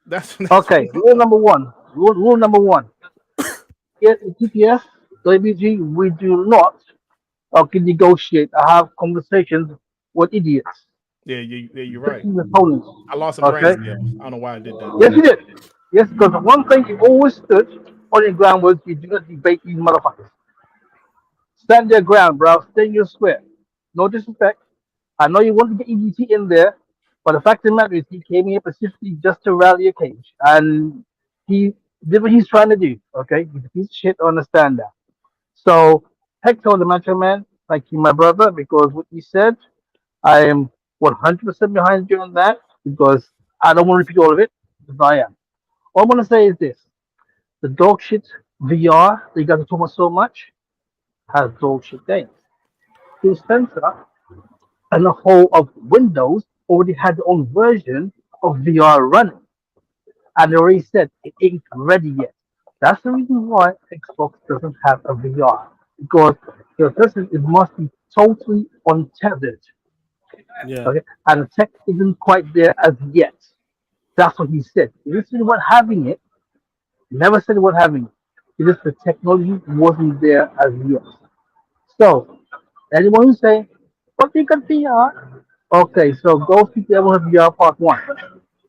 That's okay. Rule number one. Rule number one. Here in TTS, WBG, we do not negotiate. I have conversations with idiots. Yeah, you're right. Opponents. I lost some brain cells. I don't know why I did that. Yes, you did. Yes, because the one thing you always stood on your ground was you do not debate these motherfuckers. Stand your ground, bro. Stay in your square. No disrespect. I know you want to get EDT in there, but the fact of the matter is he came here specifically just to rally a cage. And he did what he's trying to do. Okay? He's a piece of shit, I understand that. So, Hector, the Macho Man, thank you, my brother, because what you said, I am 100% behind you on that, because I don't want to repeat all of it, because I am. All I'm going to say is this. The dog shit VR that you guys are talking about so much has dog shit games. Phil Spencer and the whole of Windows already had their own version of VR running. And they already said it ain't ready yet. That's the reason why Xbox doesn't have a VR. Because it must be totally untethered. Yeah. Okay? And the tech isn't quite there as yet. That's what he said. He didn't say about having it. He never said about having it. It just the technology wasn't there as yet. So, anyone who say, but you got VR. Okay, so go speak to everyone with VR Part 1.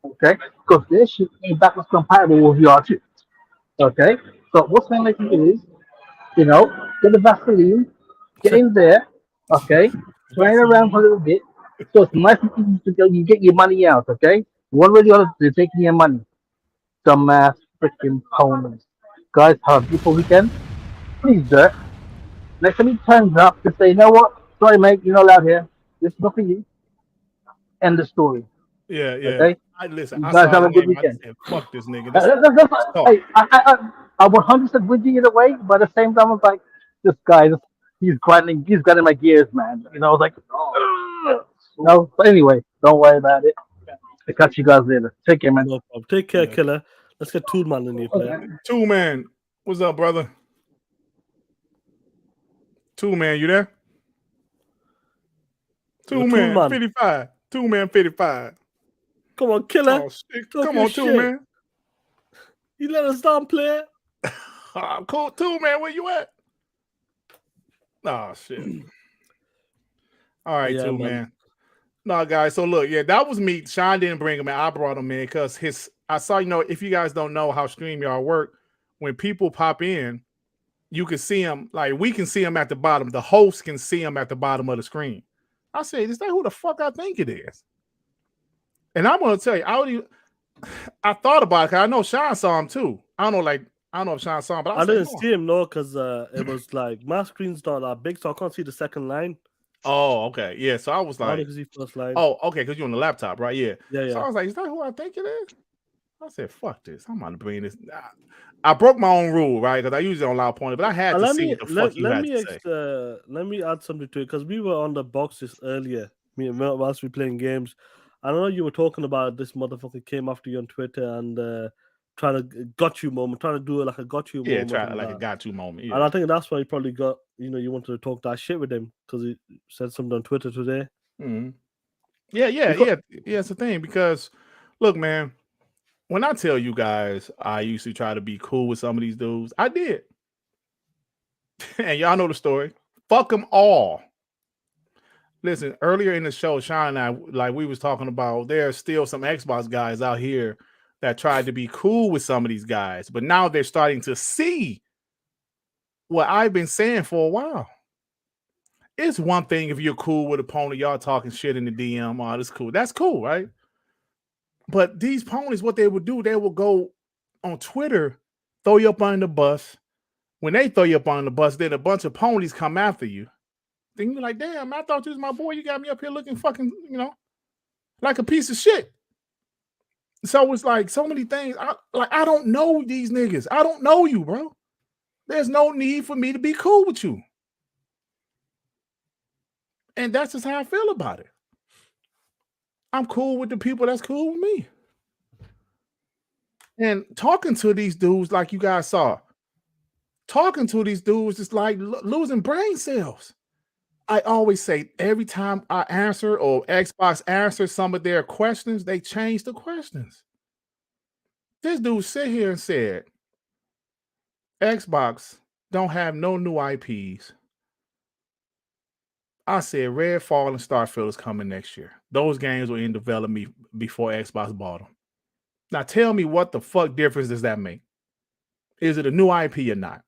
Okay? Because this shit ain't backwards compatible with VR 2. Okay? So what's going to make you is, get the Vaseline, get in there, okay? Play around for a little bit. So it's nice and easy to go, you get your money out, okay? One way or the other, they're taking your money. Dumbass freaking ponies. Guys, have a beautiful weekend. Please, Dirt. Next time he turns up to say, you know what? Sorry, mate, you're not allowed here. This is not for you. End the story. Yeah. Okay? Listen, you I guys saw have a the good game. weekend. I said, fuck this nigga. Hey, I'm 100% with you either way, but at the same time, I was like, this guy, he's grinding my gears, man. I was like, no. But anyway, don't worry about it. I'll catch you guys later. Take care, man. No problem. Take care, Killer. Let's get Toolman in here, player. Two man, what's up, brother? Two man, you there? You're Two Tool man, Man. 55. Two man, 55. Come on, killer. Oh shit! Talk Come your on, two shit. man. You let us down, player. Cool, two man. Where you at? Oh shit! All right, Yeah, two man. man. No, guys. So look, yeah, that was me. Sean didn't bring him in. I brought him in because I saw, if you guys don't know how StreamYard work, when people pop in, you can see them, like we can see them at the bottom. The host can see them at the bottom of the screen. I said, is that who the fuck I think it is? And I'm gonna tell you, I thought about it because I know Sean saw him too. I don't know if Sean saw him, but I didn't see him, no, because it was like my screen's not that big, so I can't see the second line. Oh, okay. Yeah. So I was I like, only can see first line. oh, okay, because you're on the laptop, right? Yeah. Yeah, So I yeah. was like, is that who I think it is? I said, fuck this. I'm about to bring this. I broke my own rule, right? Because I usually don't allow pointing, but I had to see what the fuck you had to say. Let me add something to it, because we were on the boxes earlier, whilst we were playing games. I know you were talking about this motherfucker came after you on Twitter and trying to got you moment, trying to do like a got you moment. Yeah, try like a got you moment. Yeah. And I think that's why you probably got, you wanted to talk that shit with him because he said something on Twitter today. Mm-hmm. Yeah. It's a thing because, look, man, when I tell you guys, I used to try to be cool with some of these dudes. I did, and y'all know the story. Fuck them all. Listen, earlier in the show, Sean and I, like we was talking about, there are still some Xbox guys out here that tried to be cool with some of these guys, but now they're starting to see what I've been saying for a while. It's one thing if you're cool with a pony, y'all talking shit in the DM, oh, that's cool. That's cool, right? But these ponies, what they would do, they will go on Twitter, throw you up on the bus. When they throw you up on the bus, then a bunch of ponies come after you. Then you're like, damn, I thought you was my boy. You got me up here looking fucking, like a piece of shit. So it's like so many things. I don't know these niggas. I don't know you, bro. There's no need for me to be cool with you. And that's just how I feel about it. I'm cool with the people that's cool with me. And talking to these dudes, like you guys saw, talking to these dudes is like losing brain cells. I always say every time I answer or Xbox answers some of their questions, they change the questions. This dude sit here and said, Xbox don't have no new IPs. I said Redfall and Starfield is coming next year. Those games were in development before Xbox bought them. Now tell me what the fuck difference does that make? Is it a new IP or not?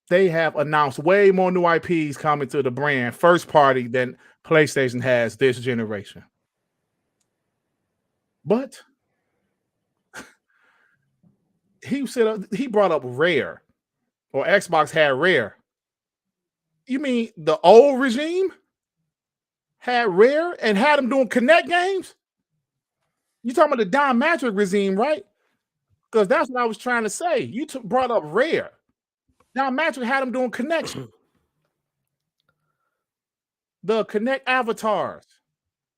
They have announced way more new IPs coming to the brand first party than PlayStation has this generation. But he said he brought up Rare, or Xbox had Rare. You mean the old regime had Rare and had them doing Connect games? You talking about the Don Matrick regime, right? Because that's what I was trying to say. You brought up Rare. Don Matrick had them doing Connection. The Connect avatars,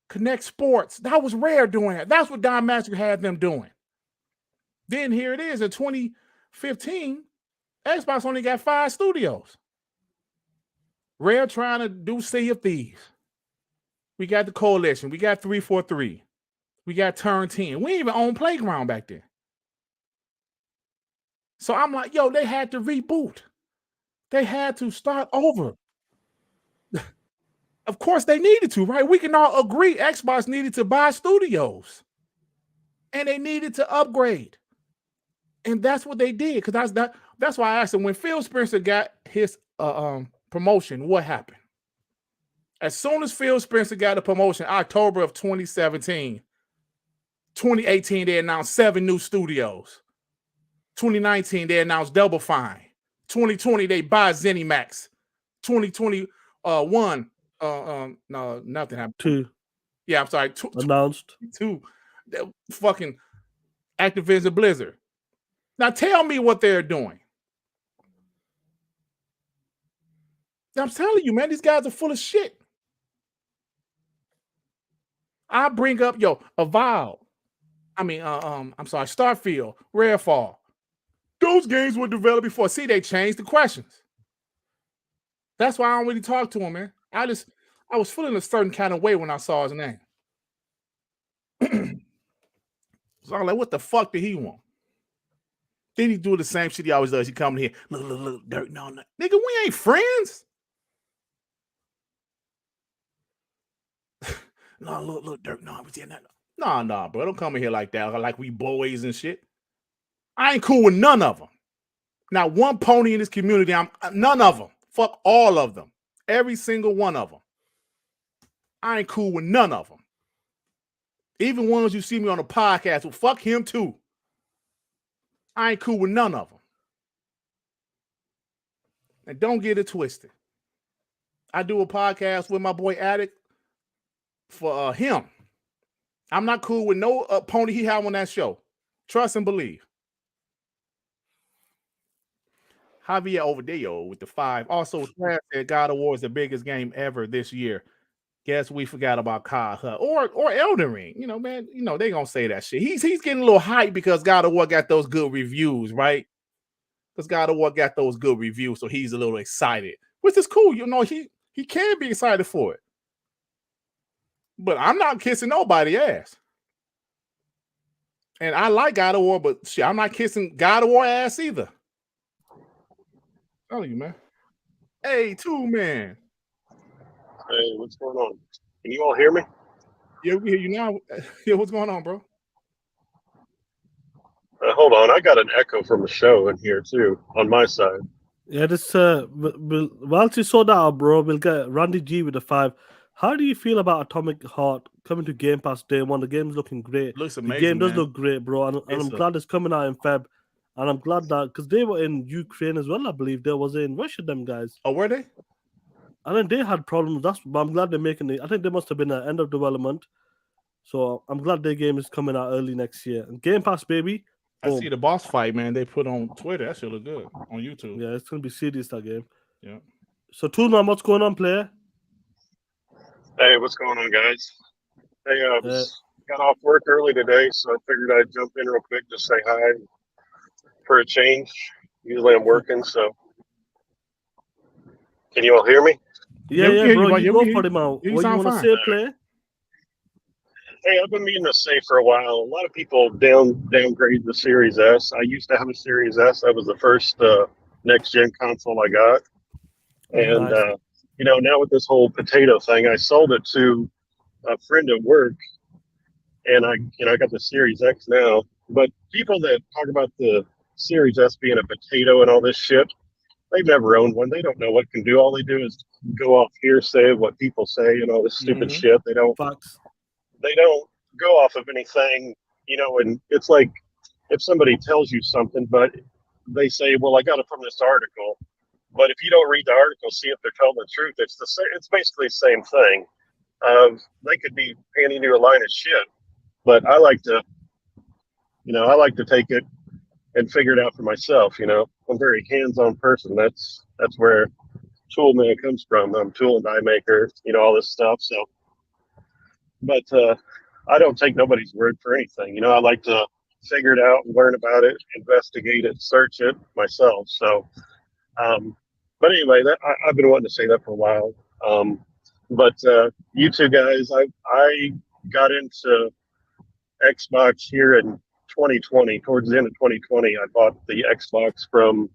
Connect Sports. That was Rare doing that. That's what Don Matrick had them doing. Then here it is in 2015, Xbox only got 5 studios. Rare trying to do Sea of Thieves. We got the Coalition. We got 343. We got Turn 10. We didn't even own Playground back then. So I'm like, yo, they had to reboot. They had to start over. Of course they needed to, right? We can all agree Xbox needed to buy studios. And they needed to upgrade. And that's what they did. Because that's why I asked him, when Phil Spencer got his promotion, what happened? As soon as Phil Spencer got a promotion, October of 2017, 2018, they announced 7 new studios. 2019, they announced Double Fine. 2020, they buy ZeniMax. 2021, no, nothing happened. 2. Yeah, I'm sorry. Announced. 2. Fucking Activision Blizzard. Now tell me what they're doing. I'm telling you, man, these guys are full of shit. I bring up, Avowed. I'm sorry, Starfield, Redfall. Those games were developed before. See, they changed the questions. That's why I don't really talk to him, man. I was feeling a certain kind of way when I saw his name. So I'm like, what the fuck did he want? Then he do the same shit he always does. He come in here, look, Dirk, no. Nigga, we ain't friends. No, look, Dirk, no, nah, bro. Don't come in here like that, like we boys and shit. I ain't cool with none of them. Not one pony in this community. I'm none of them. Fuck all of them. Every single one of them. I ain't cool with none of them. Even ones you see me on a podcast, well, fuck him too. I ain't cool with none of them. And don't get it twisted. I do a podcast with my boy Addict for him. I'm not cool with no pony he had on that show. Trust and believe. Javier Overdeo with the 5. Also, Trav said God of War is the biggest game ever this year. Guess we forgot about Kyle or Elden Ring. You know, man, you know, they gonna say that shit. He's getting a little hype because God of War got those good reviews, right? Because God of War got those good reviews, so he's a little excited, which is cool. You know, he can be excited for it. But I'm not kissing nobody's ass. And I like God of War, but shit, I'm not kissing God of War ass either. Tell you, man. Hey, 2-man. Hey, what's going on? Can you all hear me? Yeah, we hear you now. Yeah, what's going on, bro? Hold on, I got an echo from the show in here too on my side. Yeah, this whilst you sort that out, bro, we'll get Randy G with the 5. How do you feel about Atomic Heart coming to Game Pass Day 1? The game's looking great. Looks The amazing, game does man. look great, bro, and I'm glad it's coming out in Feb. And I'm glad that because they were in Ukraine as well, I believe. They was in Russia, them guys. Oh, were they? I think they had problems. But I'm glad they're making it. I think they must have been at end of development. So I'm glad their game is coming out early next year. And Game Pass, baby. I see the boss fight, man. They put on Twitter. That shit look good on YouTube. Yeah, it's gonna be serious, that game. Yeah. So Toolman, what's going on, player? Hey, what's going on, guys? Hey, got off work early today, so I figured I'd jump in real quick to say hi for a change. Usually I'm working, so can you all hear me? Yeah, bro. You go for it, man. What you want to say, player? Hey, I've been meaning to say for a while. A lot of people downgrade the Series S. I used to have a Series S. That was the first next gen console I got, and you know, now with this whole potato thing, I sold it to a friend at work, and I got the Series X now. But people that talk about the Series S being a potato and all this shit, they've never owned one. They don't know what it can do. All they do is go off hearsay of what people say and all this stupid shit. They don't go off of anything, you know. And it's like if somebody tells you something, but they say, "Well, I got it from this article." But if you don't read the article, see if they're telling the truth, it's the same. It's basically the same thing. They could be handing you a line of shit, but I like to take it and figure it out for myself. You know, I'm a very hands-on person. That's where Toolman comes from. I'm tool and die maker, you know, all this stuff. So, but I don't take nobody's word for anything. You know, I like to figure it out, learn about it, investigate it, search it myself. So, but anyway, I've been wanting to say that for a while. But you two guys, I got into Xbox here in 2020. Towards the end of 2020, I bought the Xbox from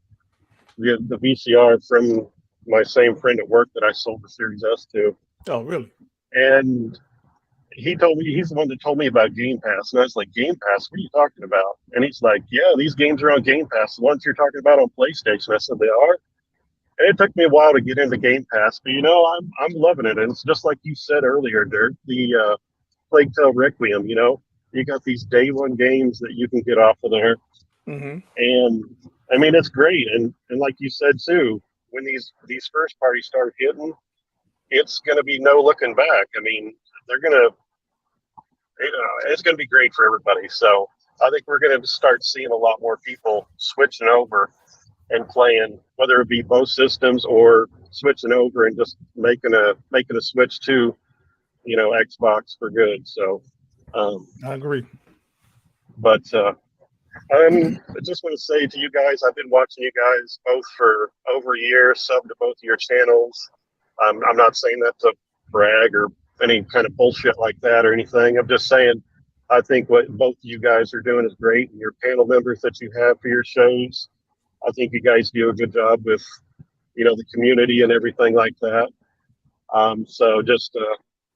the VCR from my same friend at work that I sold the Series S to. Oh, really? And he told me, he's the one that told me about Game Pass. And I was like, Game Pass? What are you talking about? And he's like, yeah, these games are on Game Pass. The ones you're talking about on PlayStation. I said, they are? And it took me a while to get into Game Pass. But, you know, I'm loving it. And it's just like you said earlier, Dirk, the Plague Tale Requiem, you know? You got these day one games that you can get off of there. And, I mean, it's great. And like you said, too, when these first parties start hitting, it's going to be no looking back. I mean, they're going to, it's going to be great for everybody. So I think we're going to start seeing a lot more people switching over and playing, whether it be both systems or switching over and just making a switch to, you know, Xbox for good. So I agree. But I just want to say to you guys, I've been watching you guys both for over a year, sub to both of your channels. I'm not saying that to brag or any kind of bullshit like that or anything. I'm just saying I think what both of you guys are doing is great. And your panel members that you have for your shows, I think you guys do a good job with, the community and everything like that. So just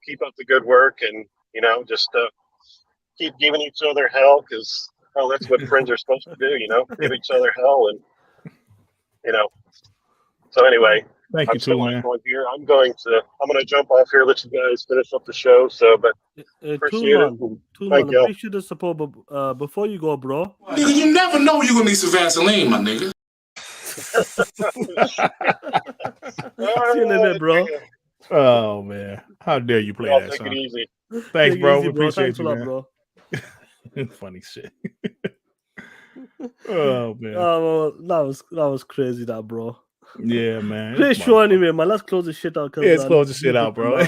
keep up the good work and, just keep giving each other hell because, that's what friends are supposed to do, give each other hell. And, so anyway, Thank you too, man. here. I'm going to jump off here, let you guys finish up the show. So, but appreciate it. Thank you. Appreciate the support, but before you go, bro. Nigga, you never know you're going to need some Vaseline, my nigga. See you in a bit, bro. Oh man, how dare you play that take song? it easy. Thanks, Take it bro. easy, We appreciate Thanks you, a lot, man. bro. Funny shit. Oh man. Oh, that was crazy, that bro. Yeah, man. Great show anyway, man. Let's close this shit out. Yeah, let's close the shit out, bro.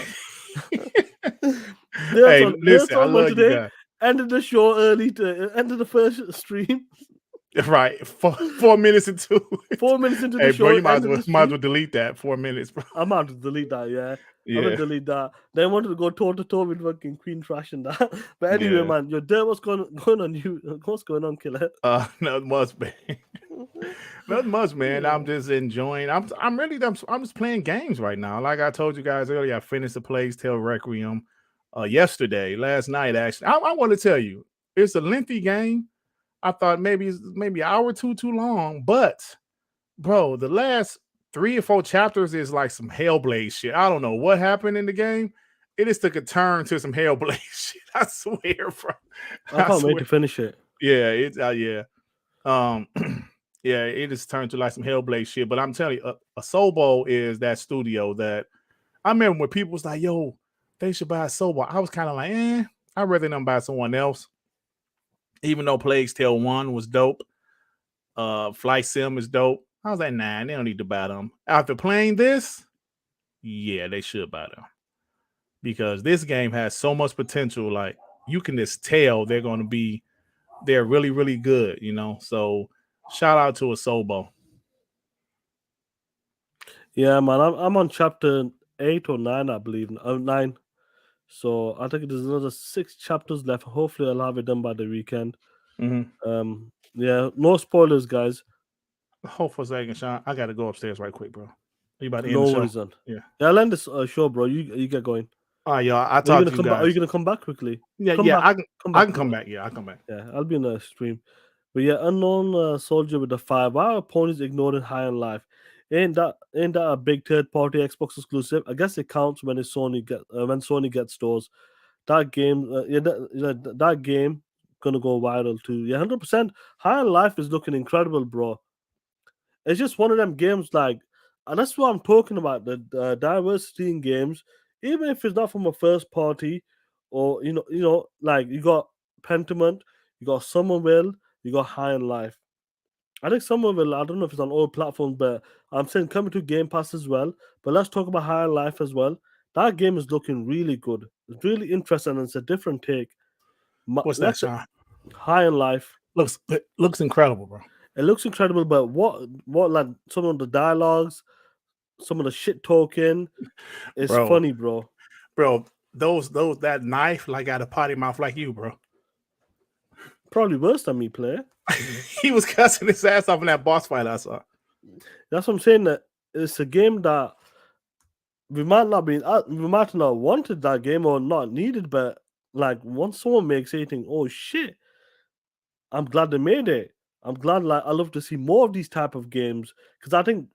There's listen, I love today. you guys. Ended the show early to end the first stream. Right, 4 minutes into 4 minutes into the hey, show. bro, you might as well delete that 4 minutes, bro. I'm out to delete that, yeah. Yeah. I'm gonna delete that. They wanted to go toe to toe with fucking Queen Trash and that. But anyway, Yeah. man, your day, what's going on? What's going on, Killer? Not much, man. Not much, man. I'm just enjoying. I'm just playing games right now. Like I told you guys earlier, I finished the Playstaion Requiem last night. Actually, I want to tell you, it's a lengthy game. I thought maybe an hour or two too long, but bro, the last 3 or 4 chapters is like some Hellblade shit. I don't know what happened in the game. It just took a turn to some Hellblade shit. I swear, bro. I can't wait to finish it. Yeah, it's yeah, it just turned to like some Hellblade shit. But I'm telling you, Asobo is that studio that I remember when people was like, "Yo, they should buy Asobo." I was kind of like, I'd rather them buy someone else. Even though Plague's Tale 1 was dope, Flight Sim is dope. I was like, nah, they don't need to buy them. After playing this, yeah, they should buy them. Because this game has so much potential. Like, you can just tell they're really, really good, So, shout out to Asobo. Yeah, man, I'm on chapter 8 or 9, I believe. 9. So I think there's another 6 chapters left. Hopefully, I'll have it done by the weekend. Yeah, no spoilers, guys. Hold for a second, Sean. I gotta go upstairs right quick, bro. You about to end No the show? worries, then. Yeah. I'll end this show, bro. You get going. All right, y'all. I'll talk to you guys. Are you gonna come back quickly? Yeah, I can come back. Yeah, I'll come back. Yeah, I'll be in the stream. But yeah, unknown soldier with the 5. Our opponents ignoring High on Life. Ain't that a big third-party Xbox exclusive? I guess it counts when Sony gets stores. That game, that game gonna go viral too. Yeah, 100%. High on Life is looking incredible, bro. It's just one of them games, and that's what I'm talking about. The diversity in games, even if it's not from a first party, or like you got Pentiment, you got Somerville, you got High on Life. I think Somerville, I don't know if it's on all platforms, but I'm saying coming to Game Pass as well. But let's talk about High on Life as well. That game is looking really good. It's really interesting, and it's a different take. What's that, Sean? High on Life looks incredible, bro. It looks incredible, but what like some of the dialogues, some of the shit talking, it's funny, bro. Bro, that knife got a potty mouth like you, bro. Probably worse than me, player. He was cussing his ass off in that boss fight I saw. That's what I'm saying. That it's a game that we might not wanted that game or not needed, but once someone makes it, you think, oh shit, I'm glad they made it. I'm glad. I love to see more of these type of games because I think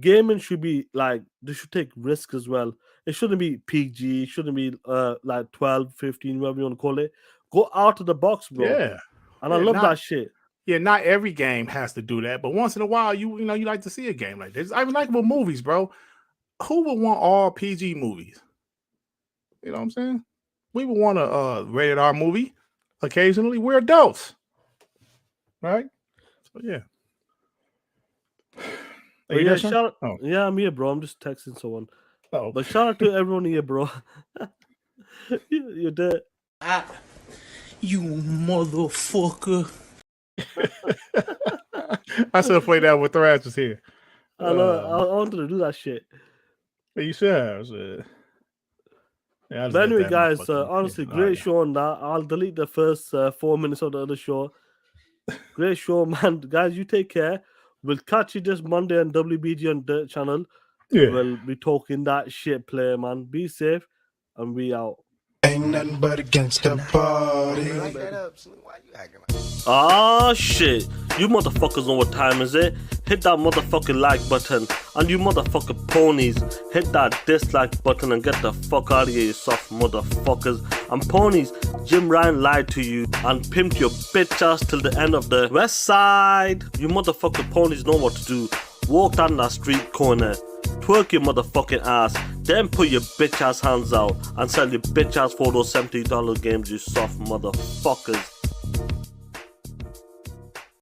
gaming should be they should take risks as well. It shouldn't be PG. It shouldn't be 12, 15, whatever you want to call it. Go out of the box, bro. Yeah, and I love that shit. Yeah, not every game has to do that, but once in a while, you like to see a game like this. I mean, like with movies, bro. Who would want all PG movies? You know what I'm saying? We would want a rated R movie. Occasionally, we're adults, right? So yeah. Yeah, I'm here, bro. I'm just texting someone. Oh, but shout out to everyone here, bro. You're dead. You motherfucker. I should have played that with Thrash was here. I know. I wanted to do that shit. You should have. Shit. Yeah, But anyway, guys, honestly, great show on that. I'll delete the first 4 minutes of the other show. Great show, man. Guys, you take care. We'll catch you this Monday on WBG on Dirt channel. Yeah. We'll be talking that shit, player, man. Be safe, and we out. Ain't nothing but against the party. Ah, shit. You motherfuckers know what time is it? Hit that motherfucking like button. And you motherfucking ponies, hit that dislike button and get the fuck out of here, you soft motherfuckers. And ponies, Jim Ryan lied to you and pimped your bitch ass till the end of the west side. You motherfucking ponies know what to do. Walk down that street corner, twerk your motherfucking ass, then put your bitch ass hands out and sell your bitch ass for those $70 games, you soft motherfuckers.